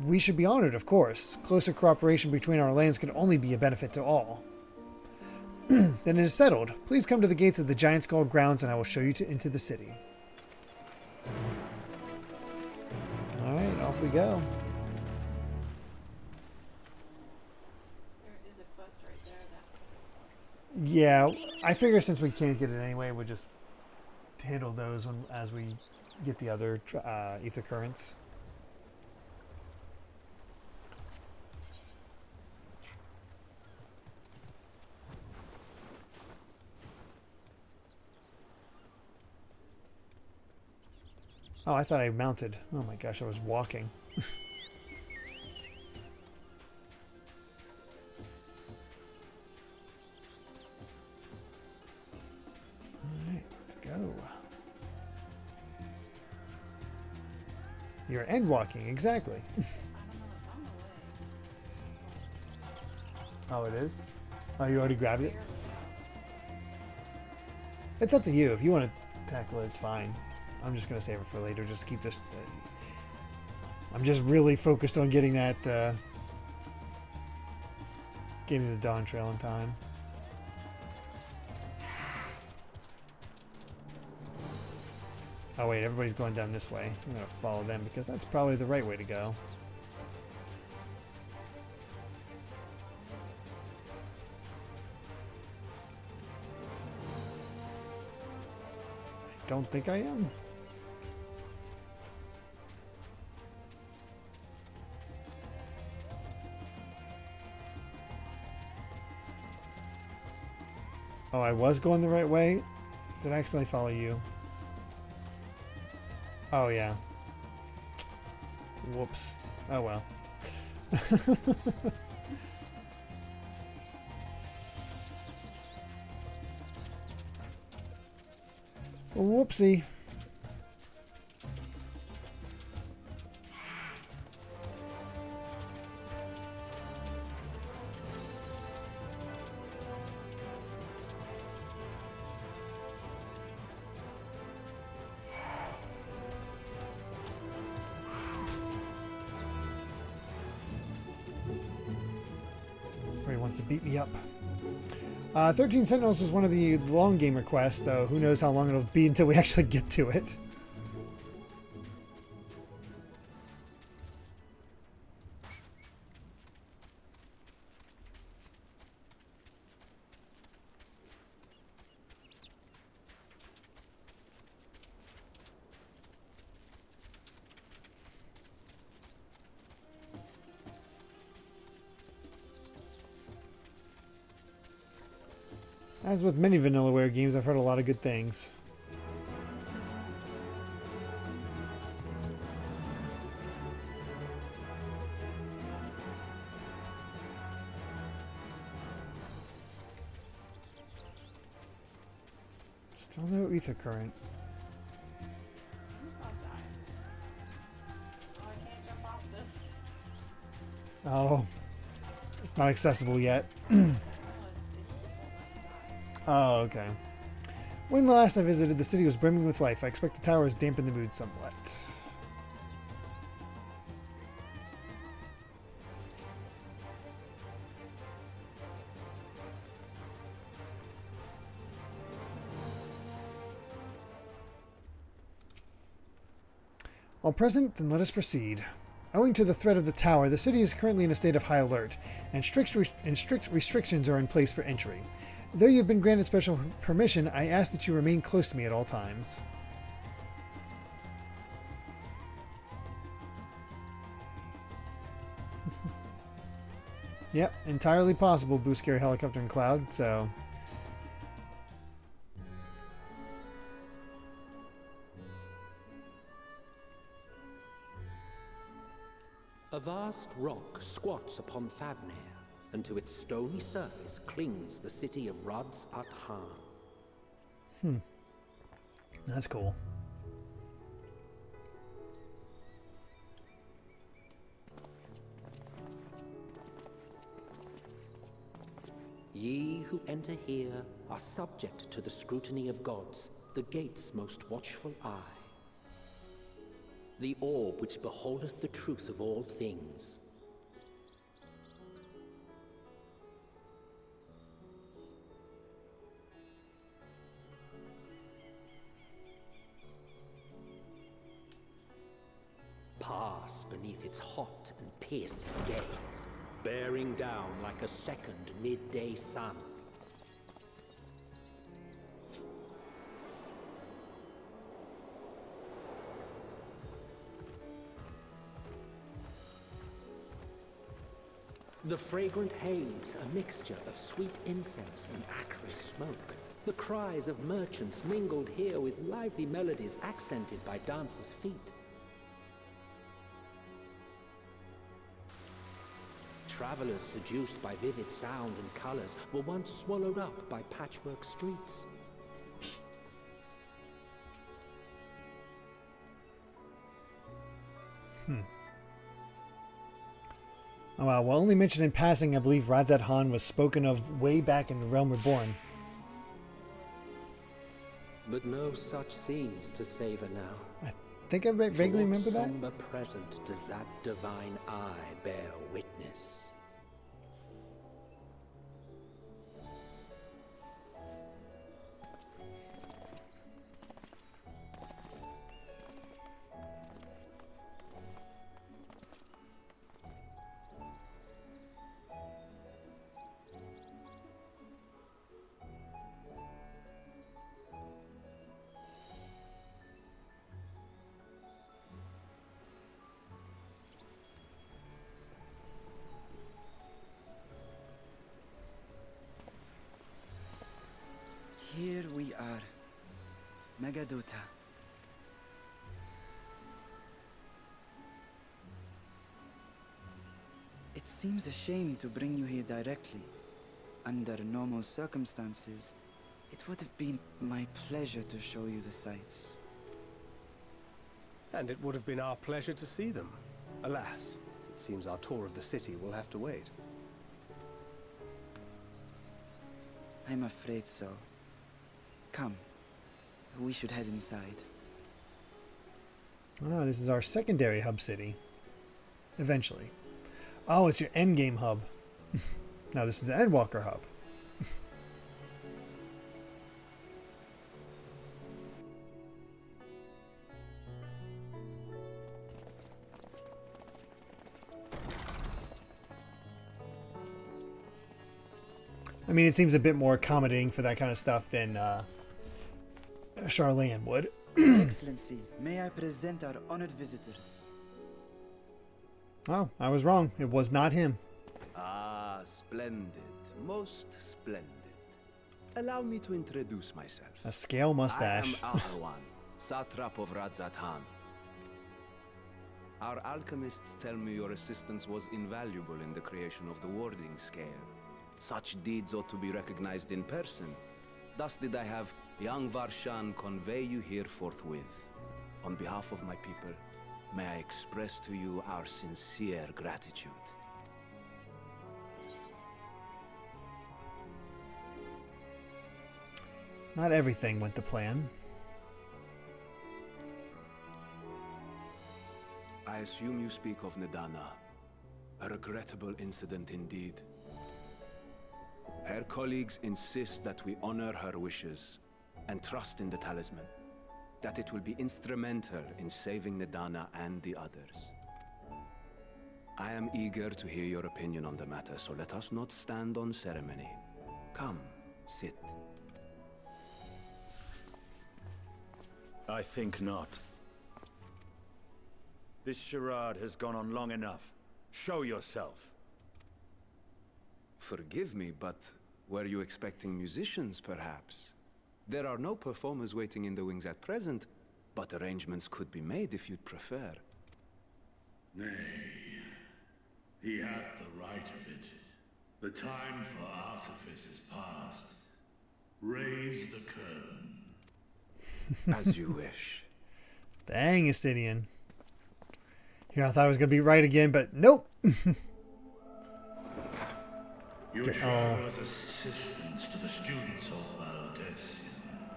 We should be honored, of course. Closer cooperation between our lands can only be a benefit to all. Then it is settled. Please come to the gates of the Giant Skull grounds and I will show you into the city. Alright, off we go. There is a quest right there. Yeah, I figure since we can't get it anyway, we'll just handle those as we get the other ether currents. Oh, I thought I mounted. Oh my gosh, I was walking. Alright, let's go. You're Endwalking, exactly. Oh, it is? Oh, you already grabbed it? It's up to you. If you want to tackle it, it's fine. I'm just going to save it for later. Just keep this... I'm just really focused on getting that... getting the Dawn Trail in time. Oh wait, everybody's going down this way. I'm going to follow them because that's probably the right way to go. I don't think I am. Oh, I was going the right way? Did I accidentally follow you? Oh, yeah. Whoops. Oh, well. Whoopsie. Wants to beat me up. 13 Sentinels is one of the long game requests, though who knows how long it'll be until we actually get to it. As with many Vanillaware games, I've heard a lot of good things. Still no ether current. Oh, it's not accessible yet. Oh, okay. When last I visited, the city was brimming with life. I expect the tower has dampened the mood somewhat. All present, then let us proceed. Owing to the threat of the tower, the city is currently in a state of high alert, and strict restrictions are in place for entry. Though you've been granted special permission, I ask that you remain close to me at all times. Yep, entirely possible, Boo Scary Helicopter and Cloud, so... A vast rock squats upon Thavnair, and to its stony surface clings the city of Radz-at-Han. That's cool. Ye who enter here are subject to the scrutiny of gods, the gate's most watchful eye. The orb which beholdeth the truth of all things. Pass beneath its hot and piercing gaze, bearing down like a second midday sun. The fragrant haze, a mixture of sweet incense and acrid smoke. The cries of merchants mingled here with lively melodies accented by dancers' feet. Travelers seduced by vivid sound and colors were once swallowed up by patchwork streets. Oh wow, well, only mentioned in passing, I believe Radz-at-Han was spoken of way back in Realm Reborn. But no such scenes to savor now. I think I vaguely remember that. Somber present does that divine eye bear witness? Here we are, Megadota. It seems a shame to bring you here directly. Under normal circumstances, it would have been my pleasure to show you the sights. And it would have been our pleasure to see them. Alas, it seems our tour of the city will have to wait. I'm afraid so. Come, we should head inside. Oh, this is our secondary hub city. Eventually. Oh, it's your endgame hub. Now this is the Endwalker hub. I mean, it seems a bit more accommodating for that kind of stuff than Charlene would. Excellency, may I present our honored visitors? Oh, I was wrong. It was not him. Ah, splendid. Most splendid. Allow me to introduce myself. A scale mustache. I am Aharwan, satrap of Radz-at-Han. Our alchemists tell me your assistance was invaluable in the creation of the warding scale. Such deeds ought to be recognized in person. Thus did I have young Varshan convey you here forthwith. On behalf of my people, may I express to you our sincere gratitude. Not everything went to plan. I assume you speak of Nidana. A regrettable incident indeed. Her colleagues insist that we honor her wishes and trust in the talisman, that it will be instrumental in saving Nidana and the others. I am eager to hear your opinion on the matter, so let us not stand on ceremony. Come, Sit. I think not. This charade has gone on long enough. Show yourself. Forgive me, but were you expecting musicians, perhaps? There are no performers waiting in the wings at present, but arrangements could be made if you'd prefer. Nay, he hath the right of it. The time for artifice is past. Raise the curtain. As you wish. Dang, Astidian. Here, I thought I was going to be right again, but nope. You travel as assistants to the students of Valdesian,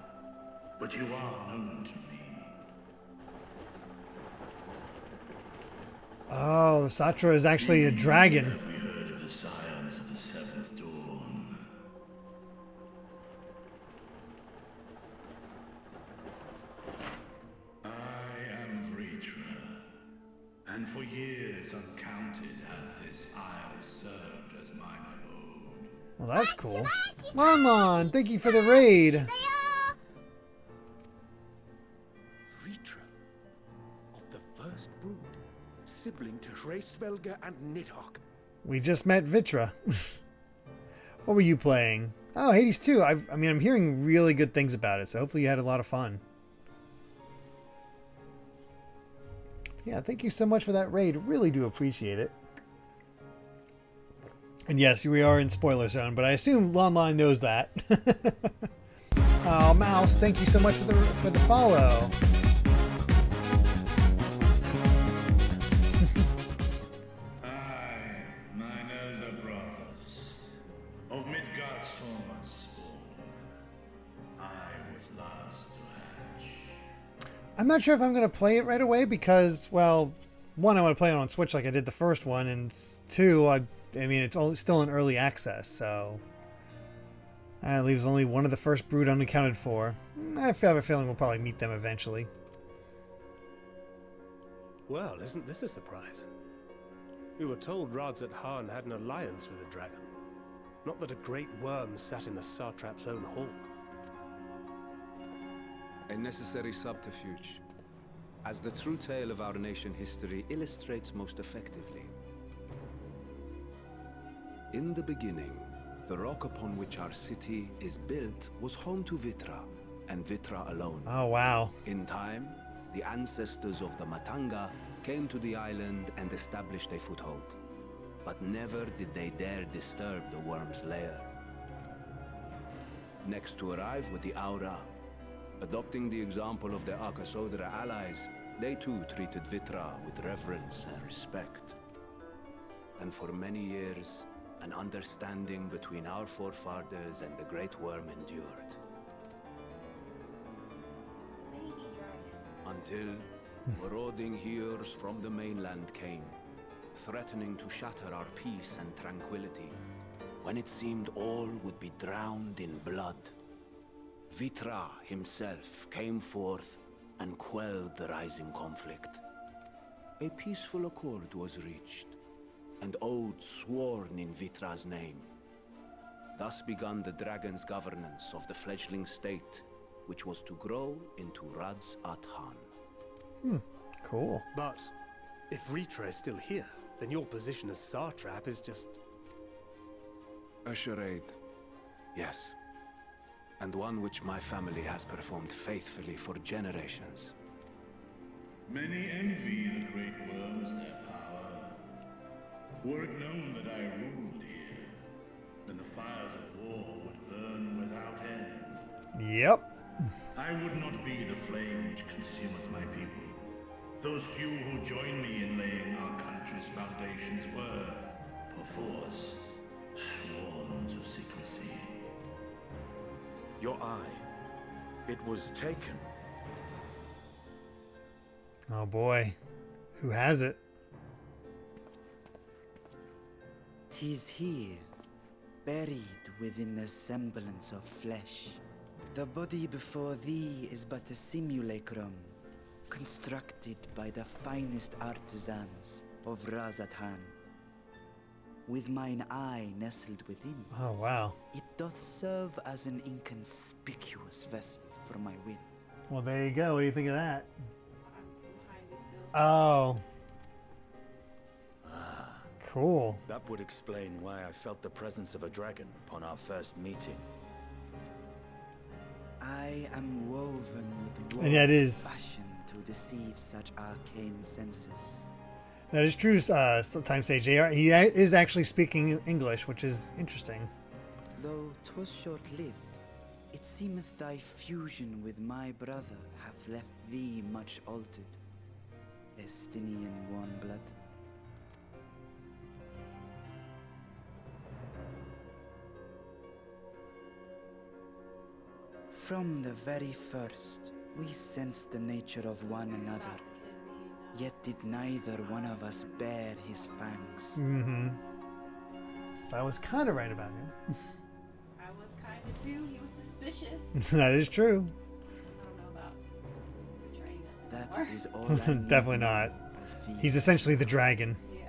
but you are known to me. Oh, the Satra is actually a dragon. Have we heard of the Scions of the Seventh Dawn? I am Vritra, and for years uncounted hath this isle served as mine abode. Well, that's cool. Lon, thank you for the raid. Vritra, of the first brood, sibling to Hraesvelga and Nidhogg. We just met Vitra. What were you playing? Oh, Hades 2. I mean, I'm hearing really good things about it, so hopefully you had a lot of fun. Yeah, thank you so much for that raid. Really do appreciate it. And yes, we are in spoiler zone, but I assume Lon knows that. Oh, Mouse, thank you so much for the follow. I, mine elder brothers, of Midgard Sorma's spawn, I was last to hatch. I'm not sure if I'm going to play it right away because, well, one, I want to play it on Switch like I did the first one, and two, I mean, it's still in early access, so that leaves only one of the first brood unaccounted for. I have a feeling we'll probably meet them eventually. Well, isn't this a surprise? We were told Radzat Han had an alliance with a dragon. Not that a great worm sat in the satrap's own hall. A necessary subterfuge, as the true tale of our nation history illustrates most effectively. In the beginning, the rock upon which our city is built was home to Vitra, and Vitra alone. Oh, wow. In time, the ancestors of the Matanga came to the island and established a foothold. But never did they dare disturb the worm's lair. Next to arrive were the Aura. Adopting the example of their Akasodra allies, they too treated Vitra with reverence and respect. And for many years, an understanding between our forefathers and the Great Worm endured. Baby dragon. Until marauding heroes from the mainland came, threatening to shatter our peace and tranquility. When it seemed all would be drowned in blood, Vitra himself came forth and quelled the rising conflict. A peaceful accord was reached, and oaths sworn in Vitra's name. Thus began the dragon's governance of the fledgling state, which was to grow into Radzat Han. Cool. But if Vritra is still here, then your position as satrap is just... A charade, yes. And one which my family has performed faithfully for generations. Many envy the great worms their power. Were it known that I ruled here, then the fires of war would burn without end. Yep. I would not be the flame which consumeth my people. Those few who joined me in laying our country's foundations were, perforce, sworn to secrecy. Your eye. It was taken. Oh boy. Who has it? 'Tis here, buried within the semblance of flesh. The body before thee is but a simulacrum, constructed by the finest artisans of Radzat Han. with mine eye nestled within. Oh, wow. It doth serve as an inconspicuous vessel for my wit. Well, there you go. What do you think of that? Behind you still. Oh. Cool. That would explain why I felt the presence of a dragon upon our first meeting. I am woven with And that is passion to deceive such arcane senses. that is true. Time say JR. He is actually speaking English, which is interesting. Though 'twas short-lived, it seemeth thy fusion with my brother hath left thee much altered. Estinian warm-blood. From the very first, we sensed the nature of one another, yet did neither one of us bear his fangs. Mm-hmm. So I was kind of right about him. I was kind of too. He was suspicious. That is true. I don't know about betraying us That anymore. is all I need Definitely to know not. of thee. He's essentially the dragon. Yeah.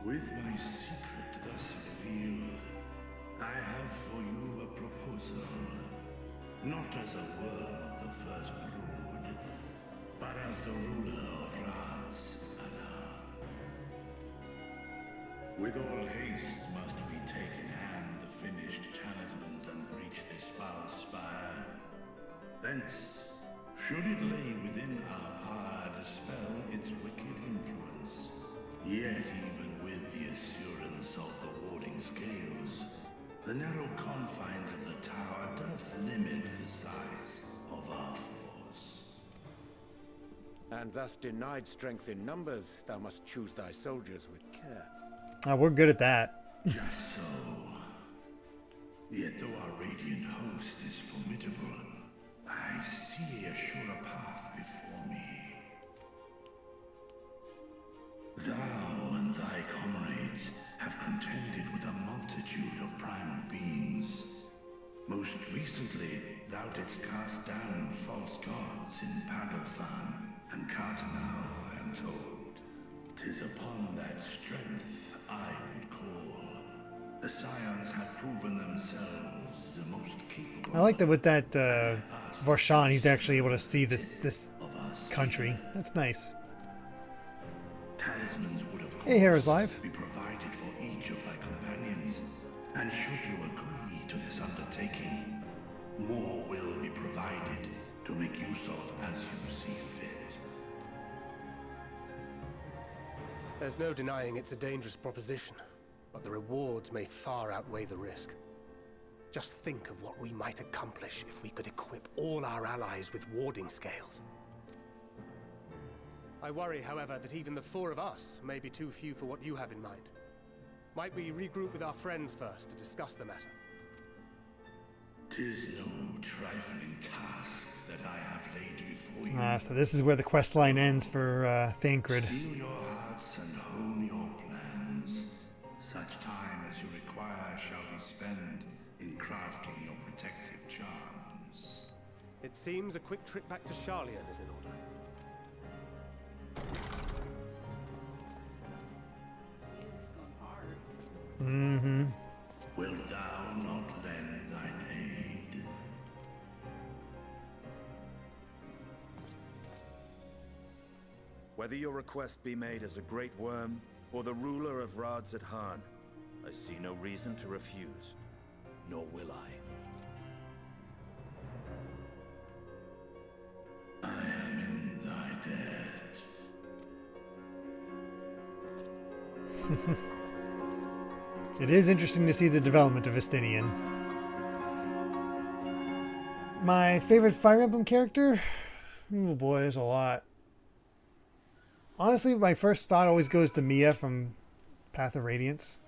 With my secret thus revealed, I have for you a proposal. Not as a worm of the first brood, but as the ruler of Rats at Harn. With all haste must we take in hand the finished talismans and breach this foul spire. Thence, should it lay within our power, dispel its wicked influence. Yet even with the assurance of the warding scales, the narrow confines of the tower doth limit the size of our force. And thus denied strength in numbers, thou must choose thy soldiers with care. We're good at that. Just so. Yet though our radiant host is formidable, I see a surer path before me. Thou and thy comrades have contended with a multitude of primal beings. Most recently, thou didst cast down false gods in Pagalthan and Cartanau, I am told. 'Tis upon that strength I would call. The Scions have proven themselves the most capable. I like that with that Varshan, he's actually able to see this country. That's nice. Talismans would of course Hey, Hera's live. be provided for each of thy companions, and should you agree to this undertaking, more will be provided to make use of as you see fit. There's no denying it's a dangerous proposition, but the rewards may far outweigh the risk. Just think of what we might accomplish if we could equip all our allies with warding scales. I worry, however, that even the four of us may be too few for what you have in mind. Might we regroup with our friends first to discuss the matter? 'Tis no trifling task that I have laid before you. So this is where the quest line ends for Thancred. Steel your hearts and hone your plans. Such time as you require shall be spent in crafting your protective charms. It seems a quick trip back to Sharlayan is in order. This music's going hard. Mm-hmm. Wilt thou not lend thine aid? Whether your request be made as a great worm or the ruler of Rads at Harn, I see no reason to refuse, nor will I. I am in thy debt. It is interesting to see the development of Estinian. My favorite Fire Emblem character? Oh boy, there's a lot. Honestly, my first thought always goes to Mia from Path of Radiance.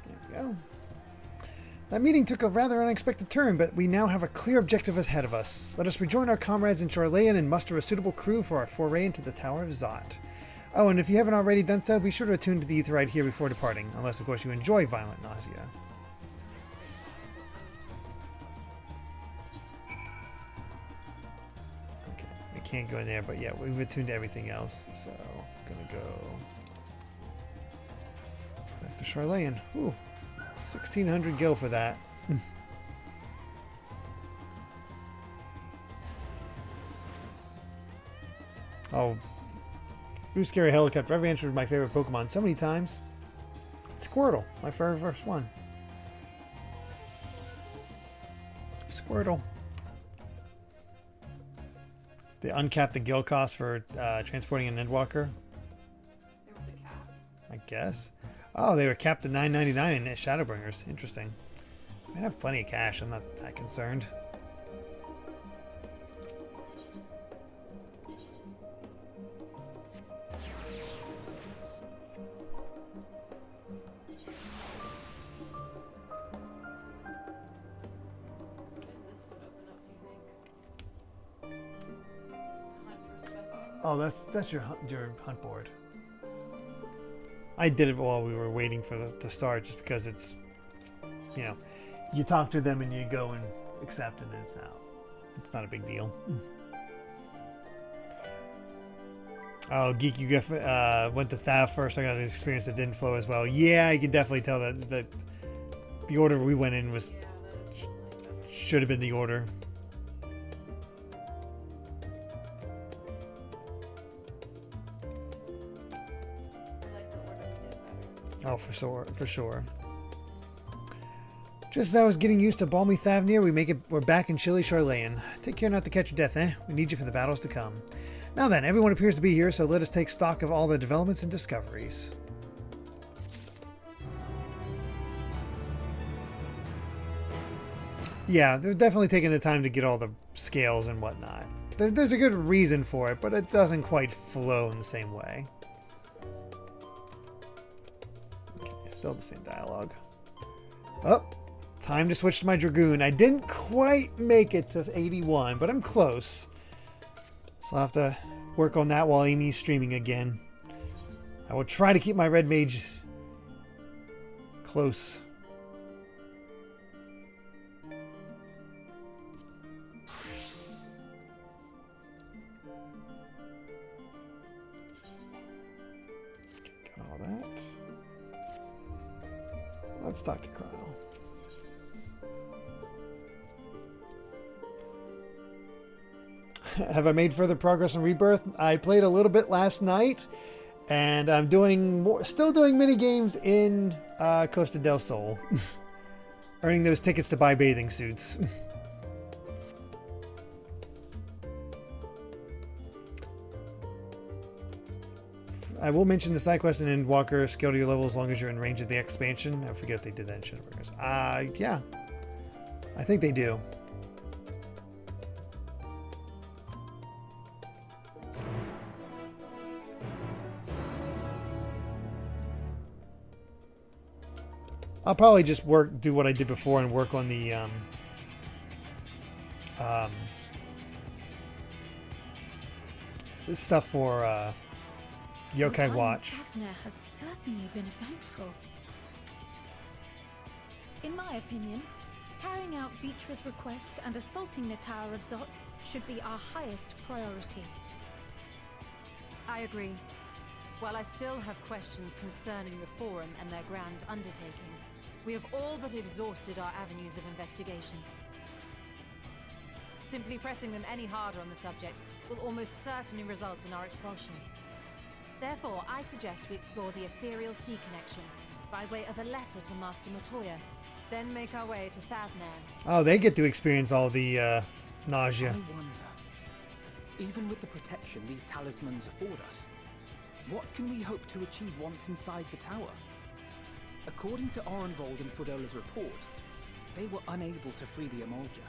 There we go. That meeting took a rather unexpected turn, but we now have a clear objective ahead of us. Let us rejoin our comrades in Charlayan and muster a suitable crew for our foray into the Tower of Zot. Oh, and if you haven't already done so, be sure to attune to the ether right here before departing, unless of course you enjoy violent nausea. Okay, we can't go in there, but yeah, we've attuned to everything else, so I'm gonna go back to Charlayan. Ooh. 1600 gil for that. Oh, Blue Scary Helicopter. I've answered my favorite Pokemon so many times. Squirtle, my very first one. Squirtle. They uncapped the gil cost for transporting an Endwalker. There was a cap. I guess. Oh, they were capped at $9.99 in Shadowbringers. Interesting. I have plenty of cash. I'm not that concerned. Oh, that's your hunt board. I did it while we were waiting for the start, just because it's, you know, you talk to them and you go and accept, and it's out. It's not a big deal. Oh, Geeky Griff went to Thav first. I got an experience that didn't flow as well. Yeah, you can definitely tell that the order we went in was should have been the order. Oh, for sure. Just as I was getting used to balmy Thavnair, we're back in chilly Charlayan. Take care not to catch your death, eh? We need you for the battles to come. Now then, everyone appears to be here, so let us take stock of all the developments and discoveries. Yeah, they're definitely taking the time to get all the scales and whatnot. There's a good reason for it, but it doesn't quite flow in the same way. Still the same dialogue. Oh, time to switch to my Dragoon. I didn't quite make it to 81, but I'm close. So I'll have to work on that while Amy's streaming again. I will try to keep my Red Mage close. Got all that. Let's talk to Krile. Have I made further progress on Rebirth? I played a little bit last night, and I'm still doing mini games in Costa del Sol, earning those tickets to buy bathing suits. I will mention the side quest in Endwalker scale to your level as long as you're in range of the expansion. I forget if they did that in Shadowbringers. Yeah. I think they do. I'll probably just do what I did before and work on the stuff for Yokai Watch. Thavnair has certainly been eventful. In my opinion, carrying out Vitra's request and assaulting the Tower of Zot should be our highest priority. I agree. While I still have questions concerning the Forum and their grand undertaking, we have all but exhausted our avenues of investigation. Simply pressing them any harder on the subject will almost certainly result in our expulsion. Therefore, I suggest we explore the ethereal sea connection by way of a letter to Master Matoya, then make our way to Thavnair. Oh, they get to experience all the nausea. I wonder, even with the protection these talismans afford us, what can we hope to achieve once inside the tower? According to Orenvold and Fodola's report, they were unable to free the Emolja.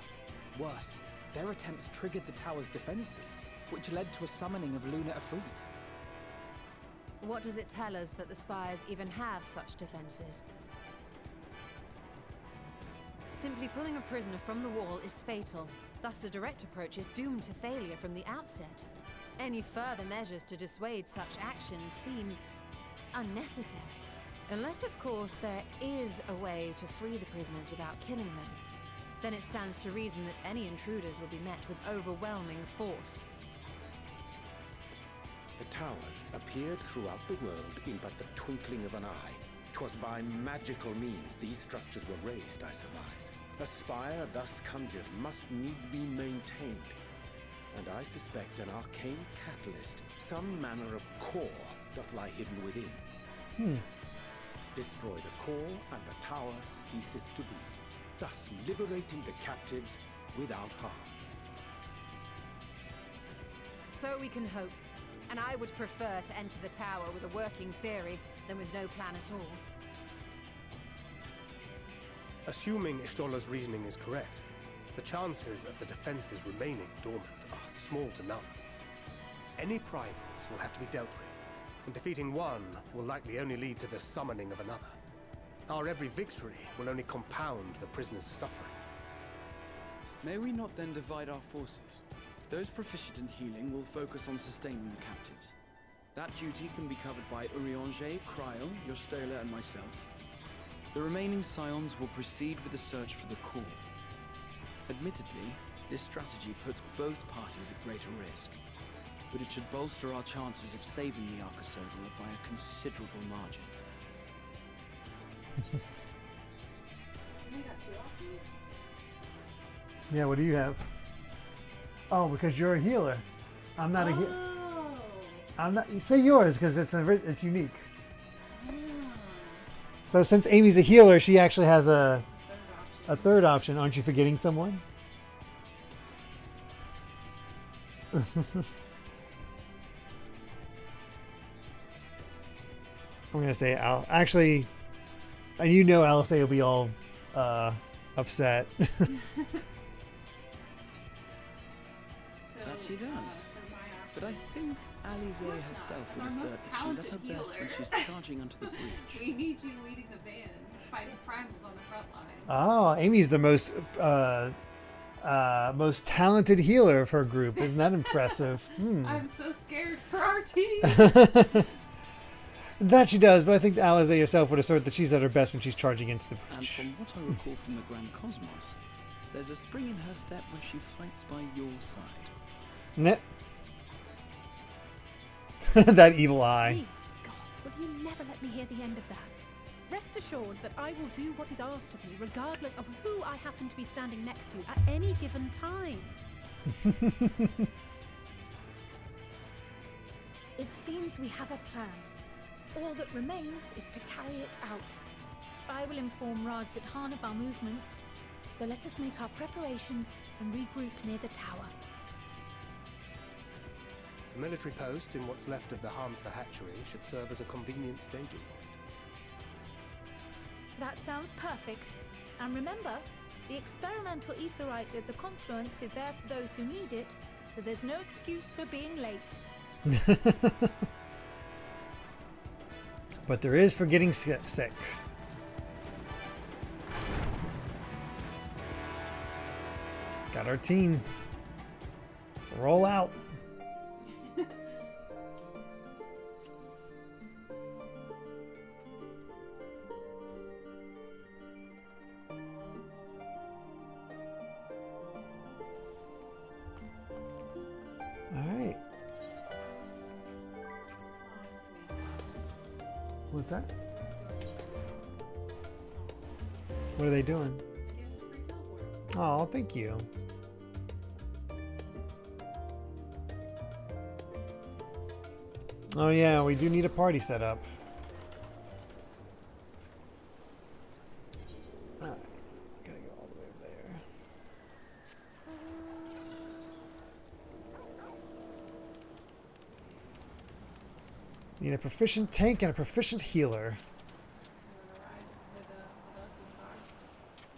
Worse, their attempts triggered the tower's defenses, which led to a summoning of Luna Efreet. What does it tell us that the Spires even have such defenses? Simply pulling a prisoner from the wall is fatal. Thus, the direct approach is doomed to failure from the outset. Any further measures to dissuade such actions seem unnecessary. Unless, of course, there is a way to free the prisoners without killing them. Then it stands to reason that any intruders will be met with overwhelming force. The towers appeared throughout the world in but the twinkling of an eye. 'Twas by magical means these structures were raised, I surmise. A spire thus conjured must needs be maintained, and I suspect an arcane catalyst, some manner of core, doth lie hidden within. Destroy the core, and the tower ceaseth to be, thus liberating the captives without harm. So we can hope. And I would prefer to enter the tower with a working theory than with no plan at all. Assuming Ishtola's reasoning is correct, the chances of the defenses remaining dormant are small to none. Any primates will have to be dealt with, and defeating one will likely only lead to the summoning of another. Our every victory will only compound the prisoner's suffering. May we not then divide our forces? Those proficient in healing will focus on sustaining the captives. That duty can be covered by Urianger, Krile, Yostela, and myself. The remaining Scions will proceed with the search for the core. Admittedly, this strategy puts both parties at greater risk, but it should bolster our chances of saving the Arcosodra by a considerable margin. We got 2 options. Yeah, what do you have? Oh, because you're a healer. I'm not a healer. I'm not. You say yours because it's unique. So since Amy's a healer, she actually has a third option. Aren't you forgetting someone? I'm gonna say Al. Actually, and you know Alice will be all upset. That she does. But I think Alize herself would assert that she's at her best when she's charging onto the bridge. We need you leading the band, fighting primals on the front line. Oh, Amy's the most talented healer of her group. Isn't that impressive? I'm so scared for our team. That she does, but I think Alize herself would assert that she's at her best when she's charging into the breach. And from what I recall from the Grand Cosmos, there's a spring in her step when she fights by your side. Nah. That evil eye. Ye gods, will you never let me hear the end of that? Rest assured that I will do what is asked of me, regardless of who I happen to be standing next to at any given time. It seems we have a plan. All that remains is to carry it out. I will inform Radzit-Han of our movements, so let us make our preparations and regroup near the tower. The military post in what's left of the Hamsa hatchery should serve as a convenient staging point. That sounds perfect. And remember, the experimental aetherite at the confluence is there for those who need it, so there's no excuse for being late. But there is for getting sick. Got our team. Roll out. Alright. What's that? What are they doing? Oh, thank you. Oh yeah, we do need a party set up. Alright, gotta go all the way over there. Need a proficient tank and a proficient healer.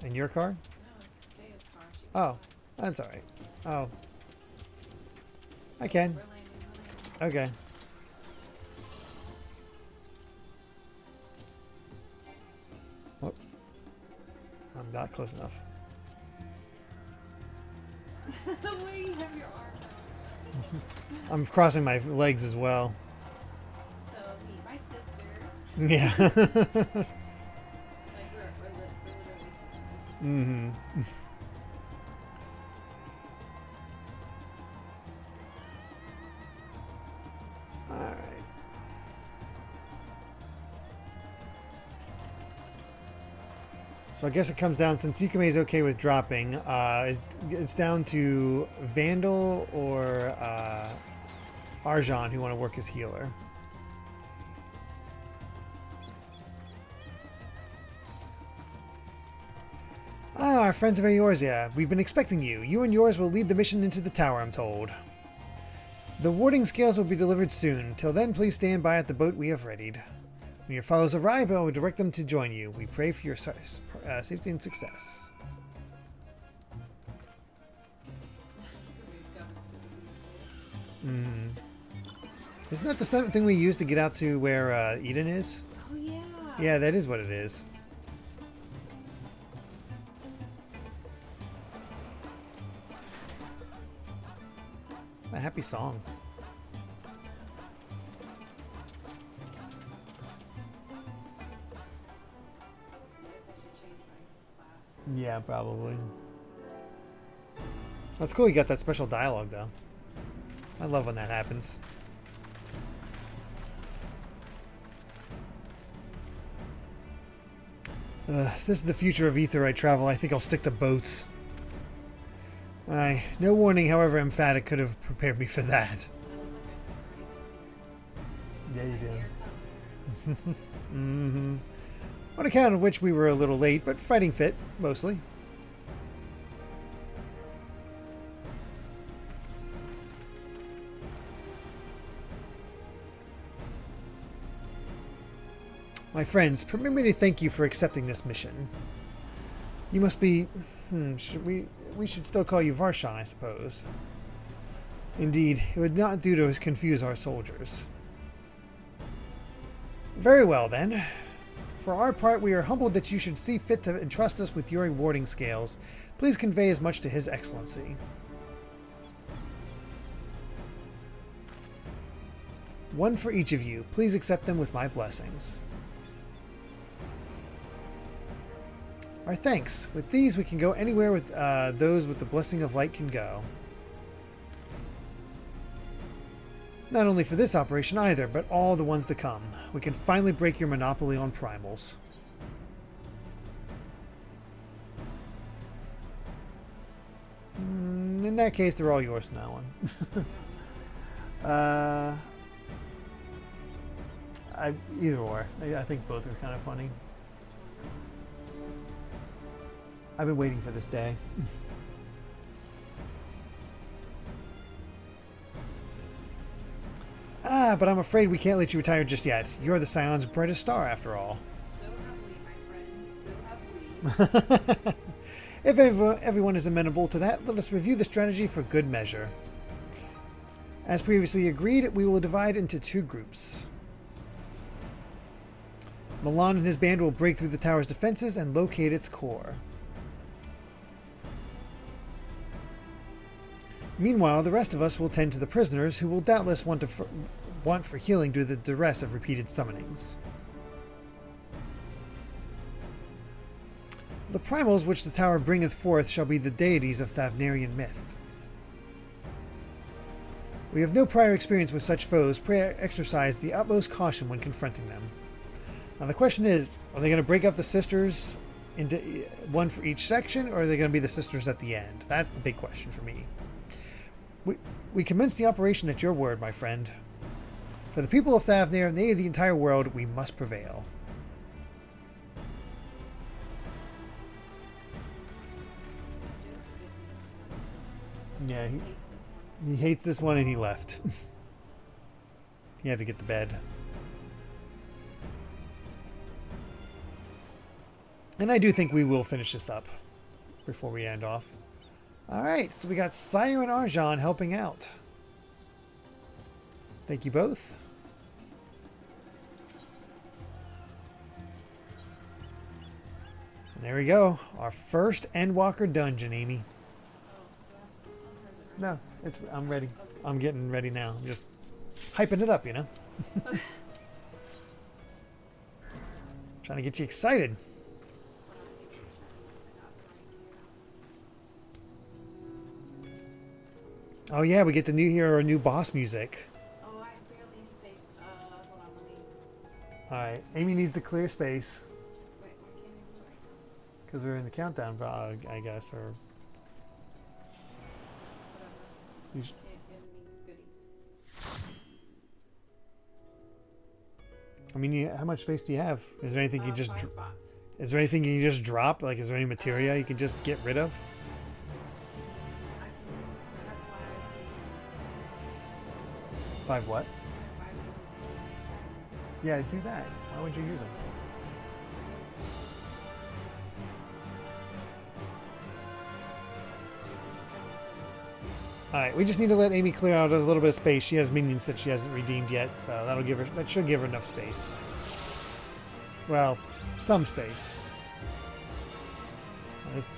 In your car? Oh, that's alright. Oh. I can. Okay. Oh. I'm not close enough. The way you have your arm. I'm crossing my legs as well. So, meet my sister. Yeah. Like, we're literally sisters. Mm-hmm. Alright. So I guess it comes down, since Yukime is okay with dropping, it's down to Vandal or Arjan who want to work as healer. Ah, our friends of Eorzea. We've been expecting you. You and yours will lead the mission into the tower, I'm told. The warding scales will be delivered soon. Till then, please stand by at the boat we have readied. When your fellows arrive, I will direct them to join you. We pray for your safety and success. Mm. Isn't that the same thing we use to get out to where Eden is? Oh, yeah. Yeah, that is what it is. A happy song. Yeah, probably. That's cool you got that special dialogue, though. I love when that happens. If this is the future of Ether I travel, I think I'll stick to boats. No warning, however emphatic, could have prepared me for that. Yeah, you did. Mm-hmm. On account of which we were a little late, but fighting fit, mostly. My friends, permit me to thank you for accepting this mission. You must be... we should still call you Varshan, I suppose. Indeed, it would not do to confuse our soldiers. Very well, then. For our part, we are humbled that you should see fit to entrust us with your warding scales. Please convey as much to His Excellency. One for each of you. Please accept them with my blessings. Our thanks. With these, we can go anywhere with those with the blessing of light can go. Not only for this operation either, but all the ones to come. We can finally break your monopoly on primals. In that case, they're all yours from now on. Either or. I think both are kind of funny. I've been waiting for this day. But I'm afraid we can't let you retire just yet. You're the Scion's brightest star, after all. So have we, my friend. So have we. If everyone is amenable to that, let us review the strategy for good measure. As previously agreed, we will divide into two groups. Milan and his band will break through the tower's defenses and locate its core. Meanwhile, the rest of us will tend to the prisoners, who will doubtless want for healing due to the duress of repeated summonings. The primals which the tower bringeth forth shall be the deities of Thavnairian myth. We have no prior experience with such foes. Pray exercise the utmost caution when confronting them. Now the question is, are they going to break up the sisters into one for each section, or are they going to be the sisters at the end? That's the big question for me. We commence the operation at your word, my friend. For the people of Thavnair, nay, the entire world, we must prevail. Yeah, he hates this one and he left. He had to get to bed. And I do think we will finish this up before we end off. Alright, so we got Sire and Arjan helping out. Thank you both. And there we go. Our first Endwalker dungeon, Amy. No, I'm ready. I'm getting ready now. I'm just hyping it up, you know? Trying to get you excited. Oh yeah, we get the new hero or new boss music. Oh, I barely need space. Hold on, let me. Alright, Amy needs to clear space. Wait, why can't I do it right now? Because we're in the countdown, I guess, or... Whatever. Can't get any goodies. I mean, how much space do you have? Is there anything you just... 5 spots. Is there anything you can just drop? Like, is there any materia you can just get rid of? I have 5. 5 what? 5 beacons. Yeah, do that. Why would you use them? Alright, we just need to let Amy clear out a little bit of space. She has minions that she hasn't redeemed yet, so that should give her enough space. Well, some space. This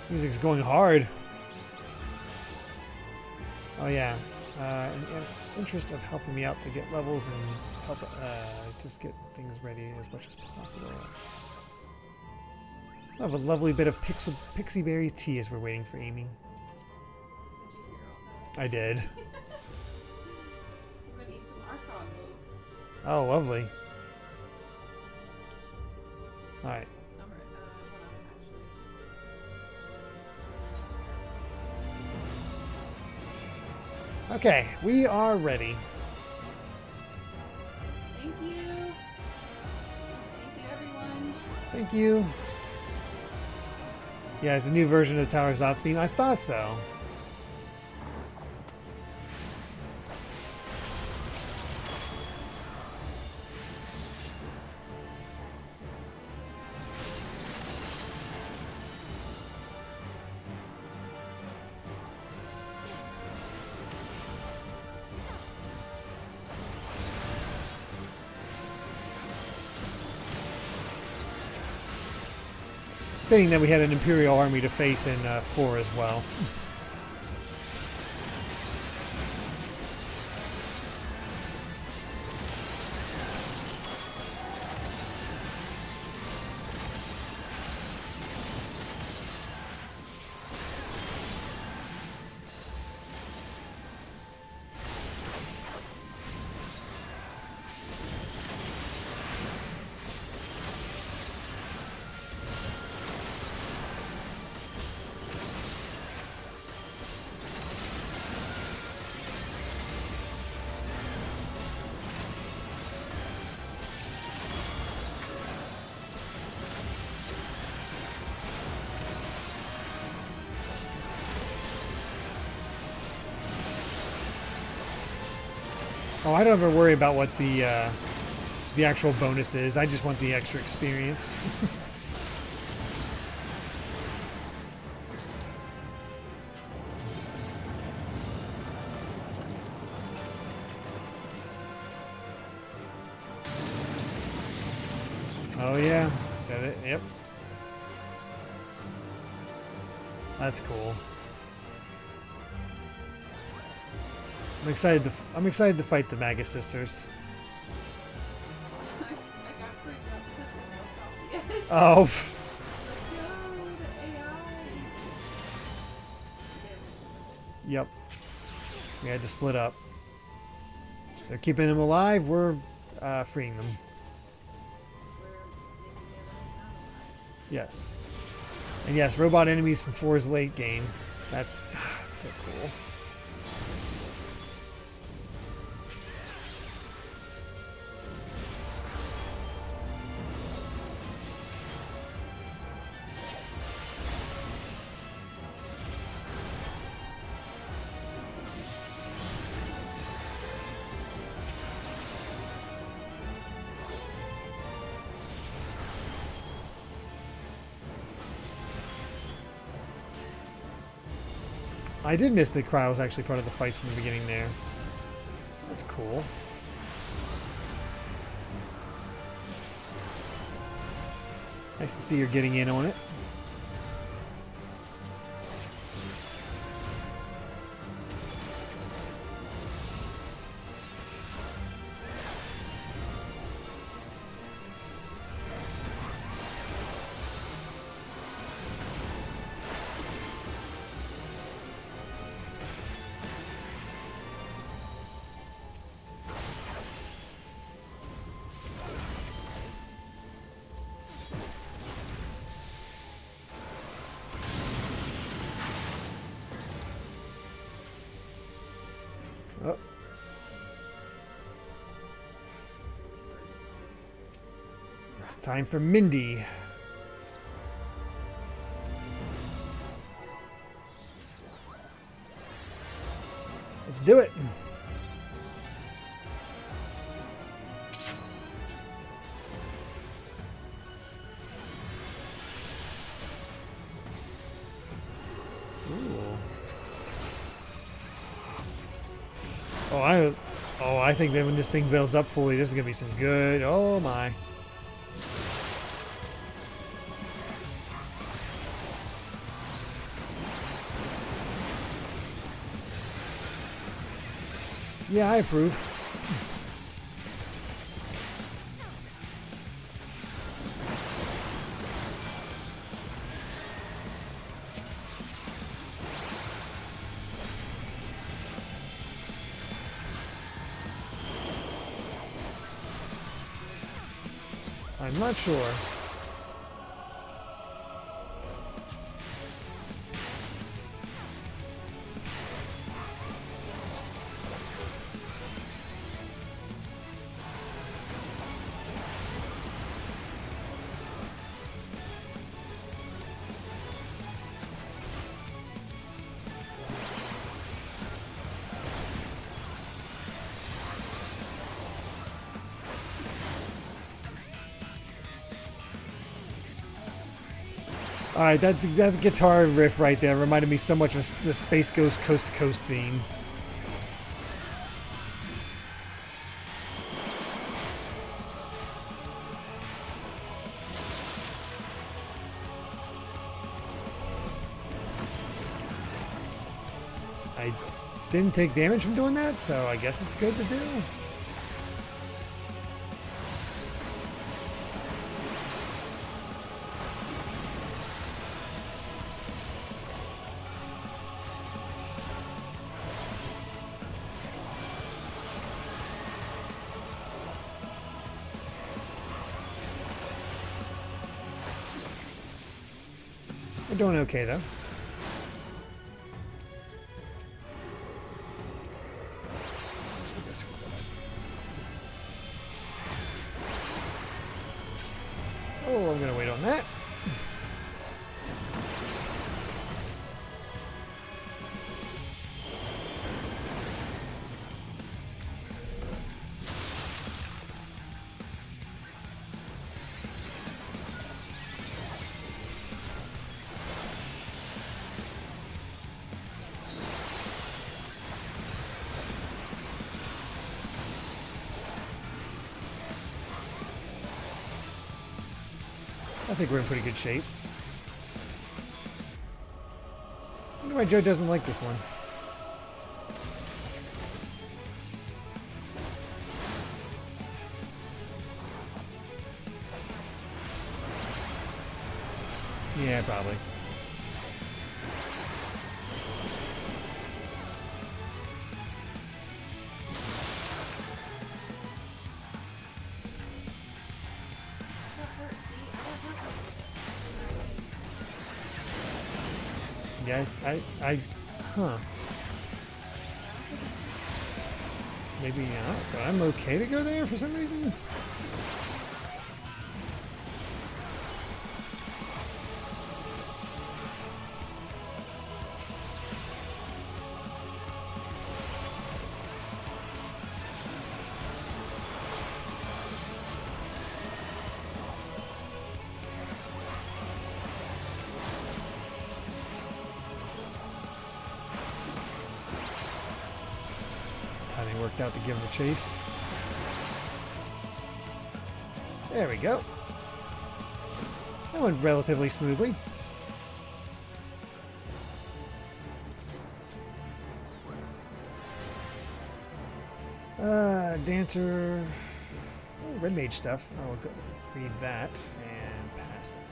music's going hard. Oh yeah, in interest of helping me out to get levels and help just get things ready as much as possible. We'll have a lovely bit of pixie berry tea as we're waiting for Amy. Did you hear all that? I did. I'm gonna eat some Archon move. Oh, lovely. Alright. Hold on, actually. Okay, we are ready. Thank you. Thank you, everyone. Thank you. Yeah, it's a new version of the Tower's Out theme. I thought so. Fitting that we had an Imperial army to face in 4 as well. Oh, I don't ever worry about what the actual bonus is. I just want the extra experience. Oh yeah, got it. Yep, that's cool. I'm excited to fight the Magus sisters. I got freaked out because they walked off the edge. Oh. No, the AI. Yep. We had to split up. They're keeping them alive. We're freeing them. Yes. And yes, robot enemies from 4's late game. That's so cool. I did miss that Krile was actually part of the fights in the beginning there. That's cool. Nice to see you're getting in on it. It's time for Mindy. Let's do it. I think that when this thing builds up fully, this is gonna be some good. Oh my. Yeah, I approve. I'm not sure. Alright, that guitar riff right there reminded me so much of the Space Ghost Coast to Coast theme. I didn't take damage from doing that, so I guess it's good to do. We're doing okay, though. Oh, I'm going to wait on that. I think we're in pretty good shape. I wonder why Joe doesn't like this one. Yeah, probably. Yeah, huh. Maybe not, but I'm okay to go there for some reason. Timing worked out to give him a chase. There we go. That went relatively smoothly. Dancer. Oh, red mage stuff. I'll go read that and pass that.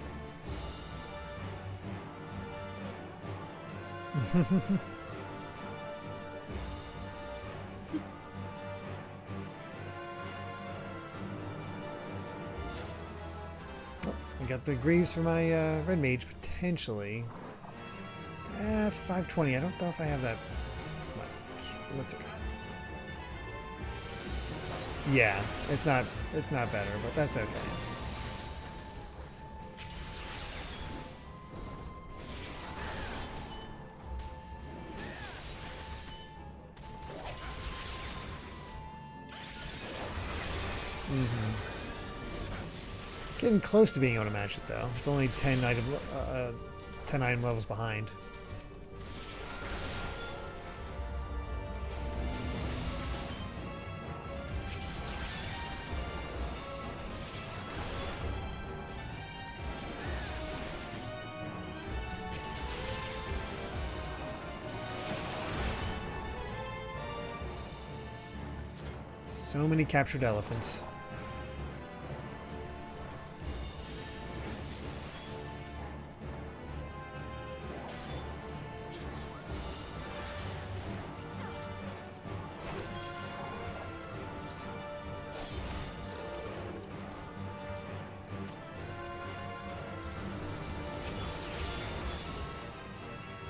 Oh, I got the greaves for my red mage potentially. 520. I don't know if I have that much. What's it got? Yeah, it's not better, but that's okay. Getting close to being able to match it though. It's only 10 item levels behind. So many captured elephants.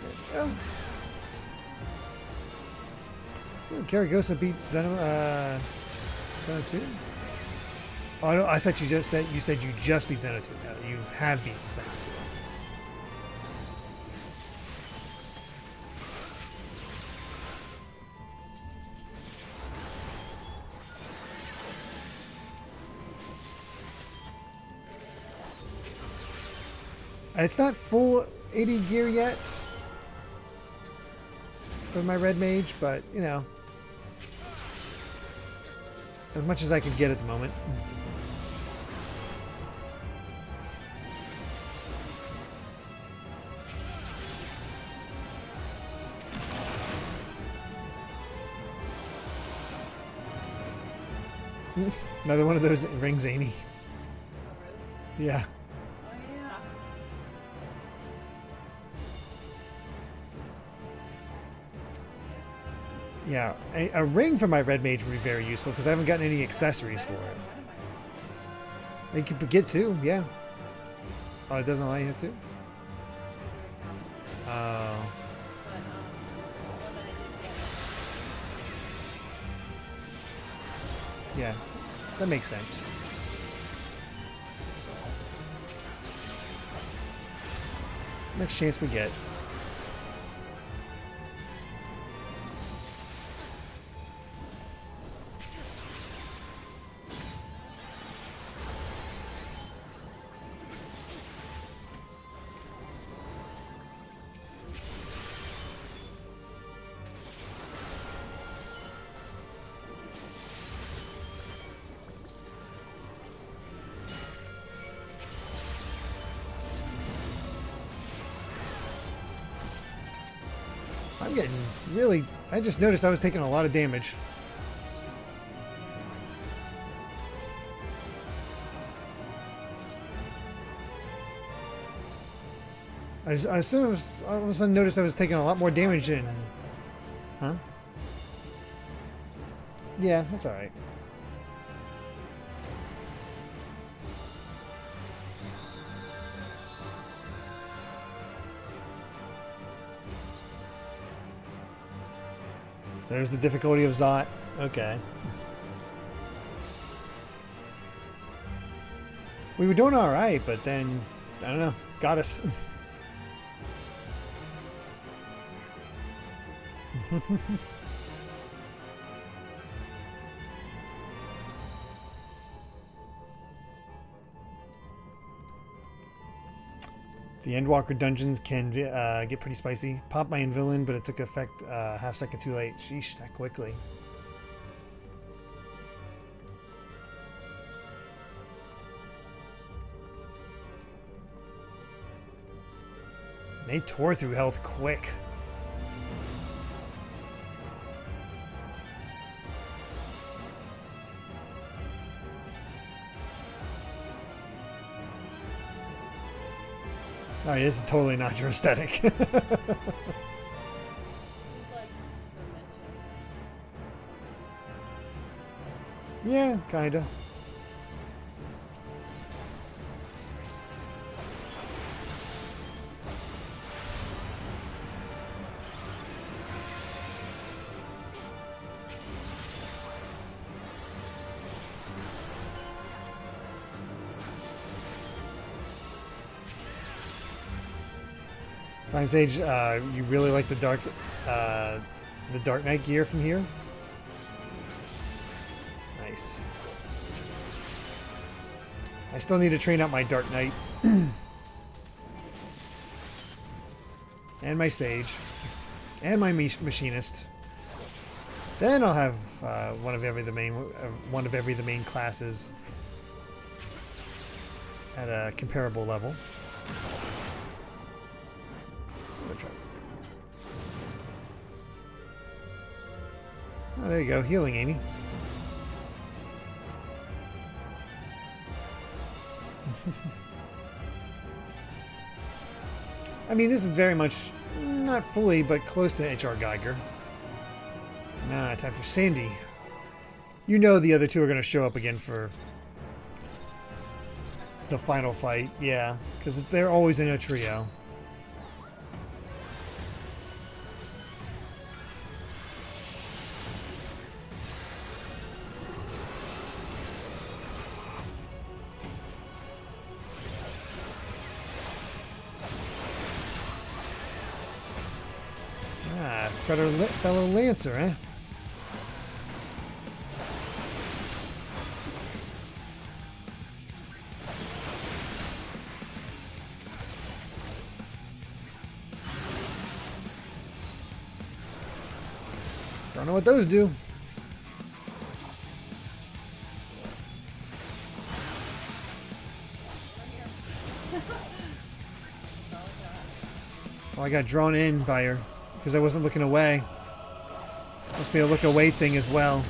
There we go. Karagosa beat Zeno 2? Oh, no, I thought you said you just beat Zeno 2. No, you have beaten Zeno 2. It's not full 80 gear yet for my red mage, but you know, as much as I could get at the moment. Another one of those rings, Amy. Yeah. Yeah, a ring for my red mage would be very useful because I haven't gotten any accessories for it. You could get two, yeah. Oh, it doesn't allow you to? Oh. Yeah, that makes sense. Next chance we get. I'm getting really... I just noticed I was taking a lot of damage. I all of a sudden noticed I was taking a lot more damage than... Huh? Yeah, that's alright. There's the difficulty of Zot. Okay. We were doing alright, but then, I don't know, got us. The Endwalker dungeons can get pretty spicy. Popped my villain, but it took effect half second too late. Sheesh, that quickly. They tore through health quick. Oh, yeah, this is totally not your aesthetic. Yeah, kinda. Time Sage, you really like the Dark Knight gear from here? Nice. I still need to train out my Dark Knight. And my Sage. And my Machinist. Then I'll have one of every the main classes at a comparable level. Oh, there you go. Healing, Amy. I mean, this is very much, not fully, but close to H.R. Geiger. Nah, time for Sandy. You know the other two are going to show up again for the final fight. Yeah, because they're always in a trio. Fellow Lancer, eh? Don't know what those do. Well, I got drawn in by her because I wasn't looking away. Must be a look away thing as well.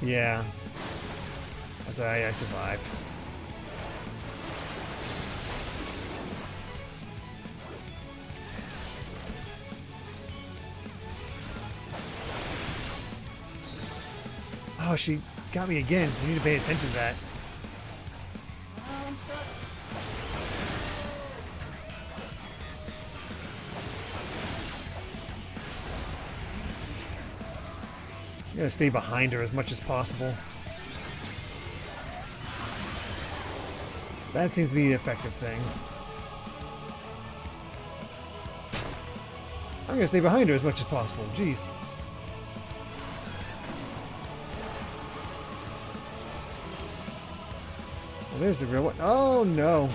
Yeah. That's alright, I survived. Oh, she got me again. I need to pay attention to that. I'm gonna stay behind her as much as possible. That seems to be the effective thing. I'm gonna stay behind her as much as possible. Jeez. Well, there's the real one. Oh no.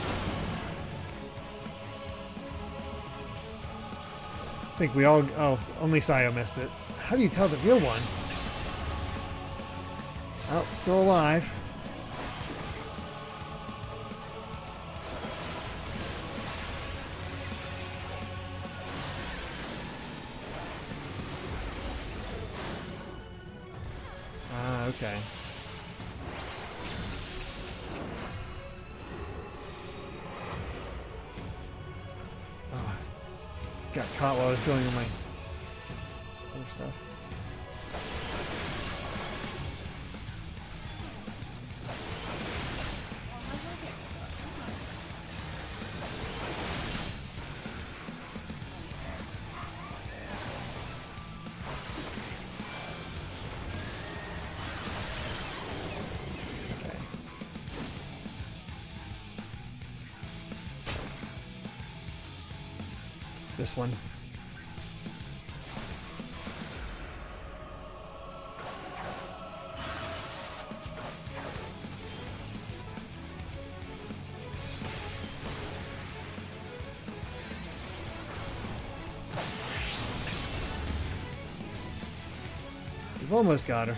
I think we all... Oh, only Sayo missed it. How do you tell the real one? Oh, still alive. Ah, okay. Oh, got caught while I was doing my other stuff. This one. We've almost got her.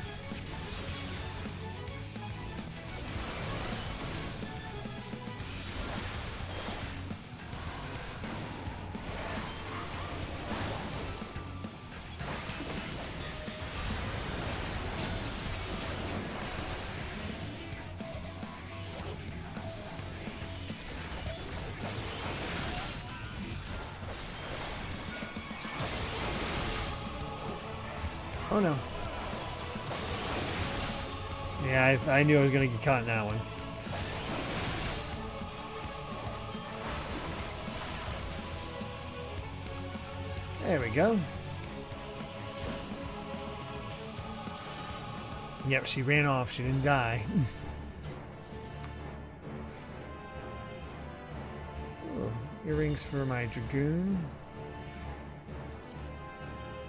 Oh no. Yeah, I knew I was going to get caught in that one. There we go. Yep, she ran off. She didn't die. Oh, earrings for my Dragoon.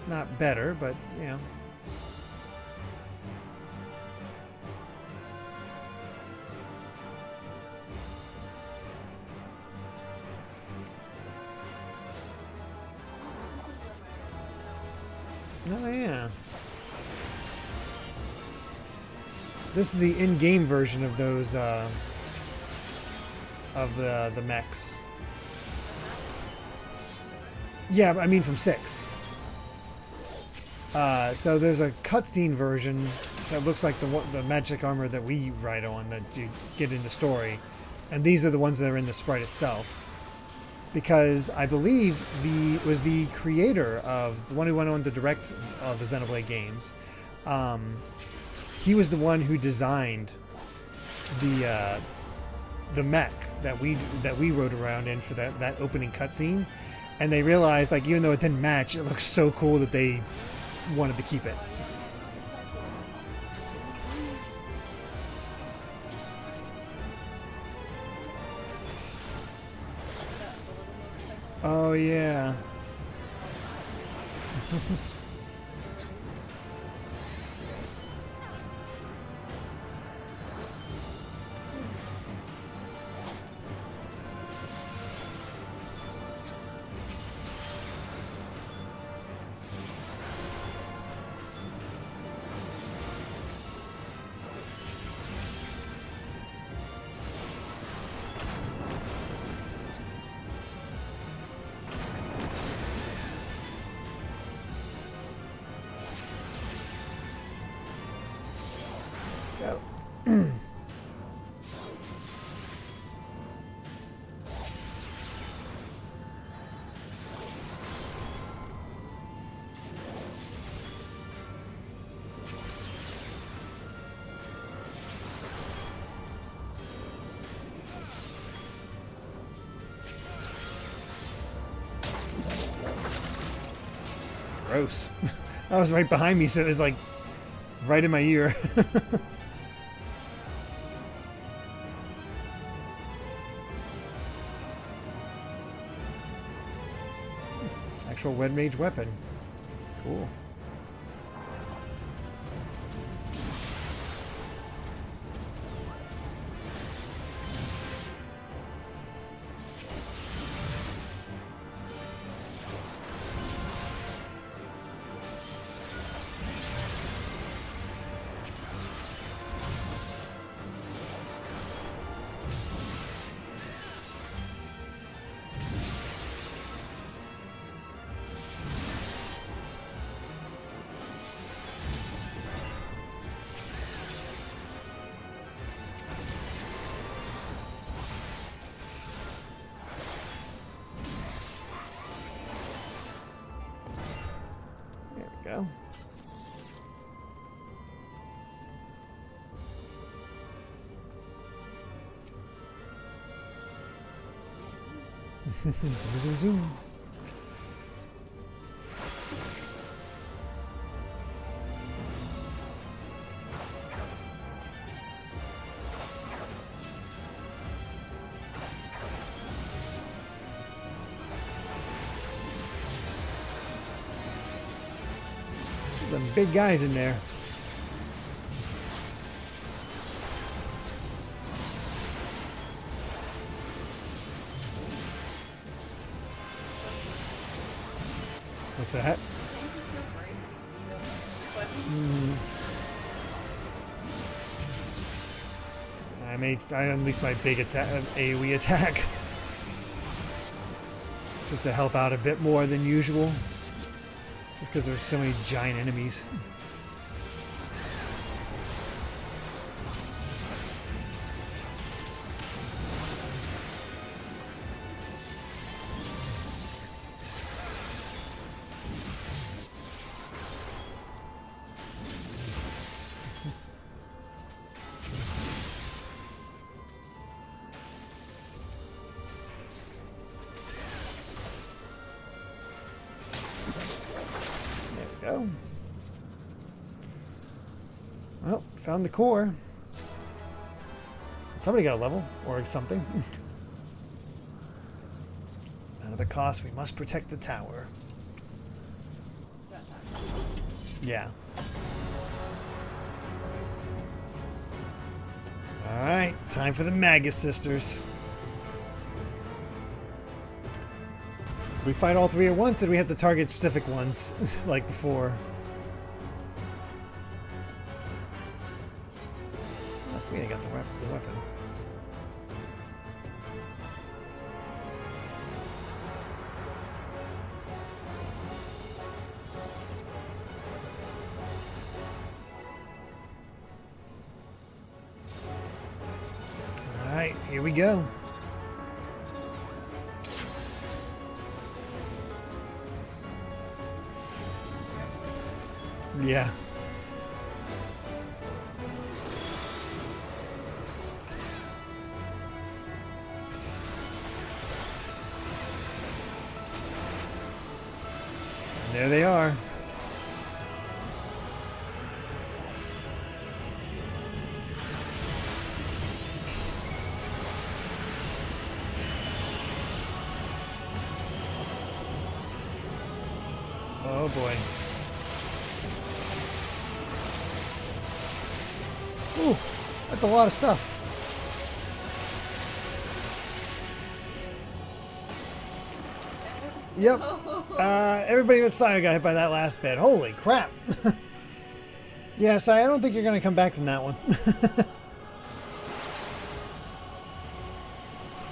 Not better, but, you know. Oh yeah. This is the in-game version of those of the mechs. Yeah, but I mean from 6. So there's a cutscene version that looks like the magic armor that we ride on that you get in the story, and these are the ones that are in the sprite itself. Because I believe was the creator of the one who went on to direct the Xenoblade games. He was the one who designed the mech that we rode around in for that opening cutscene, and they realized, like, even though it didn't match, it looks so cool that they wanted to keep it. Oh yeah. Gross. I was right behind me, so it was like right in my ear. Actual Red Mage weapon. Cool. Go. Zoom, zoom, zoom. Some big guys in there. What's that? I unleashed my big attack, AoE attack, just to help out a bit more than usual. Just because there's so many giant enemies. Go. Well, found the core. Somebody got a level or something. Out of the cost, we must protect the tower. Yeah. Alright, time for the Magus Sisters. Did we fight all three at once, or did we have to target specific ones like before? Sweet, I got the weapon. Alright, here we go. Yeah. And there they are. Oh boy. Ooh, that's a lot of stuff. Yep. Everybody with Sio got hit by that last bit. Holy crap. Yeah, Sio, I don't think you're going to come back from that one.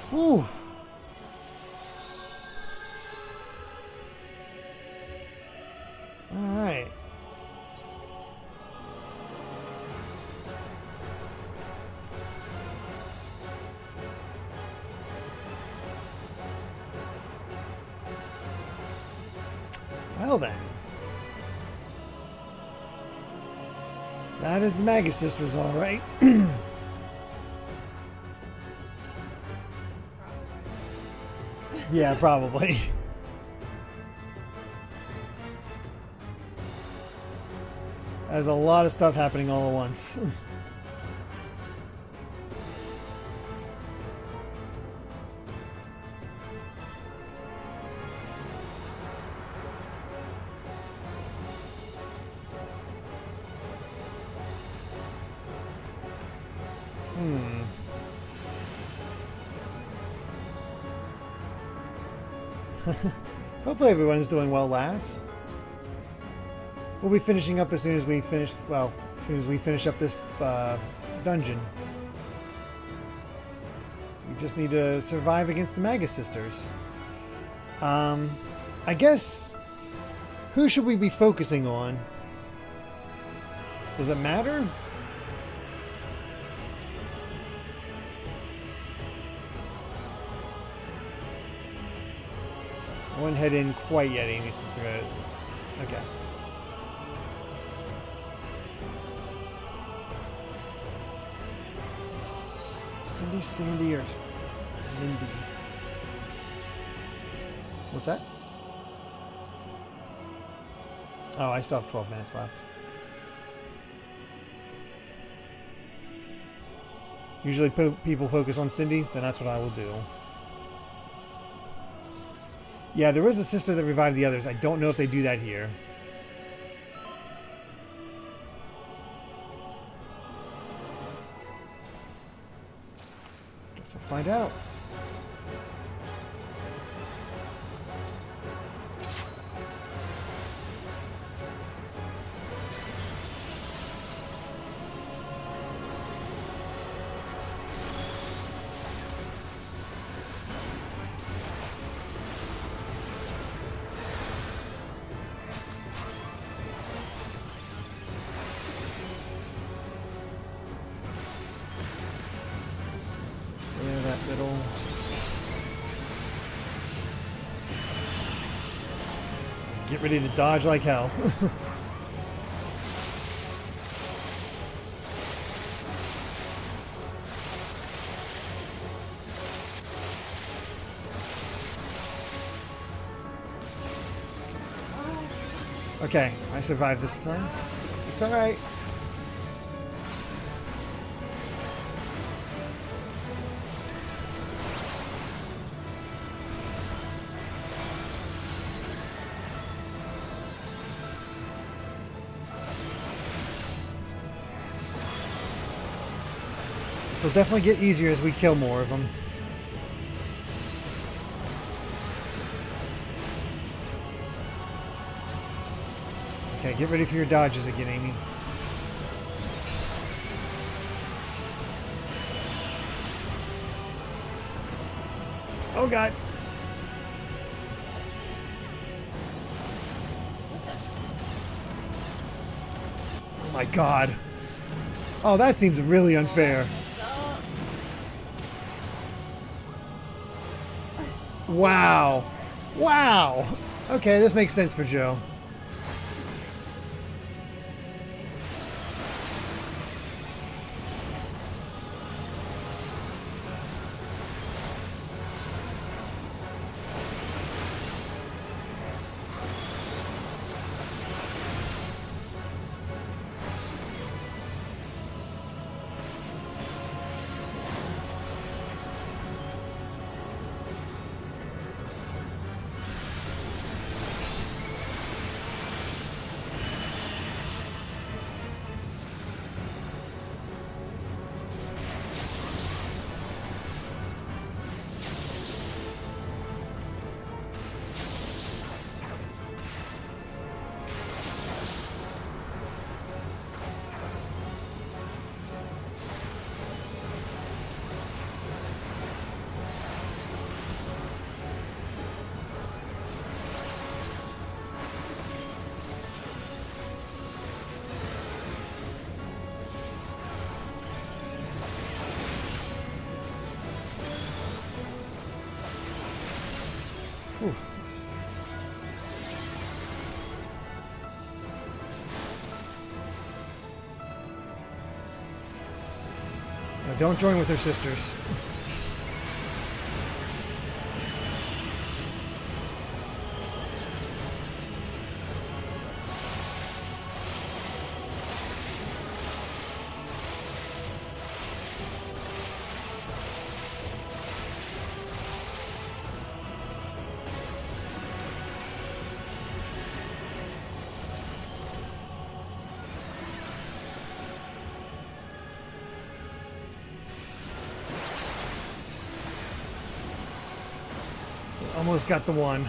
Whew. All right. Well then. That is the Magus Sisters, all right. Yeah, probably. There's a lot of stuff happening all at once. Hopefully everyone's doing well, lass. We'll be finishing up as soon as we finish. Well, as soon as we finish up this dungeon. We just need to survive against the Magus Sisters. I guess. Who should we be focusing on? Does it matter? I wouldn't head in quite yet, Amy, since we're gonna. Okay. Cindy, Sandy, or Mindy? What's that? Oh, I still have 12 minutes left. Usually people focus on Cindy, then that's what I will do. Yeah, there was a sister that revived the others. I don't know if they do that here. Guess we'll find out. Get ready to dodge like hell. Okay, I survived this time. It's alright. This will definitely get easier as we kill more of them. Okay, get ready for your dodges again, Amy. Oh god. Oh my god. Oh, that seems really unfair. Wow. Wow. Okay, this makes sense for Joe. Whew. Now don't join with her sisters. Almost got the one.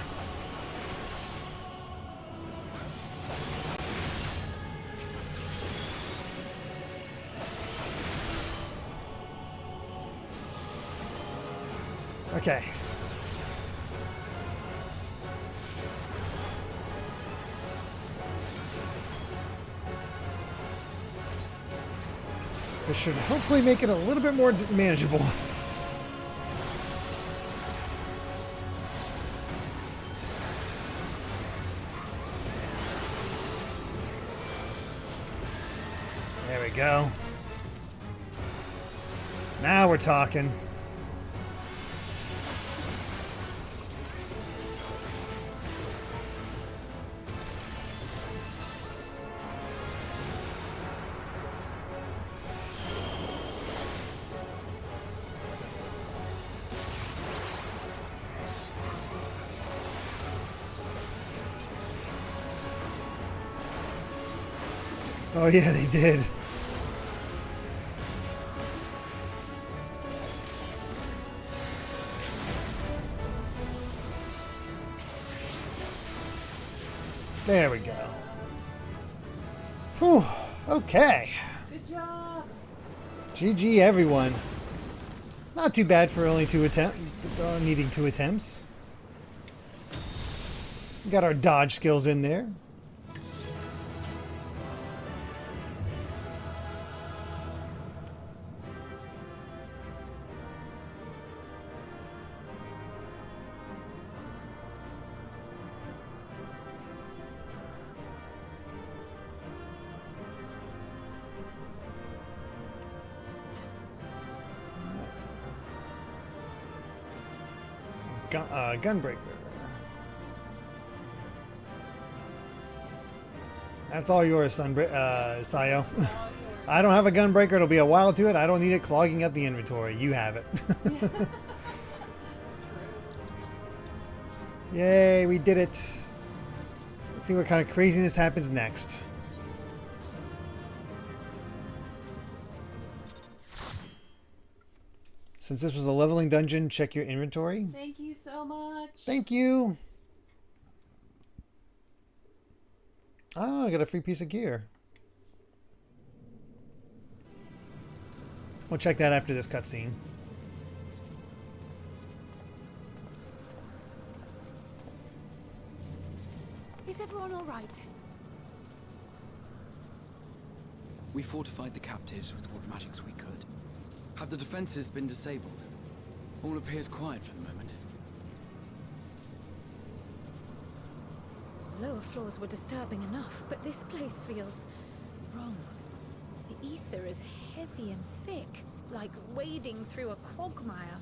Okay. This should hopefully make it a little bit more manageable. There we go. Now we're talking. Oh yeah, they did. There we go. Whew. Okay. Good job. GG everyone. Not too bad for only needing 2 attempts. Got our dodge skills in there. Gunbreaker. That's all yours, Sayo. I don't have a gunbreaker. It'll be a while to it. I don't need it clogging up the inventory. You have it. Yay, we did it. Let's see what kind of craziness happens next. Since this was a leveling dungeon, check your inventory. Thank you so much. Thank you. Oh, I got a free piece of gear. We'll check that after this cutscene. right. We fortified the captives with what magics we could. Have the defenses been disabled? All appears quiet for the moment. Lower floors were disturbing enough, but this place feels wrong. The ether is heavy and thick, like wading through a quagmire.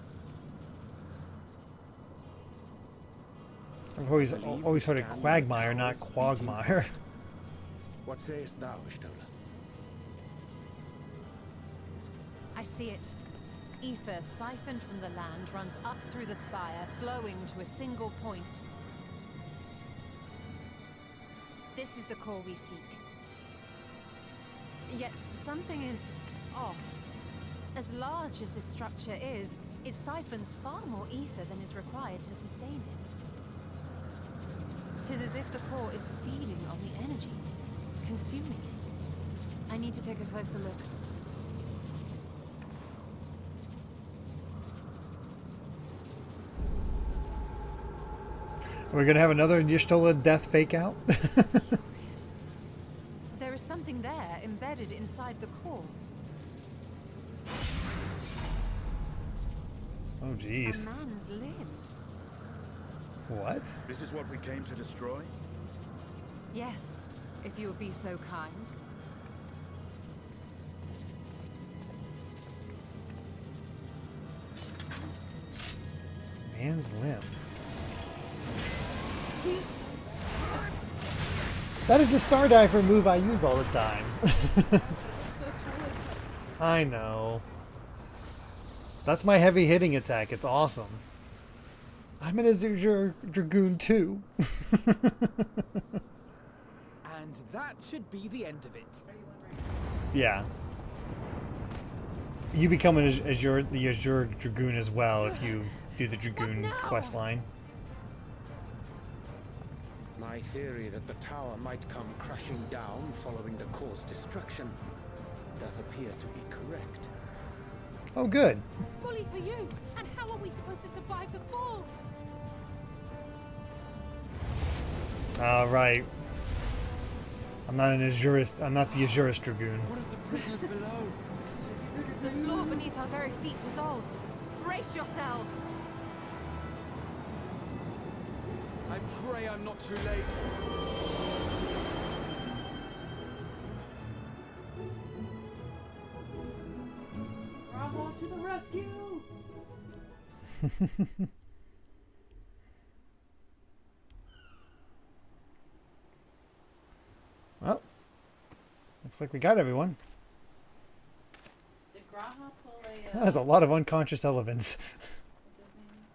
I've always heard of quagmire, not quagmire. What sayest thou, Stola? I see it. Ether siphoned from the land runs up through the spire, flowing to a single point. This is the core we seek. Yet something is off. As large as this structure is, it siphons far more ether than is required to sustain it. 'Tis as if the core is feeding on the energy, consuming it. I need to take a closer look. We're gonna have another Y'shtola death fake out? There is something there embedded inside the core. Oh jeez. A man's limb. What? This is what we came to destroy? Yes, if you would be so kind. Man's limb. That is the Star Diver move I use all the time. I know. That's my heavy hitting attack. It's awesome. I'm an Azure Dragoon too. And that should be the end of it. Yeah. You become the Azure Dragoon as well if you do the Dragoon quest line. My theory that the tower might come crashing down following the core's destruction doth appear to be correct. Oh, good. Bully for you! And how are we supposed to survive the fall? Right. I'm not an Azurist. I'm not the Azurist Dragoon. What of the prisoners below? The floor beneath our very feet dissolves. Brace yourselves! I pray I'm not too late. Bravo to the rescue! Well, looks like we got everyone. Did Graha pull a... That's a lot of unconscious elephants. What's his name?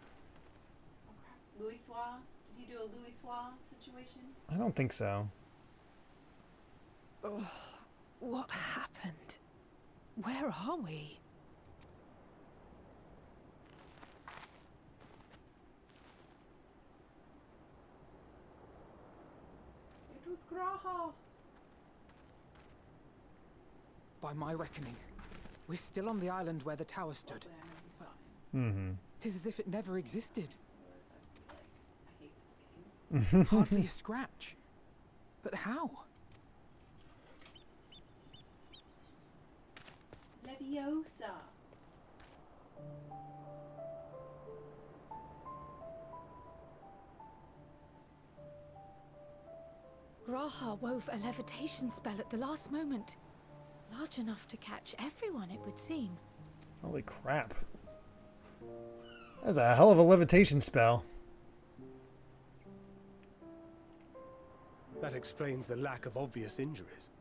Oh crap. Louis Soir? Did he do a Louis Soir situation? I don't think so. Oh, what happened? Where are we? It was Graha! By my reckoning, we're still on the island where the tower stood. Mm-hmm. Tis as if it never existed. I hate this game. Hardly a scratch. But how? Leviosa! Graha wove a levitation spell at the last moment. Large enough to catch everyone, it would seem. Holy crap. That's a hell of a levitation spell. That explains the lack of obvious injuries.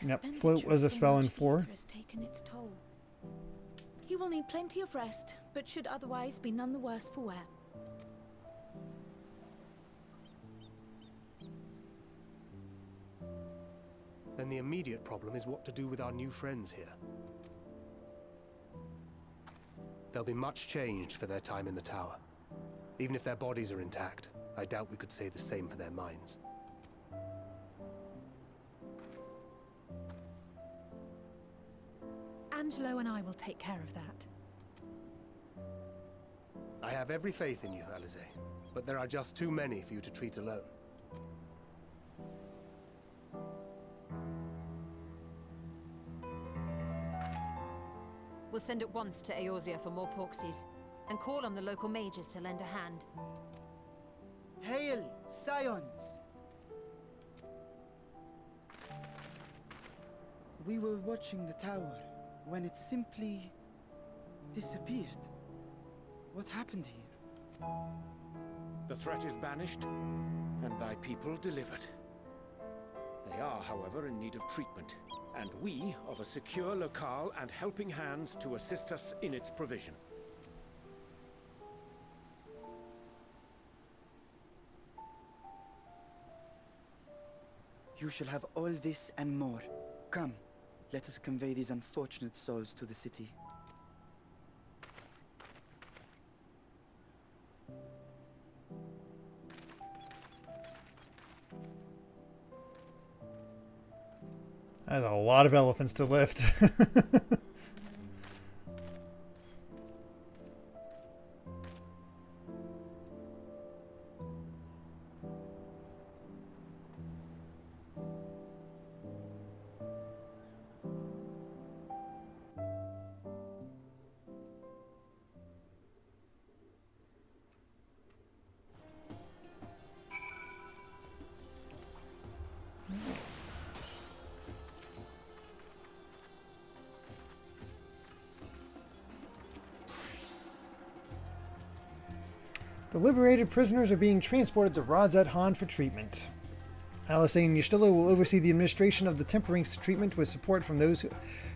Yep, float was a spell in 4. Has taken its toll. He will need plenty of rest, but should otherwise be none the worse for wear. Then the immediate problem is what to do with our new friends here. They'll be much changed for their time in the tower. Even if their bodies are intact, I doubt we could say the same for their minds. Angelo and I will take care of that. I have every faith in you, Alize, but there are just too many for you to treat alone. We'll send at once to Eorzea for more Porksies, and call on the local mages to lend a hand. Hail, Scions! We were watching the tower when it simply disappeared. What happened here? The threat is banished, and thy people delivered. They are, however, in need of treatment, and we of a secure locale and helping hands to assist us in its provision. You shall have all this and more. Come, let us convey these unfortunate souls to the city. That's a lot of elephants to lift. The liberated prisoners are being transported to Rodzat Han for treatment. Alice and Ystilla will oversee the administration of the tempering treatment with support from those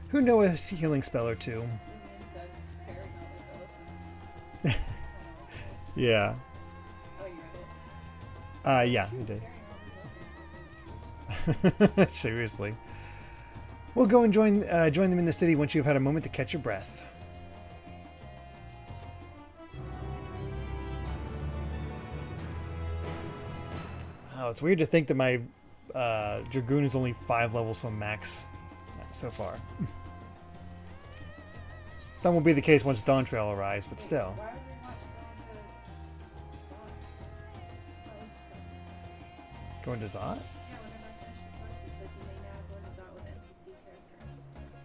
who know a healing spell or two. Yeah. Yeah, I did. Seriously. We'll go and join them in the city once you've had a moment to catch your breath. Oh, it's weird to think that my Dragoon is only 5 levels from max so far. That won't be the case once Dawn Trail arrives, but still. Going to Zot?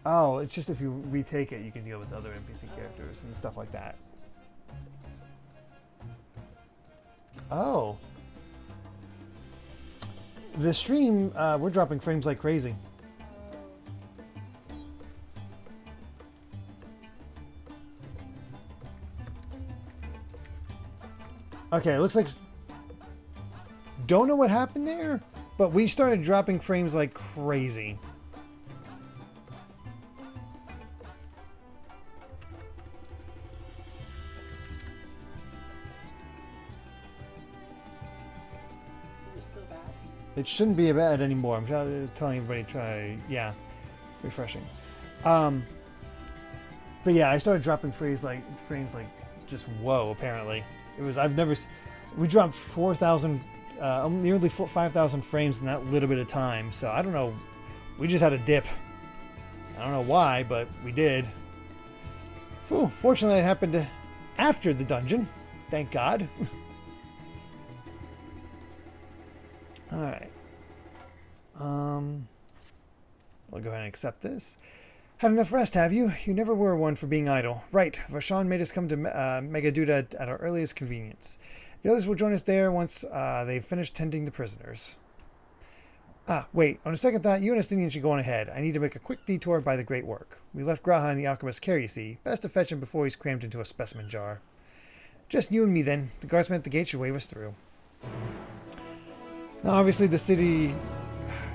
Oh, it's just if you retake it, you can deal with other NPC characters and stuff like that. Oh. The stream, we're dropping frames like crazy. Okay, it looks like... Don't know what happened there, but we started dropping frames like crazy. It shouldn't be bad anymore. I'm telling everybody try, yeah, refreshing. But yeah, I started dropping frames like just whoa. Apparently, it was we dropped 4,000, nearly 5,000 frames in that little bit of time. So I don't know. We just had a dip. I don't know why, but we did. Whew, fortunately, it happened after the dungeon. Thank God. Alright. We'll go ahead and accept this. Had enough rest, have you? You never were one for being idle. Right, Varshan made us come to Megaduda at our earliest convenience. The others will join us there once they've finished tending the prisoners. Ah, wait, on a second thought, you and Estinian should go on ahead. I need to make a quick detour by the Great Work. We left Graha in the alchemist's care, you see. Best to fetch him before he's crammed into a specimen jar. Just you and me, then. The guardsman at the gate should wave us through. Now, obviously, the city...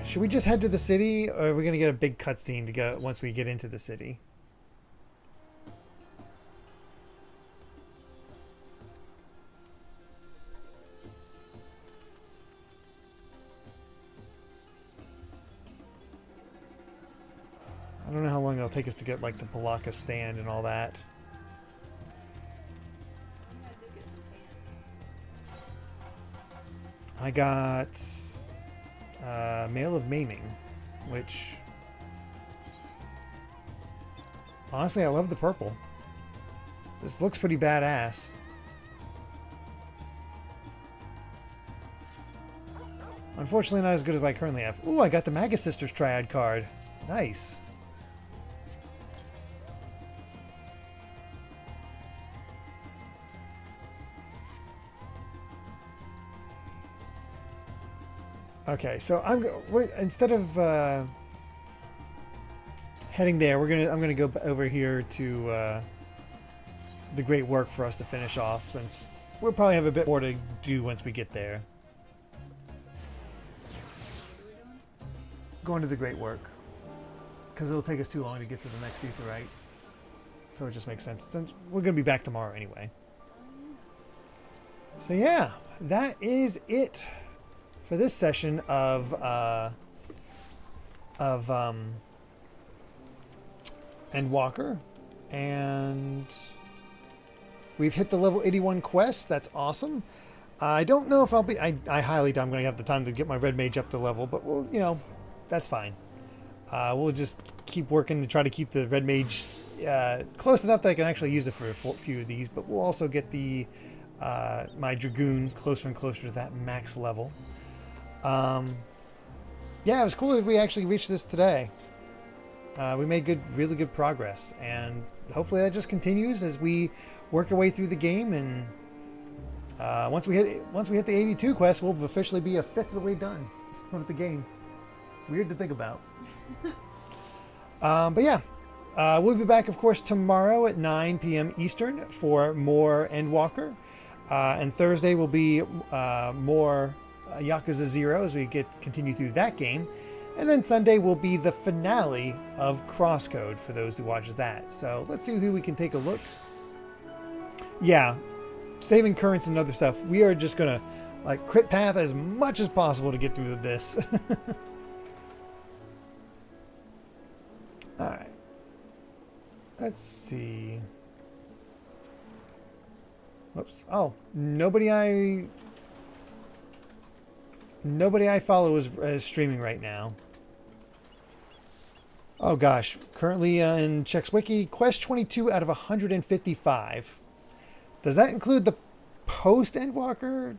Should we just head to the city, or are we going to get a big cutscene to go once we get into the city? I don't know how long it'll take us to get, like, the Palaka stand and all that. I got Mail of Maiming, which honestly I love the purple. This looks pretty badass. Unfortunately, not as good as what I currently have. Ooh, I got the Magus Sisters Triad card. Nice. Okay, so instead of heading there, I'm gonna go over here to the Great Work for us to finish off, since we'll probably have a bit more to do once we get there. Going to the Great Work, because it'll take us too long to get to the next Aetheryte. So it just makes sense, since we're gonna be back tomorrow anyway. So yeah, that is it for this session of Endwalker, and we've hit the level 81 quest. That's awesome. I don't know if I'll be. I highly doubt I'm going to have the time to get my red mage up to level, but we'll, you know, that's fine. We'll just keep working to try to keep the red mage close enough that I can actually use it for a few of these. But we'll also get the my dragoon closer and closer to that max level. Yeah, it was cool that we actually reached this today. We made really good progress, and hopefully that just continues as we work our way through the game. And once we hit the 82 quest, we'll officially be a fifth of the way done with the game. Weird to think about. But yeah, we'll be back, of course, tomorrow at 9 p.m. Eastern for more Endwalker, and Thursday will be more Yakuza 0 as we continue through that game. And then Sunday will be the finale of Crosscode for those who watches that. So let's see who we can take a look. Yeah, saving currents and other stuff. We are just going to like crit path as much as possible to get through this. All right. Let's see. Whoops. Oh, nobody I follow is streaming right now. Oh gosh, currently in Chex Wiki, quest 22 out of 155. Does that include the post Endwalker,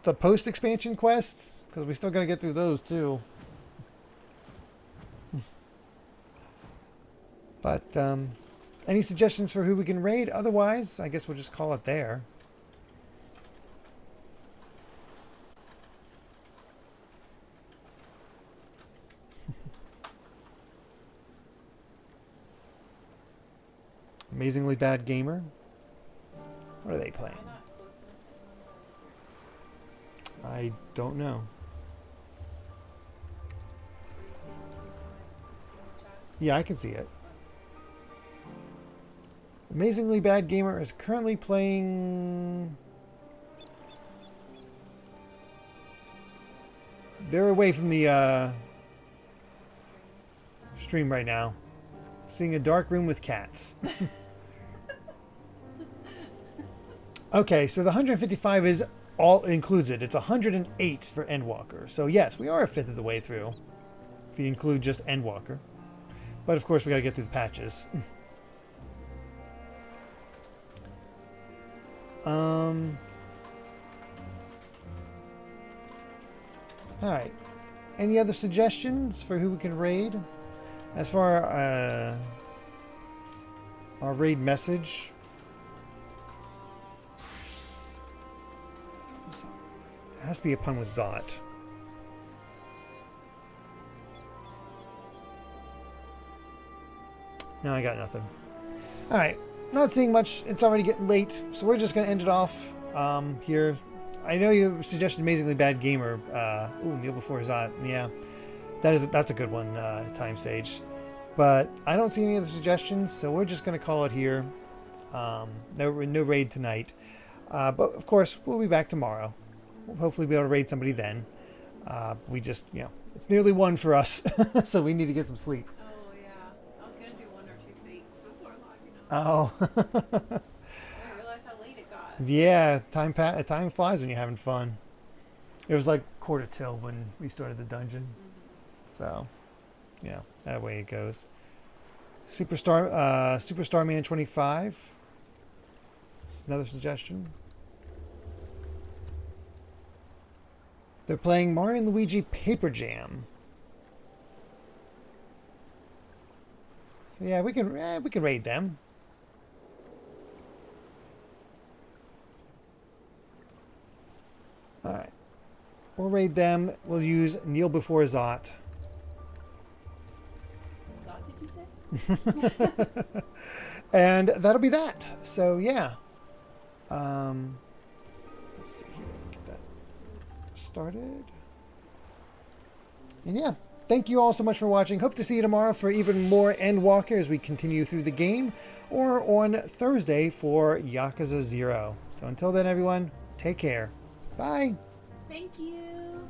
the post expansion quests? Because we still got to get through those too. But any suggestions for who we can raid? Otherwise, I guess we'll just call it there. Amazingly Bad Gamer. What are they playing? I don't know. Yeah, I can see it. Amazingly Bad Gamer is currently playing... They're away from the stream right now. Seeing a dark room with cats. Okay, so the 155 is all includes it. It's 108 for Endwalker. So yes, we are a fifth of the way through, if you include just Endwalker. But of course, we got to get through the patches. All right. Any other suggestions for who we can raid? As for our raid message. It has to be a pun with Zot. No, I got nothing. Alright, not seeing much. It's already getting late, so we're just going to end it off here. I know you suggested Amazingly Bad Gamer. Ooh, Meal Before Zot. Yeah, that's a good one, Time Sage. But I don't see any other suggestions, so we're just going to call it here. No raid tonight. But of course, we'll be back tomorrow. We'll hopefully be able to raid somebody then. We just, you know, it's nearly 1 for us, so we need to get some sleep. Oh, yeah. I was going to do 1 or 2 fates before logging on. Oh. I didn't realize how late it got. Yeah, time flies when you're having fun. It was like 1:45 when we started the dungeon. Mm-hmm. So, yeah, that way it goes. Superstar Man 25. That's another suggestion. They're playing Mario and Luigi Paper Jam. So yeah, we can raid them. All right, we'll raid them. We'll use Kneel Before Zot. Zot, did you say? And that'll be that. So yeah. Let's see here. Get that started. And yeah, thank you all so much for watching. Hope to see you tomorrow for even more Endwalker as we continue through the game, or on Thursday for Yakuza 0. So until then, everyone, take care. Bye. Thank you.